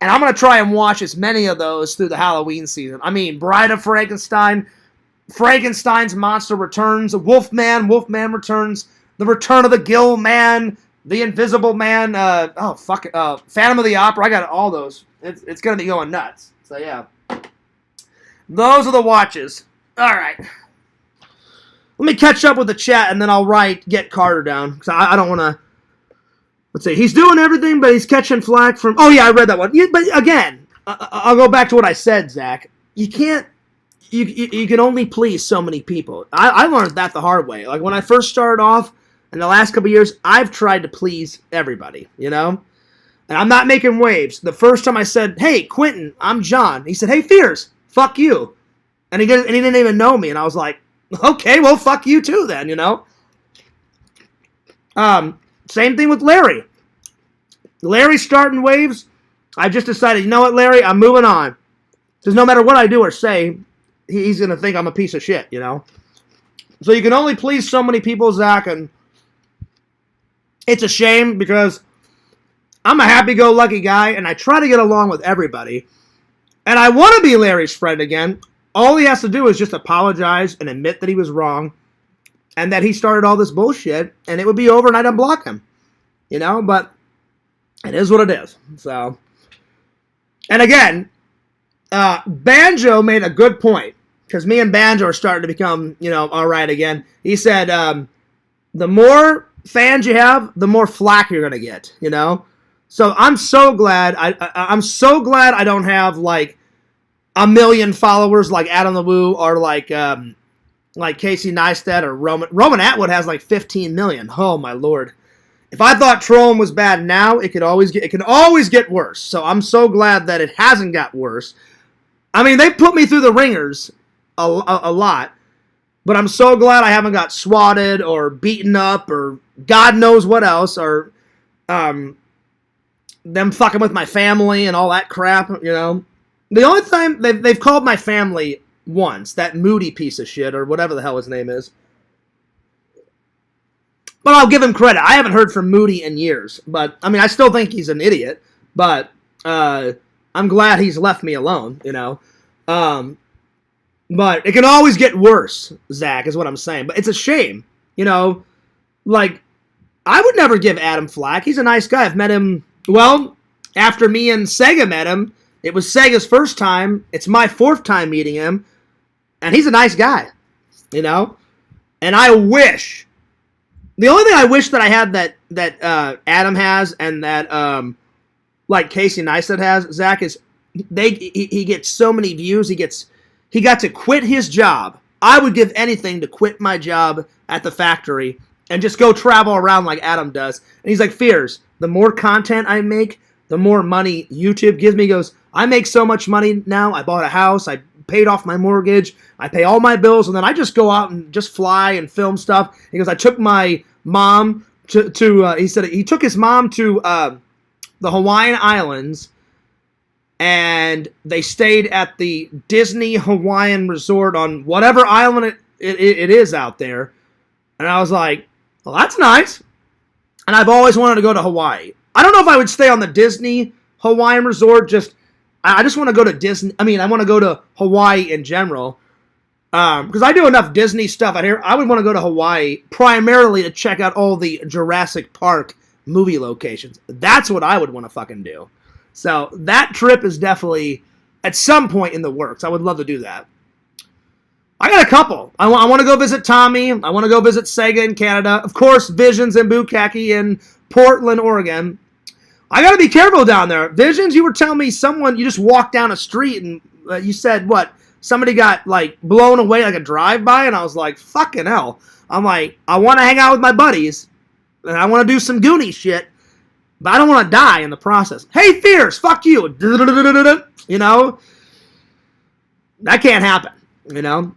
And I'm going to try and watch as many of those through the Halloween season. I mean, Bride of Frankenstein, Frankenstein's Monster Returns, Wolfman Returns, The Return of the Gill Man, The Invisible Man, Phantom of the Opera. I got all those. It's going to be going nuts. So, yeah. Those are the watches. All right. Let me catch up with the chat, and then I'll get Carter down. Because I don't want to... Let's see. He's doing everything, but he's catching flack from... Oh, yeah, I read that one. Yeah, but again, I'll go back to what I said, Zach. You can't... You can only please so many people. I learned that the hard way. Like, when I first started off, in the last couple of years, I've tried to please everybody, you know? And I'm not making waves. The first time I said, hey, Quentin, I'm John. He said, hey, Fierce, fuck you. And he didn't even know me. And I was like, okay, well, fuck you too then, you know? Same thing with Larry. Larry's starting waves. I just decided, you know what, Larry? I'm moving on. Because no matter what I do or say, he's going to think I'm a piece of shit, you know? So you can only please so many people, Zach, and it's a shame because I'm a happy-go-lucky guy, and I try to get along with everybody. And I want to be Larry's friend again. All he has to do is just apologize and admit that he was wrong and that he started all this bullshit, and it would be over and I'd unblock him. You know, but it is what it is. So, and again, Banjo made a good point, because me and Banjo are starting to become, you know, all right again. He said, the more fans you have, the more flack you're going to get, you know? So I'm so glad, I'm so glad I don't have, like, 1 million followers like Adam the Woo or like Casey Neistat or Roman. Roman Atwood has like 15 million. Oh my lord! If I thought trolling was bad now, it can always get worse. So I'm so glad that it hasn't got worse. I mean, they put me through the ringers a lot, but I'm so glad I haven't got swatted or beaten up or God knows what else, or them fucking with my family and all that crap. You know. The only time they've called my family once, that Moody piece of shit, or whatever the hell his name is. But I'll give him credit. I haven't heard from Moody in years. But, I mean, I still think he's an idiot. But I'm glad he's left me alone, you know. But it can always get worse, Zach, is what I'm saying. But it's a shame. You know, like, I would never give Adam flack. He's a nice guy. I've met him, well, after me and Sega met him. It was Sega's first time. It's my fourth time meeting him. And he's a nice guy, you know? And I wish, the only thing I wish that I had that Adam has and that, like Casey Neistat has, Zach, is he gets so many views. He got to quit his job. I would give anything to quit my job at the factory and just go travel around like Adam does. And he's like, Fears, the more content I make, the more money YouTube gives me. He goes, I make so much money now. I bought a house. I paid off my mortgage. I pay all my bills. And then I just go out and just fly and film stuff. He goes, I took my mom he said he took his mom to the Hawaiian Islands. And they stayed at the Disney Hawaiian Resort on whatever island it is out there. And I was like, well, that's nice. And I've always wanted to go to Hawaii. I don't know if I would stay on the Disney Hawaiian Resort. I just want to go to Disney. I mean, I want to go to Hawaii in general. Because I do enough Disney stuff out here. I would want to go to Hawaii primarily to check out all the Jurassic Park movie locations. That's what I would want to fucking do. So that trip is definitely at some point in the works. I would love to do that. I got a couple. I want to go visit Tommy. I want to go visit Sega in Canada. Of course, Visions and Bukkake in Portland, Oregon. I got to be careful down there. Visions, you were telling me you just walked down a street and you said, what? Somebody got, like, blown away like a drive-by? And I was like, fucking hell. I'm like, I want to hang out with my buddies. And I want to do some Goonie shit. But I don't want to die in the process. Hey, Fierce, fuck you. You know? That can't happen. You know?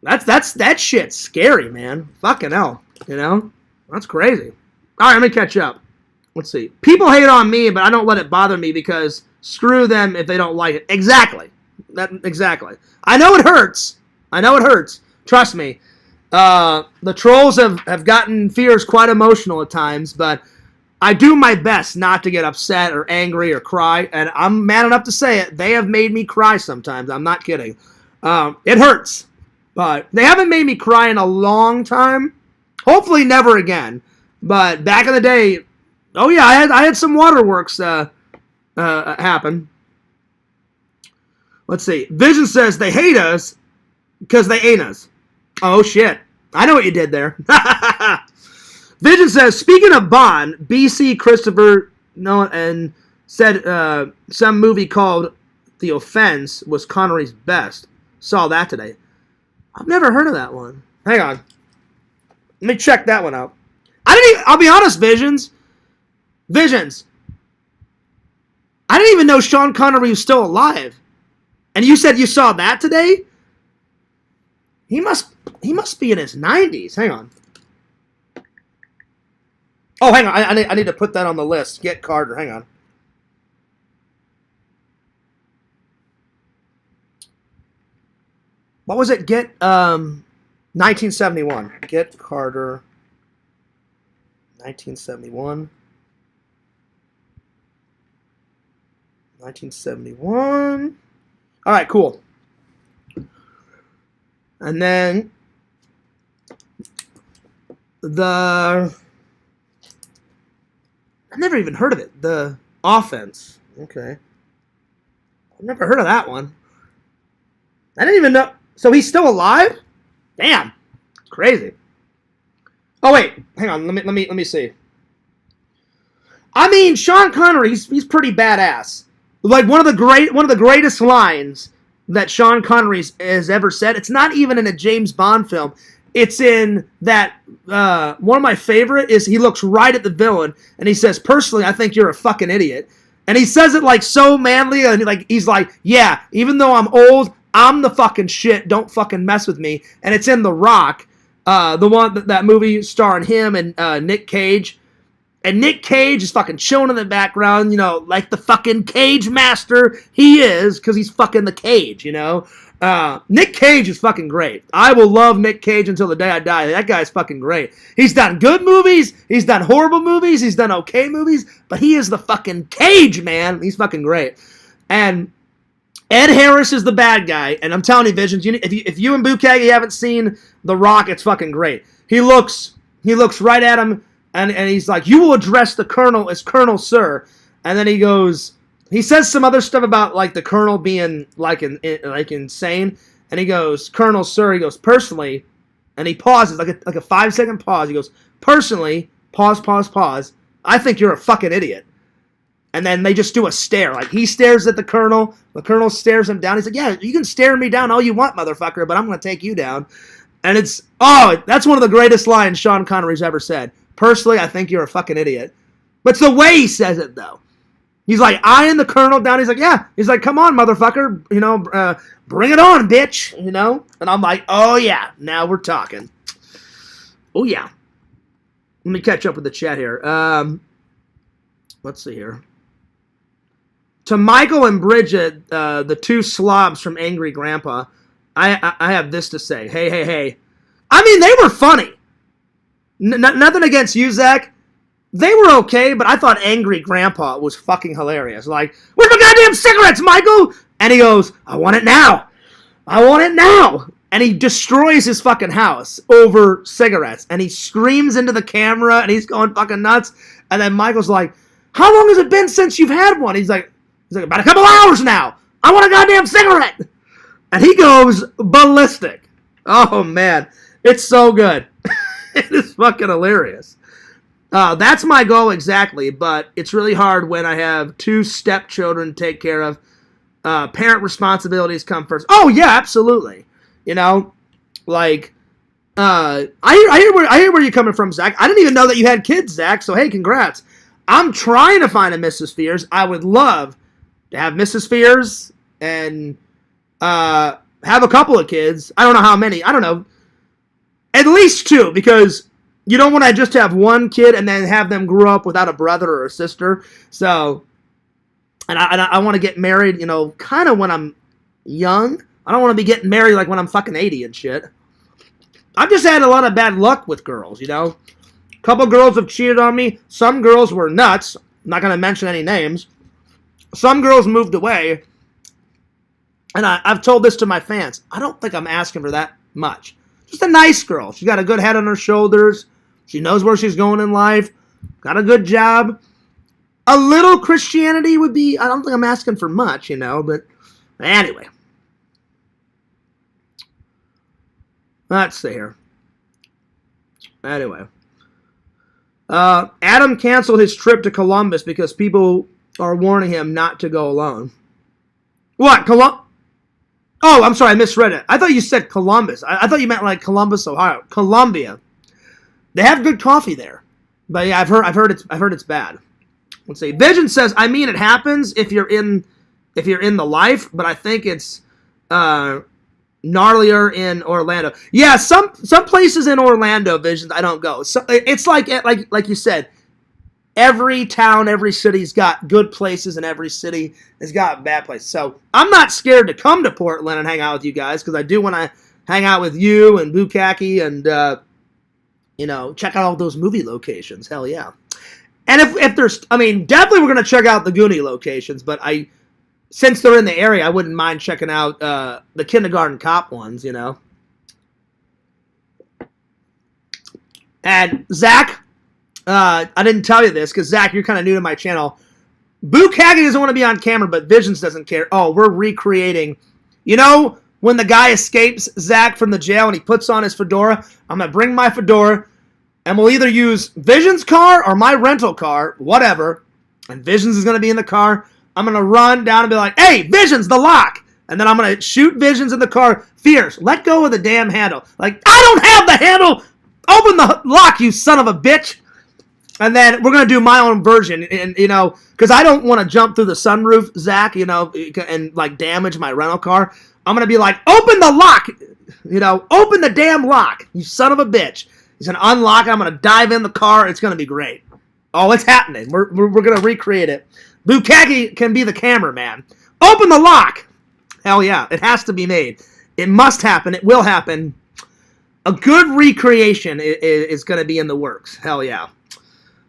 That shit's scary, man. Fucking hell. You know? That's crazy. All right, let me catch up. Let's see. People hate on me, but I don't let it bother me because screw them if they don't like it. Exactly. Exactly. I know it hurts. Trust me. The trolls have gotten Fears quite emotional at times, but I do my best not to get upset or angry or cry, and I'm man enough to say it. They have made me cry sometimes. I'm not kidding. It hurts, but they haven't made me cry in a long time. Hopefully never again. But back in the day, oh yeah, I had some waterworks happen. Let's see. Vision says they hate us because they ain't us. Oh shit. I know what you did there. Vision says, speaking of Bond, BC Christopher Nolan and said some movie called The Offense was Connery's best. Saw that today. I've never heard of that one. Hang on. Let me check that one out. I'll be honest, Visions. I didn't even know Sean Connery was still alive. And you said you saw that today? He must be in his 90s. Hang on. Oh, hang on. I need to put that on the list. Get Carter. Hang on. What was it? Get 1971. Get Carter. 1971. 1971. All right, cool. And then I've never even heard of it. The Offense. Okay. I've never heard of that one. I didn't even know. So he's still alive? Damn. It's crazy. Oh wait, hang on. Let me see. I mean, Sean Connery, he's pretty badass. Like one of the greatest lines that Sean Connery has ever said. It's not even in a James Bond film. It's in that one of my favorite is he looks right at the villain and he says, "Personally, I think you're a fucking idiot." And he says it like so manly and like he's like, "Yeah, even though I'm old, I'm the fucking shit. Don't fucking mess with me." And it's in The Rock, the one that movie starring him and Nick Cage. And Nick Cage is fucking chilling in the background, you know, like the fucking Cage master he is, because he's fucking the Cage, you know. Nick Cage is fucking great. I will love Nick Cage until the day I die. That guy's fucking great. He's done good movies. He's done horrible movies. He's done okay movies. But he is the fucking Cage, man. He's fucking great. And Ed Harris is the bad guy, and I'm telling you, Visions, if you and Bukagi haven't seen The Rock, it's fucking great. He looks right at him, and he's like, "You will address the Colonel as Colonel, sir." And then he says some other stuff about like the Colonel being like insane, and he goes, "Colonel, sir," he goes, "Personally," and he pauses like a 5-second pause. He goes, "Personally," pause. "I think you're a fucking idiot." And then they just do a stare. Like, he stares at the Colonel stares him down. He's like, "Yeah, you can stare me down all you want, motherfucker, but I'm going to take you down." And that's one of the greatest lines Sean Connery's ever said. "Personally, I think you're a fucking idiot." But it's the way he says it, though. He's like eyeing the Colonel down. He's like, "Yeah." He's like, "Come on, motherfucker. Bring it on, bitch." And I'm like, "Oh, yeah. Now we're talking." Oh, yeah. Let me catch up with the chat here. Let's see here. To Michael and Bridget, the two slobs from Angry Grandpa, I have this to say. Hey. I mean, they were funny. Nothing against you, Zach. They were okay, but I thought Angry Grandpa was fucking hilarious. Like, "Where's my goddamn cigarettes, Michael?" And he goes, "I want it now. I want it now." And he destroys his fucking house over cigarettes. And he screams into the camera, and he's going fucking nuts. And then Michael's like, "How long has it been since you've had one?" He's like, "About a couple hours now. I want a goddamn cigarette." And he goes ballistic. Oh, man. It's so good. It is fucking hilarious. That's my goal exactly, but it's really hard when I have 2 stepchildren to take care of. Parent responsibilities come first. Oh, yeah, absolutely. Like, I hear where you're coming from, Zach. I didn't even know that you had kids, Zach, so hey, congrats. I'm trying to find a Mrs. Fears. I would love to have Mrs. Fears and have a couple of kids. I don't know how many. I don't know. At least 2, because you don't want to just have one kid and then have them grow up without a brother or a sister. So, and I want to get married, kind of when I'm young. I don't want to be getting married like when I'm fucking 80 and shit. I've just had a lot of bad luck with girls, A couple girls have cheated on me. Some girls were nuts. I'm not going to mention any names. Some girls moved away. And I've told this to my fans. I don't think I'm asking for that much. Just a nice girl. She's got a good head on her shoulders. She knows where she's going in life. Got a good job. A little Christianity would be... I don't think I'm asking for much, But anyway. Let's see here. Anyway. Adam canceled his trip to Columbus because people are warning him not to go alone. What? Oh, I'm sorry, I misread it. I thought you said Columbus. I thought you meant like Columbus, Ohio. Columbia. They have good coffee there. But yeah, I've heard it's bad. Let's see. Vision says, "I mean, it happens if you're in the life, but I think it's gnarlier in Orlando." Yeah, some places in Orlando, Visions, I don't go. So it's like you said, every town, every city's got good places, and every city has got bad places. So I'm not scared to come to Portland and hang out with you guys, because I do want to hang out with you and Bukaki and check out all those movie locations. Hell yeah. And if there's, definitely we're going to check out the Goonie locations, but since they're in the area, I wouldn't mind checking out the Kindergarten Cop ones, And Zach, I didn't tell you this, because Zach, you're kind of new to my channel. Bukaki doesn't want to be on camera, but Visions doesn't care. Oh, we're recreating. When the guy escapes, Zach, from the jail and he puts on his fedora, I'm going to bring my fedora, and we'll either use Visions' car or my rental car, whatever, and Visions is going to be in the car. I'm going to run down and be like, "Hey, Visions, the lock!" And then I'm going to shoot Visions in the car. "Fierce, let go of the damn handle." Like, "I don't have the handle! Open the lock, you son of a bitch!" And then we're going to do my own version, and because I don't want to jump through the sunroof, Zach, and like damage my rental car. I'm going to be like, "Open the lock! Open the damn lock, you son of a bitch." He's going to unlock it. I'm going to dive in the car. It's going to be great. Oh, it's happening. We're going to recreate it. Bukaki can be the cameraman. "Open the lock!" Hell yeah. It has to be made. It must happen. It will happen. A good recreation is going to be in the works. Hell yeah.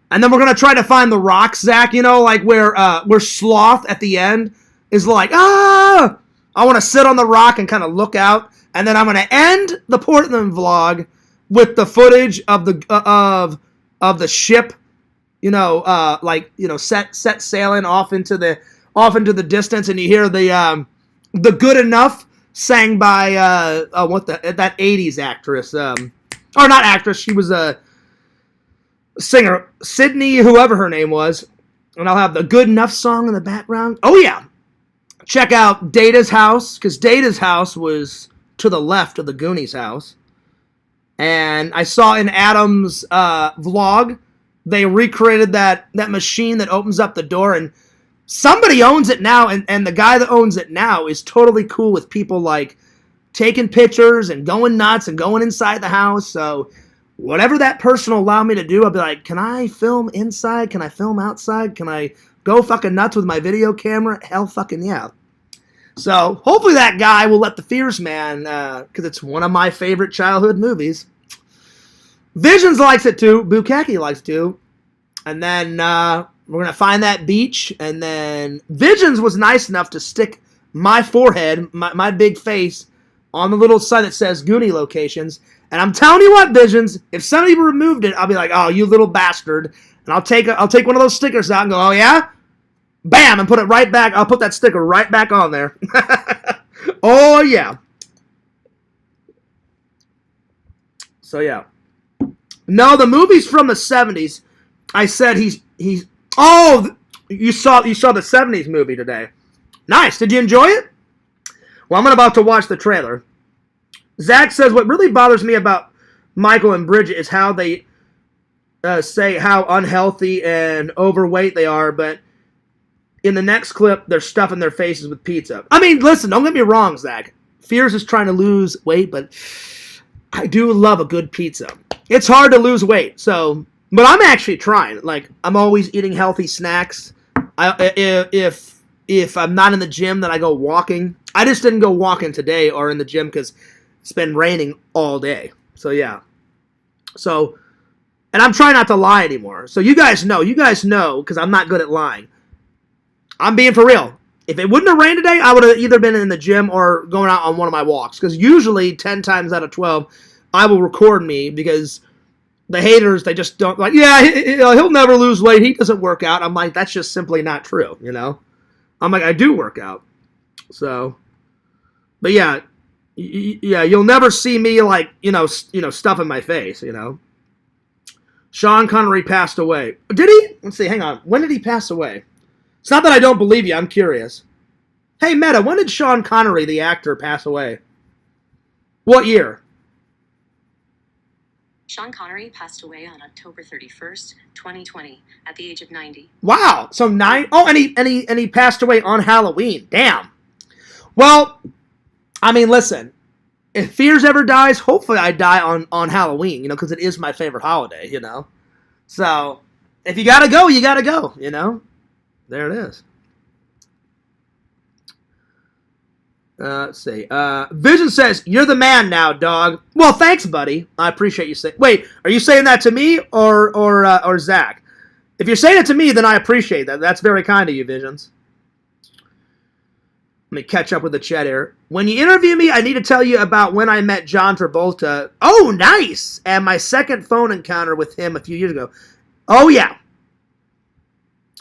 And then we're going to try to find the rocks, Zach, like where Sloth at the end is like, "Ah!" I want to sit on the rock and kind of look out, and then I'm going to end the Portland vlog with the footage of the ship, set sailing off into the distance, and you hear the Good Enough sang by that 80s actress, or not actress, she was a singer, Sydney, whoever her name was, and I'll have the Good Enough song in the background. Oh yeah, check out Data's house, because Data's house was to the left of the Goonies house, and I saw in Adam's vlog, they recreated that machine that opens up the door, and somebody owns it now, and the guy that owns it now is totally cool with people, like, taking pictures and going nuts and going inside the house, so whatever that person will allow me to do, I'll be like, can I film inside? Can I film outside? Can I go fucking nuts with my video camera? Hell fucking yeah. So, hopefully that guy will let the Fears Man, because it's one of my favorite childhood movies. Visions likes it too. Bukaki likes it too. And then, we're going to find that beach, and then Visions was nice enough to stick my forehead, my big face, on the little sign that says Goonie locations. And I'm telling you what, Visions, if somebody removed it, I'll be like, oh, you little bastard. And I'll take one of those stickers out and go, oh yeah? Bam, and put it right back. I'll put that sticker right back on there. Oh yeah. So yeah. No, the movie's from the 70s. I said he's oh, you saw the 70s movie today. Nice. Did you enjoy it? Well, I'm about to watch the trailer. Zach says, what really bothers me about Michael and Bridget is how they say how unhealthy and overweight they are, but in the next clip, they're stuffing their faces with pizza. I mean, listen, don't get me wrong, Zach. Fears is trying to lose weight, but I do love a good pizza. It's hard to lose weight, but I'm actually trying. Like, I'm always eating healthy snacks. If I'm not in the gym, then I go walking. I just didn't go walking today or in the gym because it's been raining all day. So, yeah. So, and I'm trying not to lie anymore. So, you guys know, because I'm not good at lying. I'm being for real. If it wouldn't have rained today, I would have either been in the gym or going out on one of my walks. Because usually, 10 times out of 12, I will record me because the haters, they just don't, like, yeah, he'll never lose weight. He doesn't work out. I'm like, that's just simply not true, you know? I'm like, I do work out. So, but yeah, you'll never see me, like, stuffing my face, you know? Sean Connery passed away. Did he? Let's see, hang on. When did he pass away? It's not that I don't believe you, I'm curious. Hey, Meta, when did Sean Connery, the actor, pass away? What year? Sean Connery passed away on October 31st, 2020, at the age of 90. Wow. So 9. Oh, and he passed away on Halloween. Damn. Well, I mean, listen. If Fears ever dies, hopefully I die on Halloween, because it is my favorite holiday, So, if you gotta go, you gotta go, There it is. Let's see. Vision says, you're the man now, dog. Well, thanks, buddy. I appreciate you saying. Wait, are you saying that to me or Zach? If you're saying it to me, then I appreciate that. That's very kind of you, Visions. Let me catch up with the chat here. When you interview me, I need to tell you about when I met John Travolta. Oh, nice! And my second phone encounter with him a few years ago. Oh, yeah.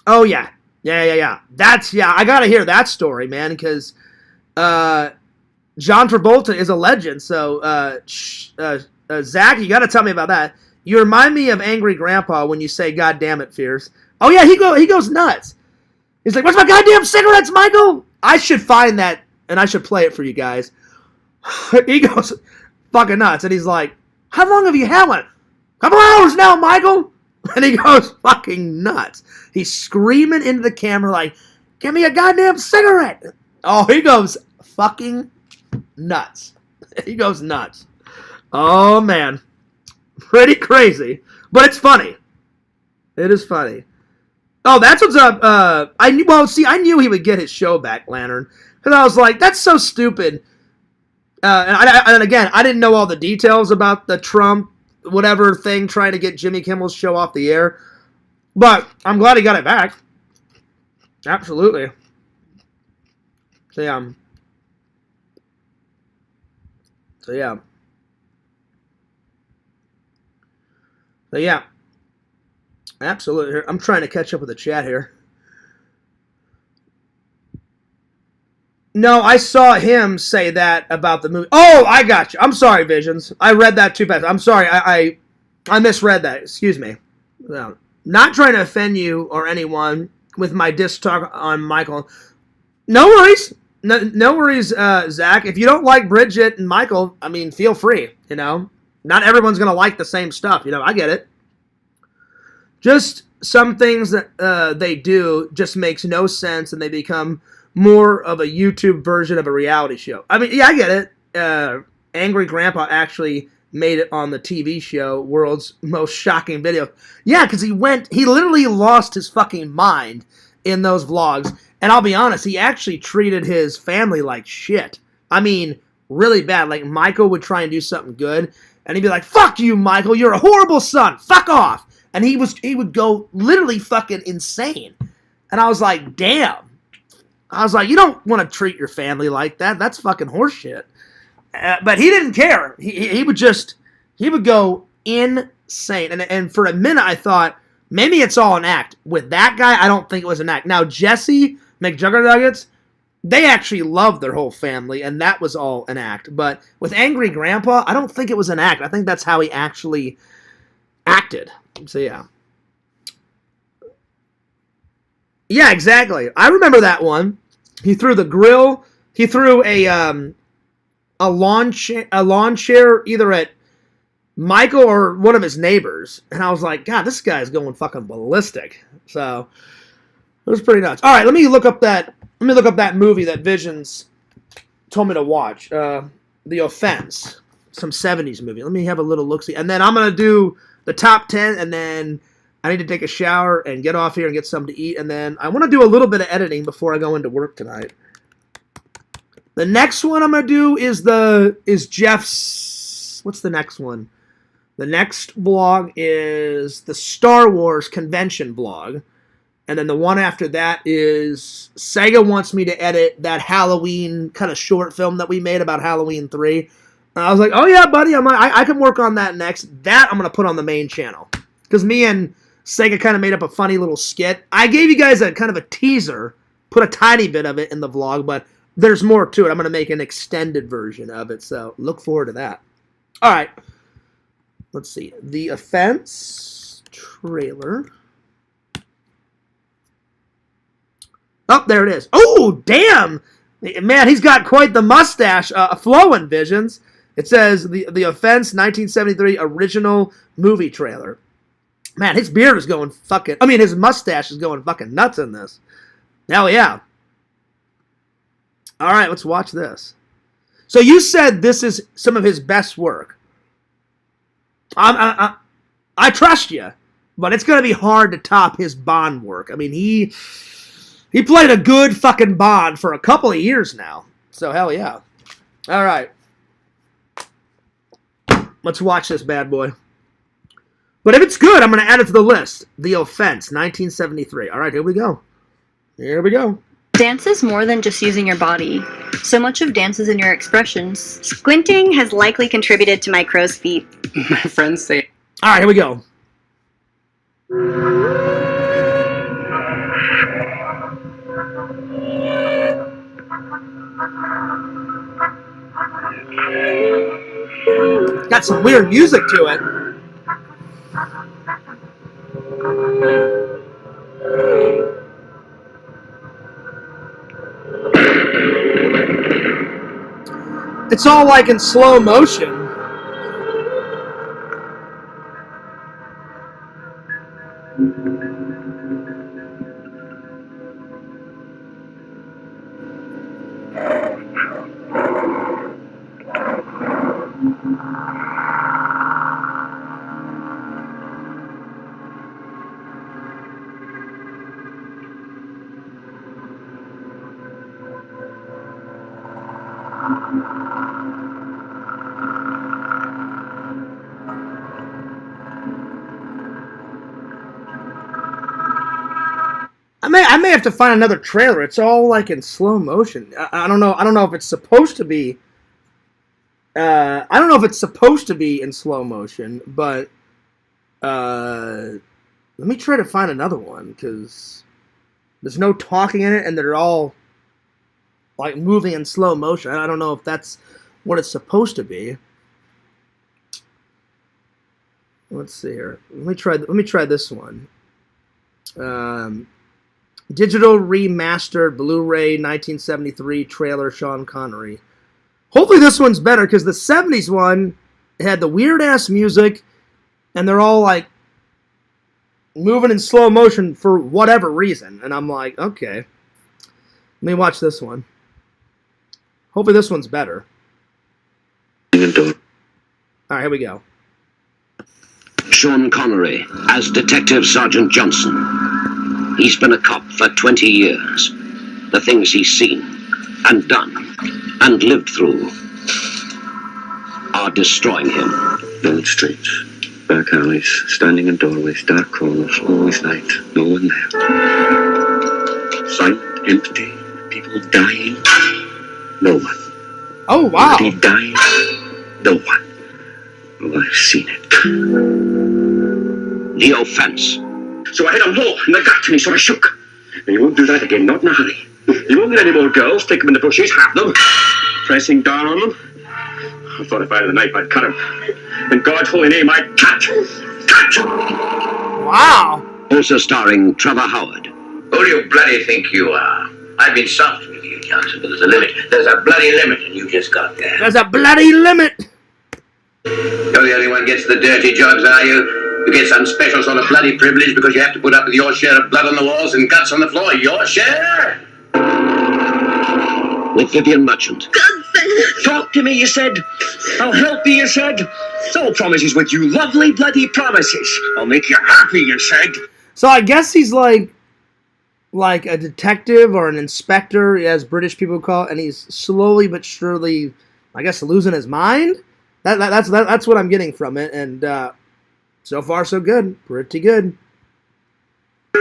Oh, yeah. Yeah. I gotta hear that story, man, because John Travolta is a legend, so Zach, you gotta tell me about that. You remind me of Angry Grandpa when you say, God damn it, Fierce. Oh yeah, he goes nuts. He's like, where's my goddamn cigarettes, Michael? I should find that, and I should play it for you guys. He goes fucking nuts, and he's like, how long have you had one? Couple hours now, Michael. And he goes fucking nuts. He's screaming into the camera like, give me a goddamn cigarette. Oh, he goes fucking nuts. He goes nuts. Oh, man. Pretty crazy. But it's funny. It is funny. Oh, that's what's up. I knew he would get his show back, Lantern. Because I was like, that's so stupid. And again, I didn't know all the details about the Trump whatever thing trying to get Jimmy Kimmel's show off the air. But I'm glad he got it back. Absolutely. So, yeah. So yeah. So yeah. Absolutely. I'm trying to catch up with the chat here. No, I saw him say that about the movie. Oh, I got you. I'm sorry, Visions. I read that too fast. I'm sorry. I misread that. Excuse me. No, not trying to offend you or anyone with my diss talk on Michael. No worries. No worries, Zach. If you don't like Bridget and Michael, I mean, feel free. You know, not everyone's going to like the same stuff. You know, I get it. Just some things that they do just makes no sense, and they become more of a YouTube version of a reality show. I mean, yeah, I get it. Angry Grandpa actually made it on the TV show, World's Most Shocking Video. Yeah, because he literally lost his fucking mind in those vlogs. And I'll be honest, he actually treated his family like shit. I mean, really bad. Like, Michael would try and do something good, and he'd be like, fuck you, Michael, you're a horrible son, fuck off. And he would go literally fucking insane. And I was like, damn. I was like, you don't want to treat your family like that. That's fucking horseshit. But he didn't care. He would go insane. And for a minute, I thought, maybe it's all an act. With that guy, I don't think it was an act. Now, Jesse McJuggernuggets, they actually loved their whole family, and that was all an act. But with Angry Grandpa, I don't think it was an act. I think that's how he actually acted. So, yeah. Yeah, exactly. I remember that one. He threw the grill. He threw a lawn chair either at Michael or one of his neighbors. And I was like, God, this guy's going fucking ballistic. So it was pretty nuts. All right, let me look up that movie that Visions told me to watch. The Offense. Some 70s movie. Let me have a little look-see. And then I'm going to do the top 10, and then I need to take a shower and get off here and get something to eat. And then I want to do a little bit of editing before I go into work tonight. The next one I'm going to do is Jeff's... What's the next one? The next vlog is the Star Wars convention vlog. And then the one after that is Sega wants me to edit that Halloween kind of short film that we made about Halloween 3. And I was like, oh yeah, buddy, I can work on that next. That I'm going to put on the main channel. Because me and Sega kind of made up a funny little skit. I gave you guys a kind of a teaser, put a tiny bit of it in the vlog, but there's more to it. I'm going to make an extended version of it, so look forward to that. All right. Let's see. The Offense trailer. Oh, there it is. Oh, damn! Man, he's got quite the mustache flowing, Visions. It says the Offense 1973 original movie trailer. Man, his beard is going fucking... I mean, his mustache is going fucking nuts in this. Hell yeah. All right, let's watch this. So you said this is some of his best work. I trust you, but it's going to be hard to top his Bond work. I mean, he played a good fucking Bond for a couple of years now. So hell yeah. All right. Let's watch this bad boy. But if it's good, I'm going to add it to the list. The Offense, 1973. All right, here we go. Here we go. Dance is more than just using your body. So much of dance is in your expressions. Squinting has likely contributed to my crow's feet. My friends say... All right, here we go. Got some weird music to it. It's all like in slow motion. I may have to find another trailer. It's all like in slow motion. I don't know. I don't know if it's supposed to be I don't know if it's supposed to be in slow motion, but let me try to find another one because there's no talking in it, and they're all like moving in slow motion. I don't know if that's what it's supposed to be. Let's see here. Let me try this one. Digital remastered Blu-ray 1973 trailer Sean Connery. Hopefully this one's better because the 70s one had the weird ass music and they're all like moving in slow motion for whatever reason. And I'm like, okay. Let me watch this one. Hopefully this one's better. Alright, here we go. Sean Connery as Detective Sergeant Johnson. He's been a cop for 20 years. The things he's seen and done and lived through are destroying him. Old streets, back alleys, standing in doorways, dark corners, always night, no one there. Silent, empty, people dying, no one. Oh, wow. Nobody dying, no one. Oh, I've seen it. The offense. So I hit him low in the gut and he sort of shook. And you won't do that again, not in a hurry. You won't get any more girls, take them in the bushes, have them, pressing down on them. I thought if I had a knife, I'd cut him. In God's holy name, I'd cut! Cut! Wow! Also starring Trevor Howard. Who do you bloody think you are? I've been soft with you, Johnson, but there's a limit. There's a bloody limit, and you just got there. There's a bloody limit! You're the only one gets the dirty jobs, are you? You get some special sort of bloody privilege because you have to put up with your share of blood on the walls and guts on the floor. Your share? With Vivian Merchant. Talk to me, you said. I'll help you, you said. No promises with you, lovely bloody promises. I'll make you happy, you said. So I guess he's like a detective or an inspector, as British people call it, and he's slowly but surely, I guess, losing his mind. That's what I'm getting from it, and so far so good, pretty good.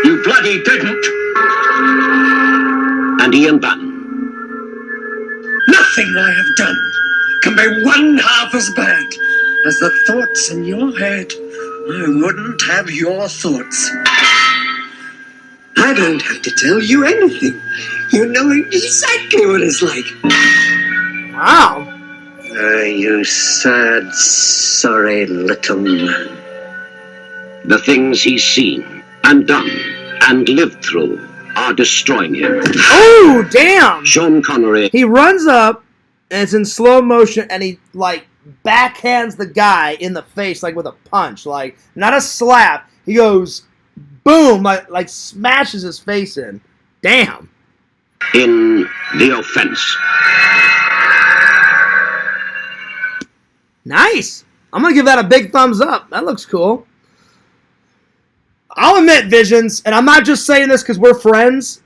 You bloody didn't. And Ian Bannon. Nothing I have done can be one half as bad as the thoughts in your head. I wouldn't have your thoughts. I don't have to tell you anything. You know exactly what it's like. Wow. You sad, sorry little man. The things he's seen and done and lived through are destroying him. Oh, damn! Sean Connery. He runs up, and it's in slow motion, and he, like, backhands the guy in the face, like, with a punch. Like, not a slap. He goes, boom, like smashes his face in. Damn. In The Offense. Nice. I'm going to give that a big thumbs up. That looks cool. I'll admit, Visions, and I'm not just saying this because we're friends,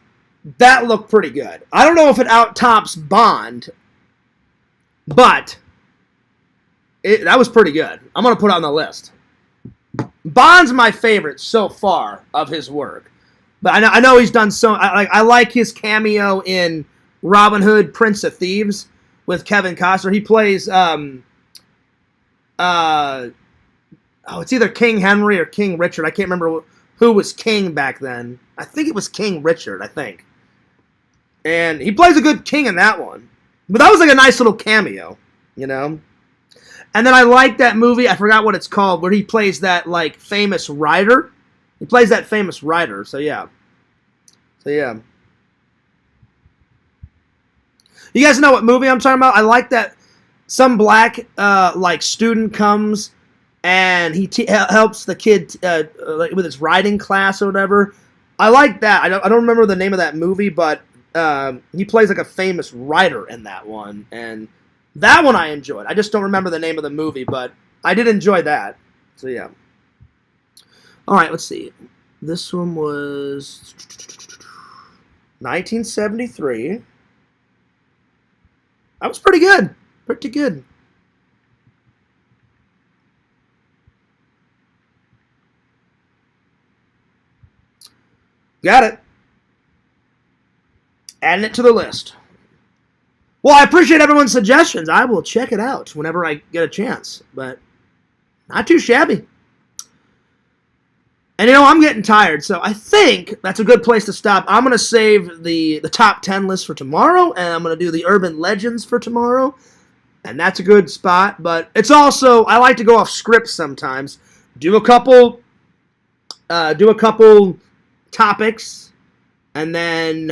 that looked pretty good. I don't know if it out-tops Bond, but that was pretty good. I'm going to put it on the list. Bond's my favorite so far of his work. But I know he's done so... I like his cameo in Robin Hood, Prince of Thieves with Kevin Costner. He plays... it's either King Henry or King Richard. I can't remember who was king back then. I think it was King Richard, I think. And he plays a good king in that one. But that was like a nice little cameo, you know? And then I like that movie, I forgot what it's called, where he plays that, like, famous writer. He plays that famous writer, so yeah. You guys know what movie I'm talking about? I like that some black, like, student comes and he helps the kid with his writing class or whatever. I like that. I don't remember the name of that movie, but he plays like a famous writer in that one, and that one I enjoyed. I just don't remember the name of the movie, but I did enjoy that. So yeah. All right, let's see. This one was 1973. That was pretty good. Pretty good. Got it. Adding it to the list. Well, I appreciate everyone's suggestions. I will check it out whenever I get a chance. But not too shabby. And, I'm getting tired, so I think that's a good place to stop. I'm going to save the top 10 list for tomorrow, and I'm going to do the urban legends for tomorrow. And that's a good spot, but it's also, I like to go off script sometimes. Do a couple topics, and then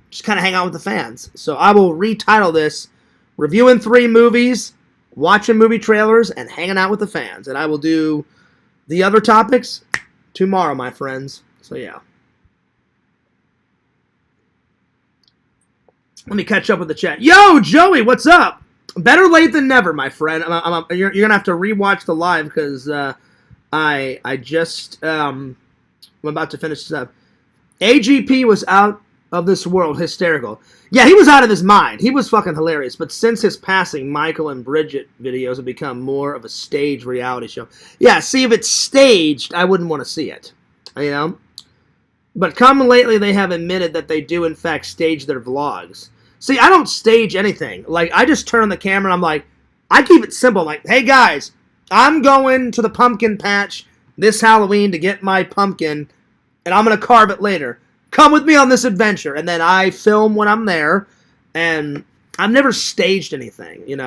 just kind of hang out with the fans. So I will retitle this, Reviewing 3 Movies, Watching Movie Trailers, and Hanging Out with the Fans. And I will do the other topics tomorrow, my friends. So yeah. Let me catch up with the chat. Yo, Joey, what's up? Better late than never, my friend. You're gonna have to rewatch the live because I'm about to finish this up. AGP was out of this world, hysterical. Yeah, he was out of his mind. He was fucking hilarious. But since his passing, Michael and Bridget videos have become more of a staged reality show. Yeah, see, if it's staged, I wouldn't want to see it. But come lately, they have admitted that they do, in fact, stage their vlogs. See, I don't stage anything. Like, I just turn on the camera and I'm like, I keep it simple. Like, hey, guys, I'm going to the pumpkin patch this Halloween to get my pumpkin, and I'm going to carve it later. Come with me on this adventure. And then I film when I'm there, and I've never staged anything, And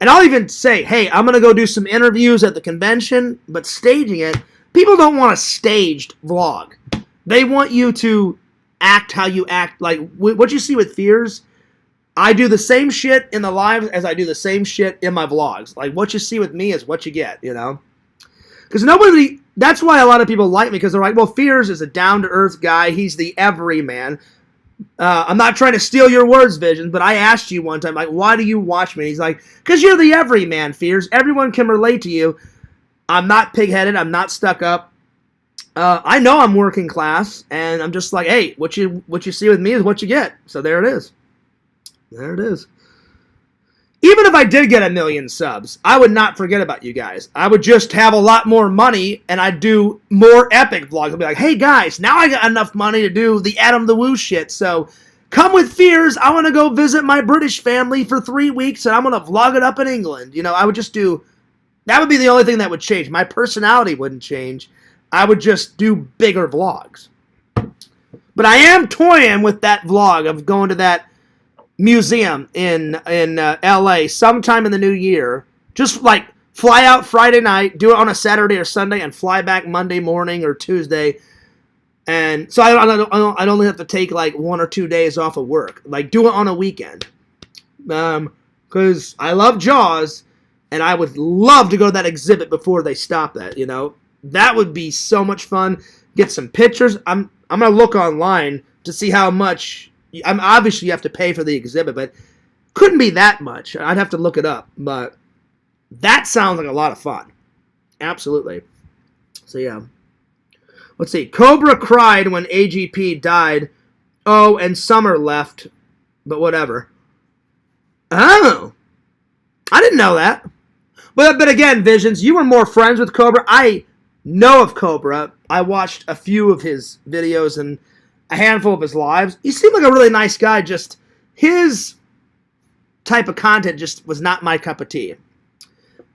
I'll even say, hey, I'm going to go do some interviews at the convention, but staging it, people don't want a staged vlog. They want you to act how you act. Like, what you see with Fears, I do the same shit in the lives as I do the same shit in my vlogs. Like, what you see with me is what you get, Because that's why a lot of people like me, because they're like, well, Fears is a down-to-earth guy. He's the everyman. I'm not trying to steal your words, Vision, but I asked you one time, like, why do you watch me? He's like, because you're the everyman, Fears. Everyone can relate to you. I'm not pig-headed. I'm not stuck up. I know I'm working class, and I'm just like, hey, what you see with me is what you get. So there it is. There it is. Even if I did get 1 million subs, I would not forget about you guys. I would just have a lot more money, and I'd do more epic vlogs. I'd be like, hey guys, now I got enough money to do the Adam the Woo shit, so come with Fears. I want to go visit my British family for 3 weeks, and I'm going to vlog it up in England. I would just do, that would be the only thing that would change. My personality wouldn't change. I would just do bigger vlogs. But I am toying with that vlog of going to that museum in LA sometime in the new year. Just like fly out Friday night, do it on a Saturday or Sunday, and fly back Monday morning or Tuesday. And so I'd only have to take like 1 or 2 days off of work. Like, do it on a weekend. Because I love Jaws, and I would love to go to that exhibit before they stop that, That would be so much fun. Get some pictures. I'm going to look online to see how much. Obviously, you have to pay for the exhibit, but couldn't be that much. I'd have to look it up, but that sounds like a lot of fun. Absolutely. So, yeah. Let's see. Cobra cried when AGP died. Oh, and Summer left, but whatever. Oh. I didn't know that. But again, Visions, you were more friends with Cobra. I know of Cobra. I watched a few of his videos and a handful of his lives. He seemed like a really nice guy, just his type of content just was not my cup of tea.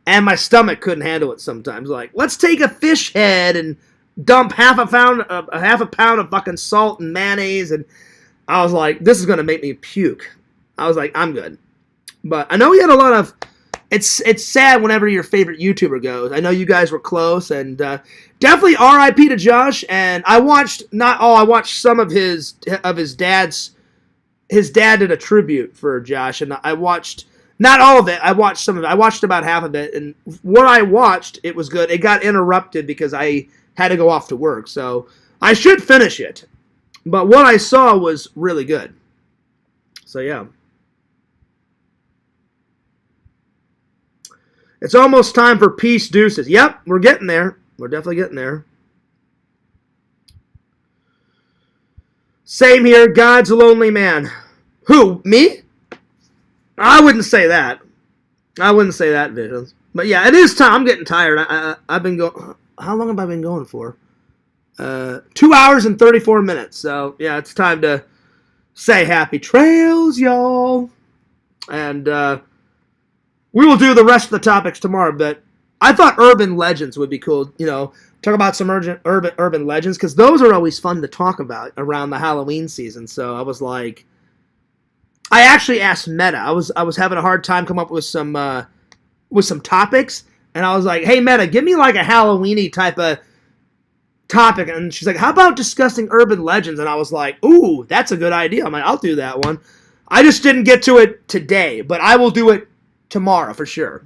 And my stomach couldn't handle it sometimes. Like, let's take a fish head and dump half a pound of fucking salt and mayonnaise, and I was like, this is going to make me puke. I was like, I'm good. But I know he had a lot of. It's sad whenever your favorite YouTuber goes. I know you guys were close, and definitely R.I.P. to Josh. And I watched I watched some of his dad's. His dad did a tribute for Josh, and I watched not all of it. I watched some of it. I watched about half of it, and what I watched, it was good. It got interrupted because I had to go off to work, so I should finish it. But what I saw was really good. So yeah. It's almost time for peace deuces. Yep, we're getting there. We're definitely getting there. Same here. God's a lonely man. Who? Me? I wouldn't say that. I wouldn't say that, Visions. But yeah, it is time. I'm getting tired. I've been going. How long have I been going for? 2 hours and 34 minutes. So yeah, it's time to say happy trails, y'all. And we will do the rest of the topics tomorrow, but I thought urban legends would be cool. You know, talk about some urban legends, because those are always fun to talk about around the Halloween season. So I was like, I actually asked Meta. I was having a hard time coming up with some topics, and I was like, hey Meta, give me like a Halloween-y type of topic. And she's like, how about discussing urban legends? And I was like, ooh, that's a good idea. I'm like, I'll do that one. I just didn't get to it today, but I will do it tomorrow for sure.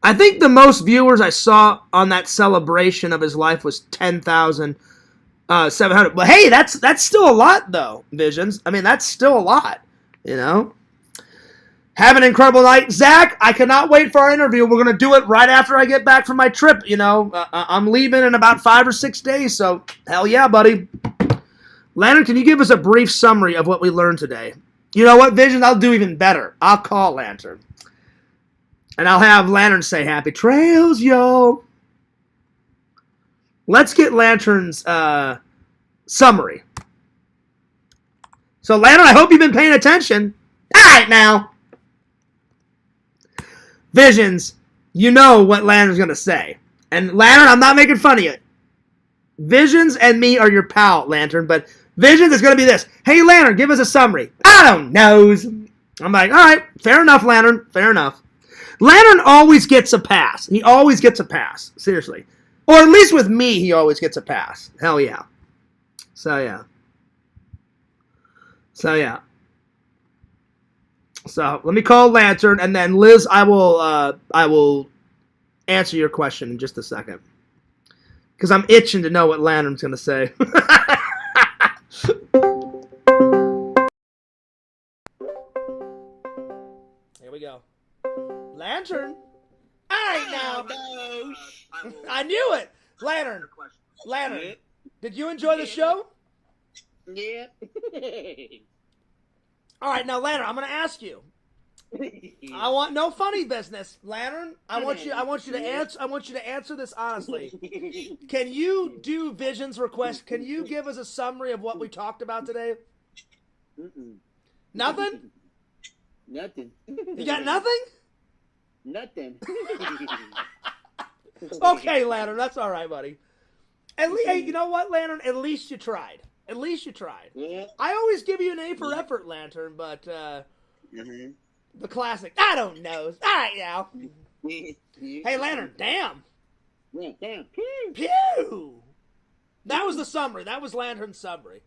I think the most viewers I saw on that celebration of his life was 10,700. But hey, that's still a lot though, Visions. I mean, that's still a lot, you know. Have an incredible night. Zach, I cannot wait for our interview. We're going to do it right after I get back from my trip, you know. I'm leaving in about 5 or 6 days, so hell yeah, buddy. Lantern, can you give us a brief summary of what we learned today? You know what, Vision? I'll do even better. I'll call Lantern. And I'll have Lantern say, happy trails, yo. Let's get Lantern's summary. So, Lantern, I hope you've been paying attention. All right, now. Visions, you know what Lantern's going to say. And, Lantern, I'm not making fun of you. Visions and me are your pal, Lantern, but Visions is going to be this. Hey, Lantern, give us a summary. I don't know. I'm like, all right, fair enough, Lantern, fair enough. Lantern always gets a pass. He always gets a pass, seriously. Or at least with me, he always gets a pass. Hell yeah. So, yeah. So, let me call Lantern, and then, Liz, I will answer your question in just a second. Because I'm itching to know what Lantern's going to say. Here we go. Lantern? All right, now. I knew it. Lantern. Did you enjoy the show? Yeah. All right, now, Lantern, I'm going to ask you. I want no funny business, Lantern. I want you to answer this honestly. Can you do Vision's request? Can you give us a summary of what we talked about today? Nothing? Nothing. You got nothing? Nothing. Okay, Lantern, that's all right, buddy. Hey, you know what, Lantern? At least you tried. Yeah. I always give you an A for effort, Lantern, but the classic, I don't know. All right, now. Hey, Lantern, damn. Yeah, damn. Pew! That was the summary. That was Lantern's summary.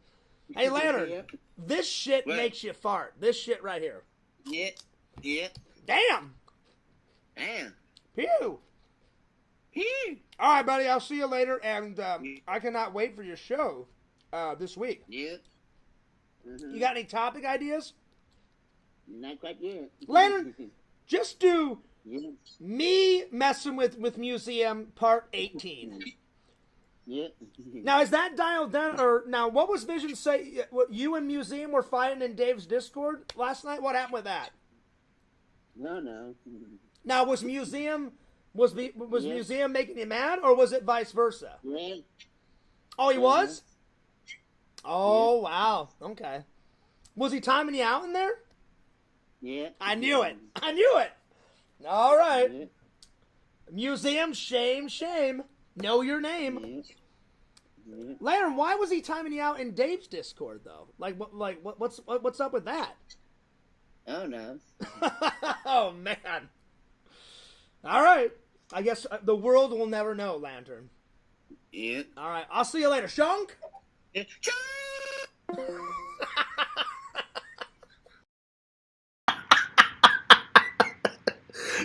Hey, Lantern, this shit makes you fart. This shit right here. Yeah. Damn. Pew! All right, buddy, I'll see you later, and I cannot wait for your show this week. Yeah. You got any topic ideas? Not quite yet. Lantern, just do me messing with museum part 18. Yeah. Now, is that dialed down? Or now, what was Vision say? What, you and museum were fighting in Dave's Discord last night? What happened with that? No. Now, was museum museum making you mad, or was it vice versa? Yeah. Oh, he was. Oh, wow. Okay. Was he timing you out in there? Yeah. I knew it. All right. Yeah. Museum, shame. Know your name. Yeah. Lantern, why was he timing you out in Dave's Discord though? What's up with that? Oh no. Oh man. All right. I guess the world will never know, Lantern. Yeah. All right. I'll see you later, Shunk. Yeah.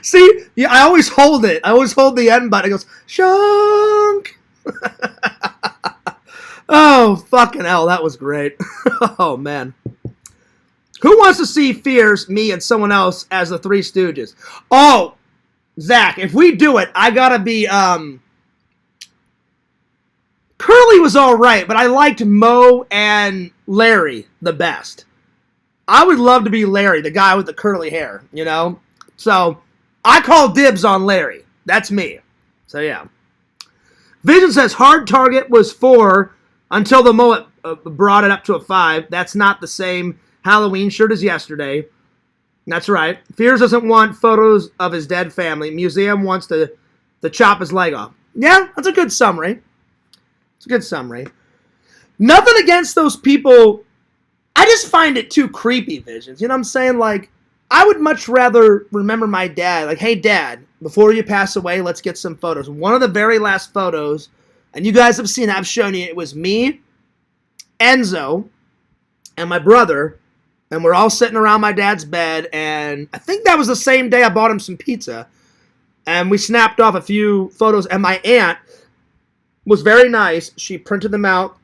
See, yeah, I always hold it. I always hold the end button. It goes, Shunk. Oh, fucking hell. That was great. Oh, man. Who wants to see Fierce, me, and someone else as the Three Stooges? Oh, Zach, if we do it, I gotta be, Curly was all right, but I liked Mo and Larry the best. I would love to be Larry, the guy with the curly hair, you know? So, I call dibs on Larry. That's me. So, yeah. Vision says hard target was 4 until the mullet brought it up to a 5. That's not the same Halloween shirt as yesterday. That's right. Fears doesn't want photos of his dead family. Museum wants to chop his leg off. Yeah, that's a good summary. It's a good summary. Nothing against those people. I just find it too creepy, Visions. You know what I'm saying? Like, I would much rather remember my dad. Like, hey, Dad, before you pass away, let's get some photos. One of the very last photos, and you guys have seen it, I've shown you, it was me, Enzo, and my brother, and we're all sitting around my dad's bed, and I think that was the same day I bought him some pizza, and we snapped off a few photos, and my aunt was very nice. She printed them out,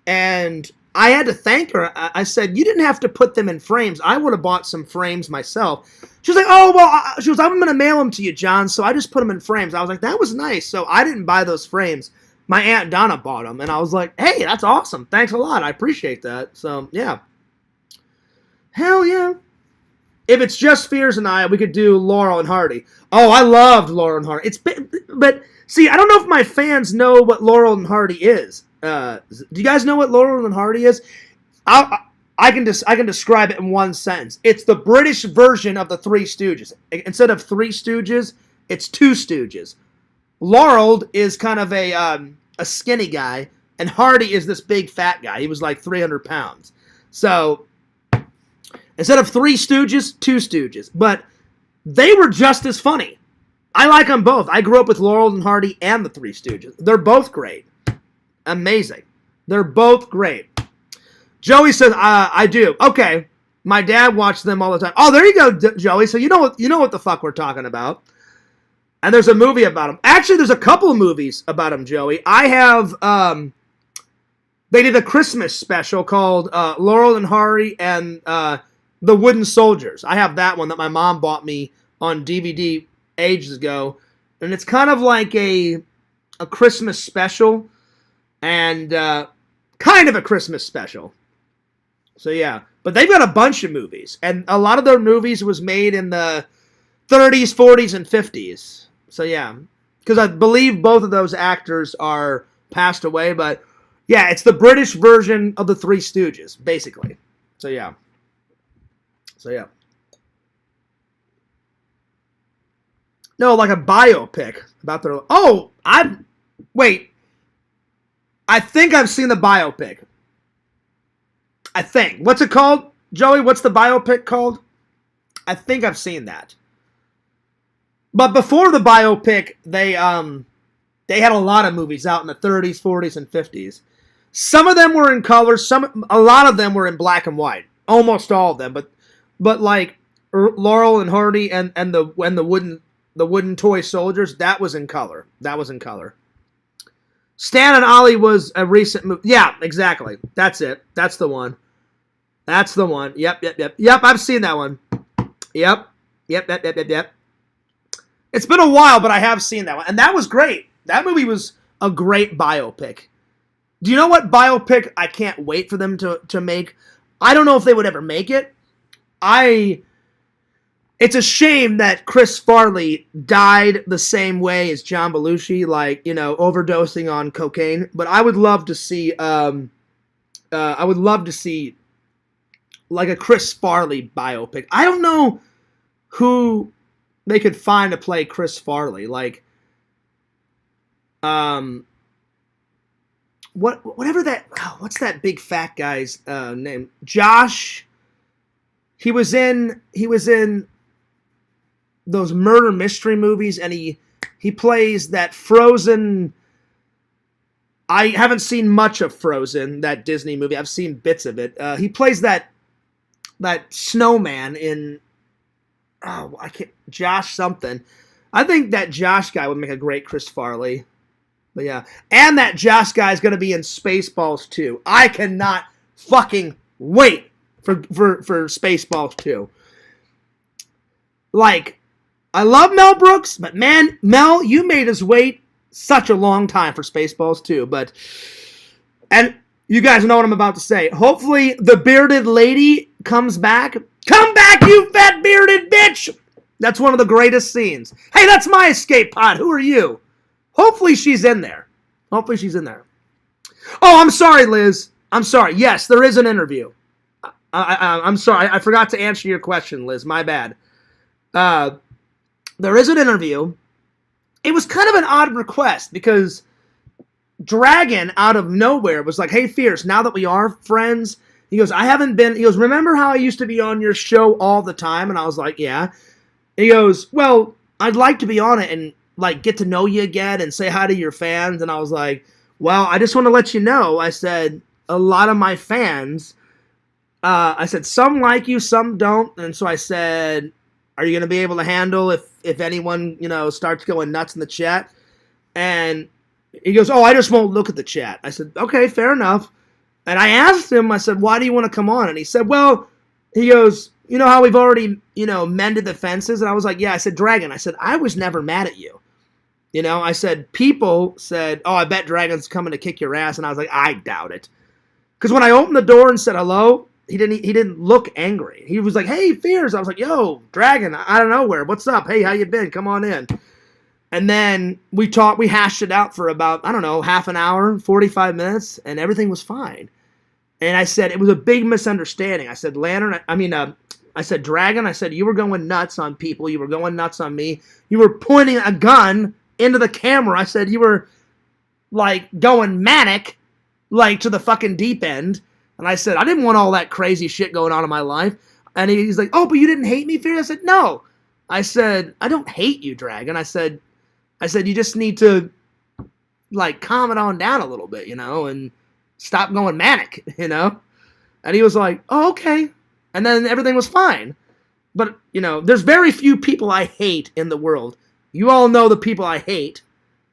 and I had to thank her. I said, you didn't have to put them in frames. I would have bought some frames myself. She was like, oh, well, she was, I'm going to mail them to you, John, so I just put them in frames. I was like, that was nice. So I didn't buy those frames. My Aunt Donna bought them, and I was like, hey, that's awesome. Thanks a lot. I appreciate that. So, yeah. Hell yeah. If it's just Fears and I, we could do Laurel and Hardy. Oh, I loved Laurel and Hardy. But see, I don't know if my fans know what Laurel and Hardy is. Do you guys know what Laurel and Hardy is? I can describe it in one sentence. It's the British version of the Three Stooges. Instead of Three Stooges, it's Two Stooges. Laurel is kind of a skinny guy, and Hardy is this big fat guy. He was like 300 pounds. So instead of Three Stooges, Two Stooges. But they were just as funny. I like them both. I grew up with Laurel and Hardy and the Three Stooges. They're both great. Amazing. They're both great. Joey says, I do. Okay. My dad watched them all the time. Oh, there you go, Joey. So you know what the fuck we're talking about. And there's a movie about him. Actually, there's a couple of movies about him, Joey. I have, they did a Christmas special called Laurel and Hardy and The Wooden Soldiers. I have that one that my mom bought me on DVD ages ago. And it's kind of like a Christmas special. And kind of a Christmas special. So yeah. But they've got a bunch of movies. And a lot of their movies was made in the 30s, 40s, and 50s. So yeah. Because I believe both of those actors are passed away. But yeah, it's the British version of the Three Stooges, basically. So yeah. No, like a biopic about their... Oh, wait. I think I've seen the biopic. I think. What's it called? Joey, what's the biopic called? I think I've seen that. But before the biopic, they had a lot of movies out in the 30s, 40s, and 50s. Some of them were in color. A lot of them were in black and white. Almost all of them. But like Laurel and Hardy and the wooden toy soldiers, that was in color. Stan and Ollie was a recent movie. Yeah, exactly. That's it. That's the one. Yep. I've seen that one. Yep. It's been a while, but I have seen that one. And that was great. That movie was a great biopic. Do you know what biopic I can't wait for them to make? I don't know if they would ever make it. It's a shame that Chris Farley died the same way as John Belushi, like, overdosing on cocaine. But I would love to see, like a Chris Farley biopic. I don't know who they could find to play Chris Farley. Like, whatever that, what's that big fat guy's name? Josh. He was in those murder mystery movies, and he plays that Frozen. I haven't seen much of Frozen, that Disney movie. I've seen bits of it. He plays that snowman in, Josh something. I think that Josh guy would make a great Chris Farley. But yeah. And that Josh guy is going to be in Spaceballs 2. I cannot fucking wait for Spaceballs 2. Like, I love Mel Brooks, but man, Mel, you made us wait such a long time for Spaceballs 2. And you guys know what I'm about to say. Hopefully the bearded lady comes back. Come back, you fat bearded bitch! That's one of the greatest scenes. Hey, that's my escape pod. Who are you? Hopefully she's in there. Oh, I'm sorry, Liz. I'm sorry. Yes, there is an interview. I'm sorry. I forgot to answer your question, Liz. My bad. There is an interview. It was kind of an odd request because Dragon, out of nowhere, was like, hey, Fierce, now that we are friends, he goes, he goes, remember how I used to be on your show all the time? And I was like, yeah. He goes, well, I'd like to be on it and, like, get to know you again and say hi to your fans. And I was like, well, I just want to let you know, I said, a lot of my fans, I said, some like you, some don't. And so I said, are you going to be able to handle if anyone, starts going nuts in the chat? And he goes, oh, I just won't look at the chat. I said, okay, fair enough. And I asked him, I said, why do you want to come on? And he said, well, he goes, you know how we've already, mended the fences? And I was like, yeah. I said, Dragon, I said, I was never mad at you. I said, people said, oh, I bet Dragon's coming to kick your ass. And I was like, I doubt it. Because when I opened the door and said hello, he didn't look angry. He was like, hey, Fierce. I was like, yo, Dragon, I don't know where. What's up? Hey, how you been? Come on in. And then we hashed it out for about, I don't know, half an hour, 45 minutes, and everything was fine. And I said, it was a big misunderstanding. I said, I said, Dragon, I said, you were going nuts on people. You were going nuts on me. You were pointing a gun into the camera. I said, you were, like, going manic, like, to the fucking deep end. And I said, I didn't want all that crazy shit going on in my life. And he's like, oh, but you didn't hate me, Fear? I said, no. I said, I don't hate you, Dragon. I said, you just need to, like, calm it on down a little bit, and stop going manic, And he was like, oh, okay. And then everything was fine. But, there's very few people I hate in the world. You all know the people I hate.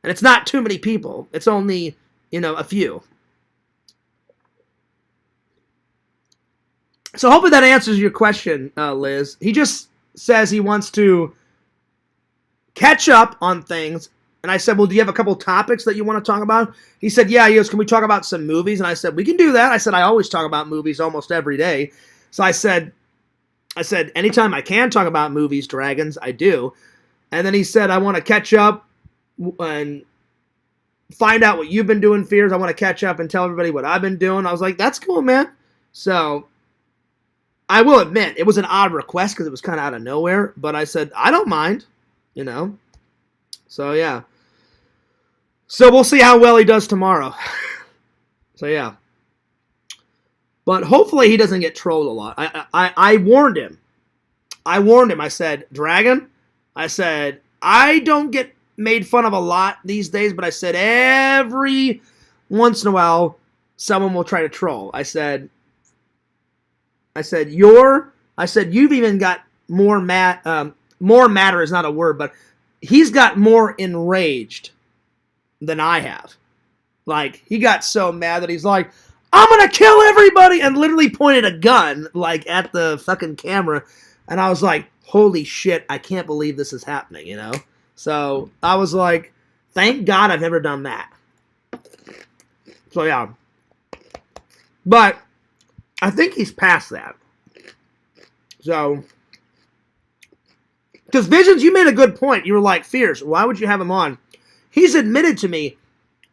And it's not too many people. It's only, a few. So hopefully that answers your question, Liz. He just says he wants to catch up on things. And I said, well, do you have a couple topics that you want to talk about? He said, yeah. He goes, can we talk about some movies? And I said, we can do that. I said, I always talk about movies almost every day. So I said, anytime I can talk about movies, Dragons, I do. And then he said, I want to catch up and find out what you've been doing, Fears. I want to catch up and tell everybody what I've been doing. I was like, that's cool, man. So I will admit, it was an odd request because it was kind of out of nowhere. But I said, I don't mind, So, yeah. So we'll see how well he does tomorrow. So, yeah. But hopefully he doesn't get trolled a lot. I warned him. I said, Dragon, I said, I don't get made fun of a lot these days, but I said every once in a while someone will try to troll. I said you've even got more matter is not a word, but he's got more enraged than I have. Like, he got so mad that he's like, I'm gonna kill everybody, and literally pointed a gun, like, at the fucking camera, and I was like, holy shit, I can't believe this is happening, So, I was like, thank God I've never done that. So, yeah. But I think he's past that. So, because Visions, you made a good point. You were like, Fierce, why would you have him on? He's admitted to me,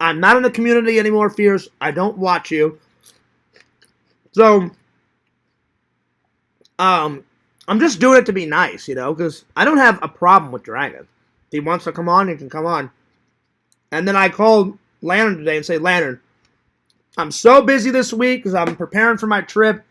I'm not in the community anymore, Fierce. I don't watch you. So, I'm just doing it to be nice, because I don't have a problem with Dragon. If he wants to come on, he can come on. And then I called Lantern today and say, Lantern, I'm so busy this week because I'm preparing for my trip.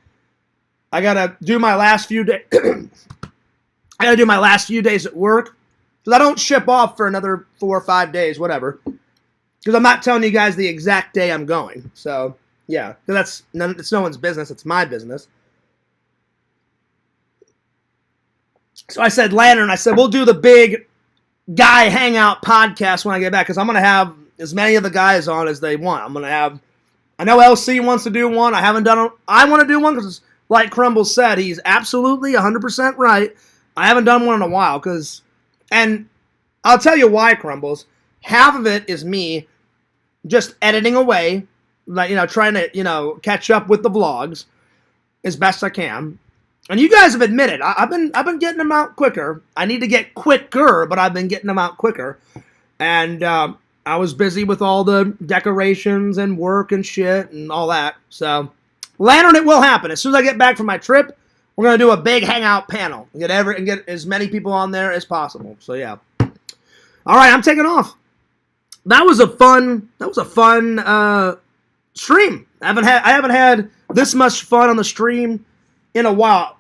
I gotta do my last few days. I gotta do my last few days at work because I don't ship off for another 4 or 5 days, whatever. Because I'm not telling you guys the exact day I'm going. So yeah, because it's no one's business. It's my business. So I said, Lantern, we'll do the big guy hangout podcast when I get back because I'm gonna have as many of the guys on as they want. I'm gonna have. I know LC wants to do one. I haven't done it. I want to do one because, like Crumbles said, he's absolutely 100% right. I haven't done one in a while and I'll tell you why, Crumbles. Half of it is me just editing away, like, trying to, catch up with the vlogs as best I can. And you guys have admitted, I've been getting them out quicker. I need to get quicker, but I've been getting them out quicker. And I was busy with all the decorations and work and shit and all that. So Lantern, it will happen. As soon as I get back from my trip, we're going to do a big hangout panel and get as many people on there as possible. So, yeah. All right, I'm taking off. That was a fun stream. I haven't had this much fun on the stream in a while.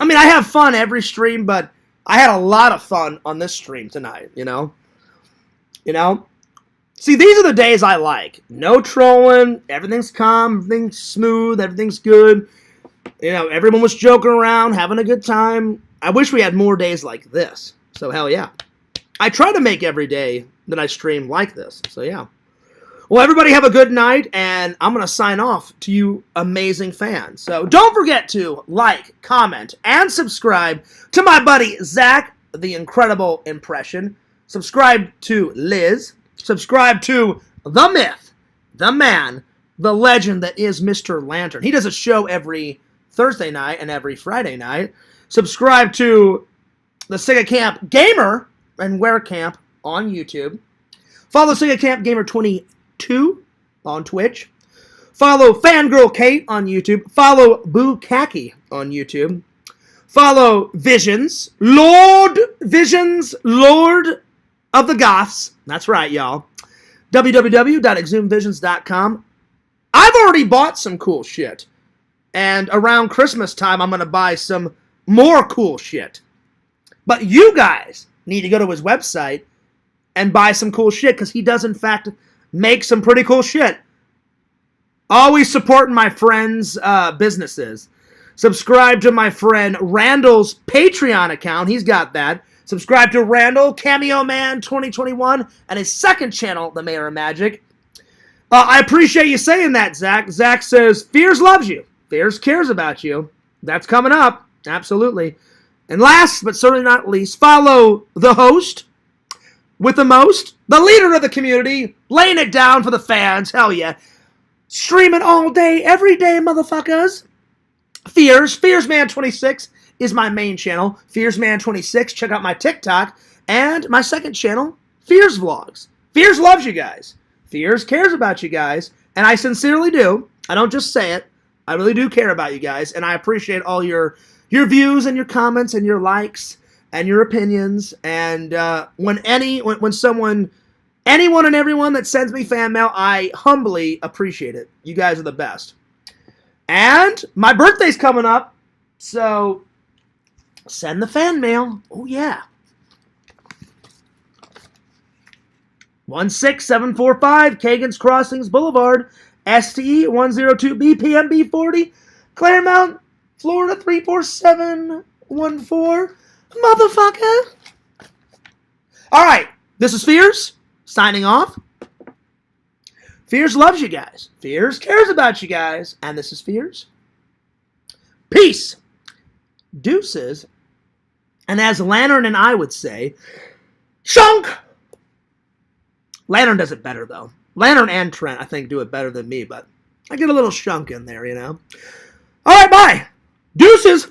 I mean, I have fun every stream, but I had a lot of fun on this stream tonight, you know? See, these are the days I like. No trolling, everything's calm, everything's smooth, everything's good. You know, everyone was joking around, having a good time. I wish we had more days like this. So, hell yeah. I try to make every day that I stream like this. So, yeah. Well, everybody have a good night, and I'm going to sign off to you amazing fans. So, don't forget to like, comment, and subscribe to my buddy Zach, the Incredible Impression. Subscribe to Liz. Subscribe to the myth, the man, the legend that is Mr. Lantern. He does a show every Thursday night and every Friday night. Subscribe to the Sega Camp Gamer and Wear Camp on YouTube. Follow Sega Camp Gamer 22 on Twitch. Follow Fangirl Kate on YouTube. Follow Boo Khaki on YouTube. Follow Visions, Lord of the Goths. That's right, y'all. www.exhumvisions.com. I've already bought some cool shit. And around Christmas time, I'm going to buy some more cool shit. But you guys need to go to his website and buy some cool shit, because he does, in fact, make some pretty cool shit. Always supporting my friends' businesses. Subscribe to my friend Randall's Patreon account. He's got that. Subscribe to Randall, Cameo Man 2021, and his second channel, The Mayor of Magic. I appreciate you saying that, Zach. Zach says, Fears loves you. Fears cares about you. That's coming up. Absolutely. And last, but certainly not least, follow the host with the most, the leader of the community, laying it down for the fans. Hell yeah. Streaming all day, every day, motherfuckers. Fearsman26 is my main channel. Fearsman26. Check out my TikTok. And my second channel, Fears Vlogs. Fears loves you guys. Fears cares about you guys. And I sincerely do. I don't just say it. I really do care about you guys. And I appreciate all your views and your comments and your likes and your opinions. And when anyone and everyone that sends me fan mail, I humbly appreciate it. You guys are the best. And my birthday's coming up, so send the fan mail. Oh, yeah. 16745 Kagan's Crossings Boulevard, STE 102B PMB 40, Claremont, Florida 34714. Motherfucker. All right, this is Fears, signing off. Fears loves you guys. Fears cares about you guys. And this is Fears. Peace. Deuces. And as Lantern and I would say, shunk. Lantern does it better, though. Lantern and Trent, I think, do it better than me, but I get a little shunk in there, you know. All right, bye. Deuces.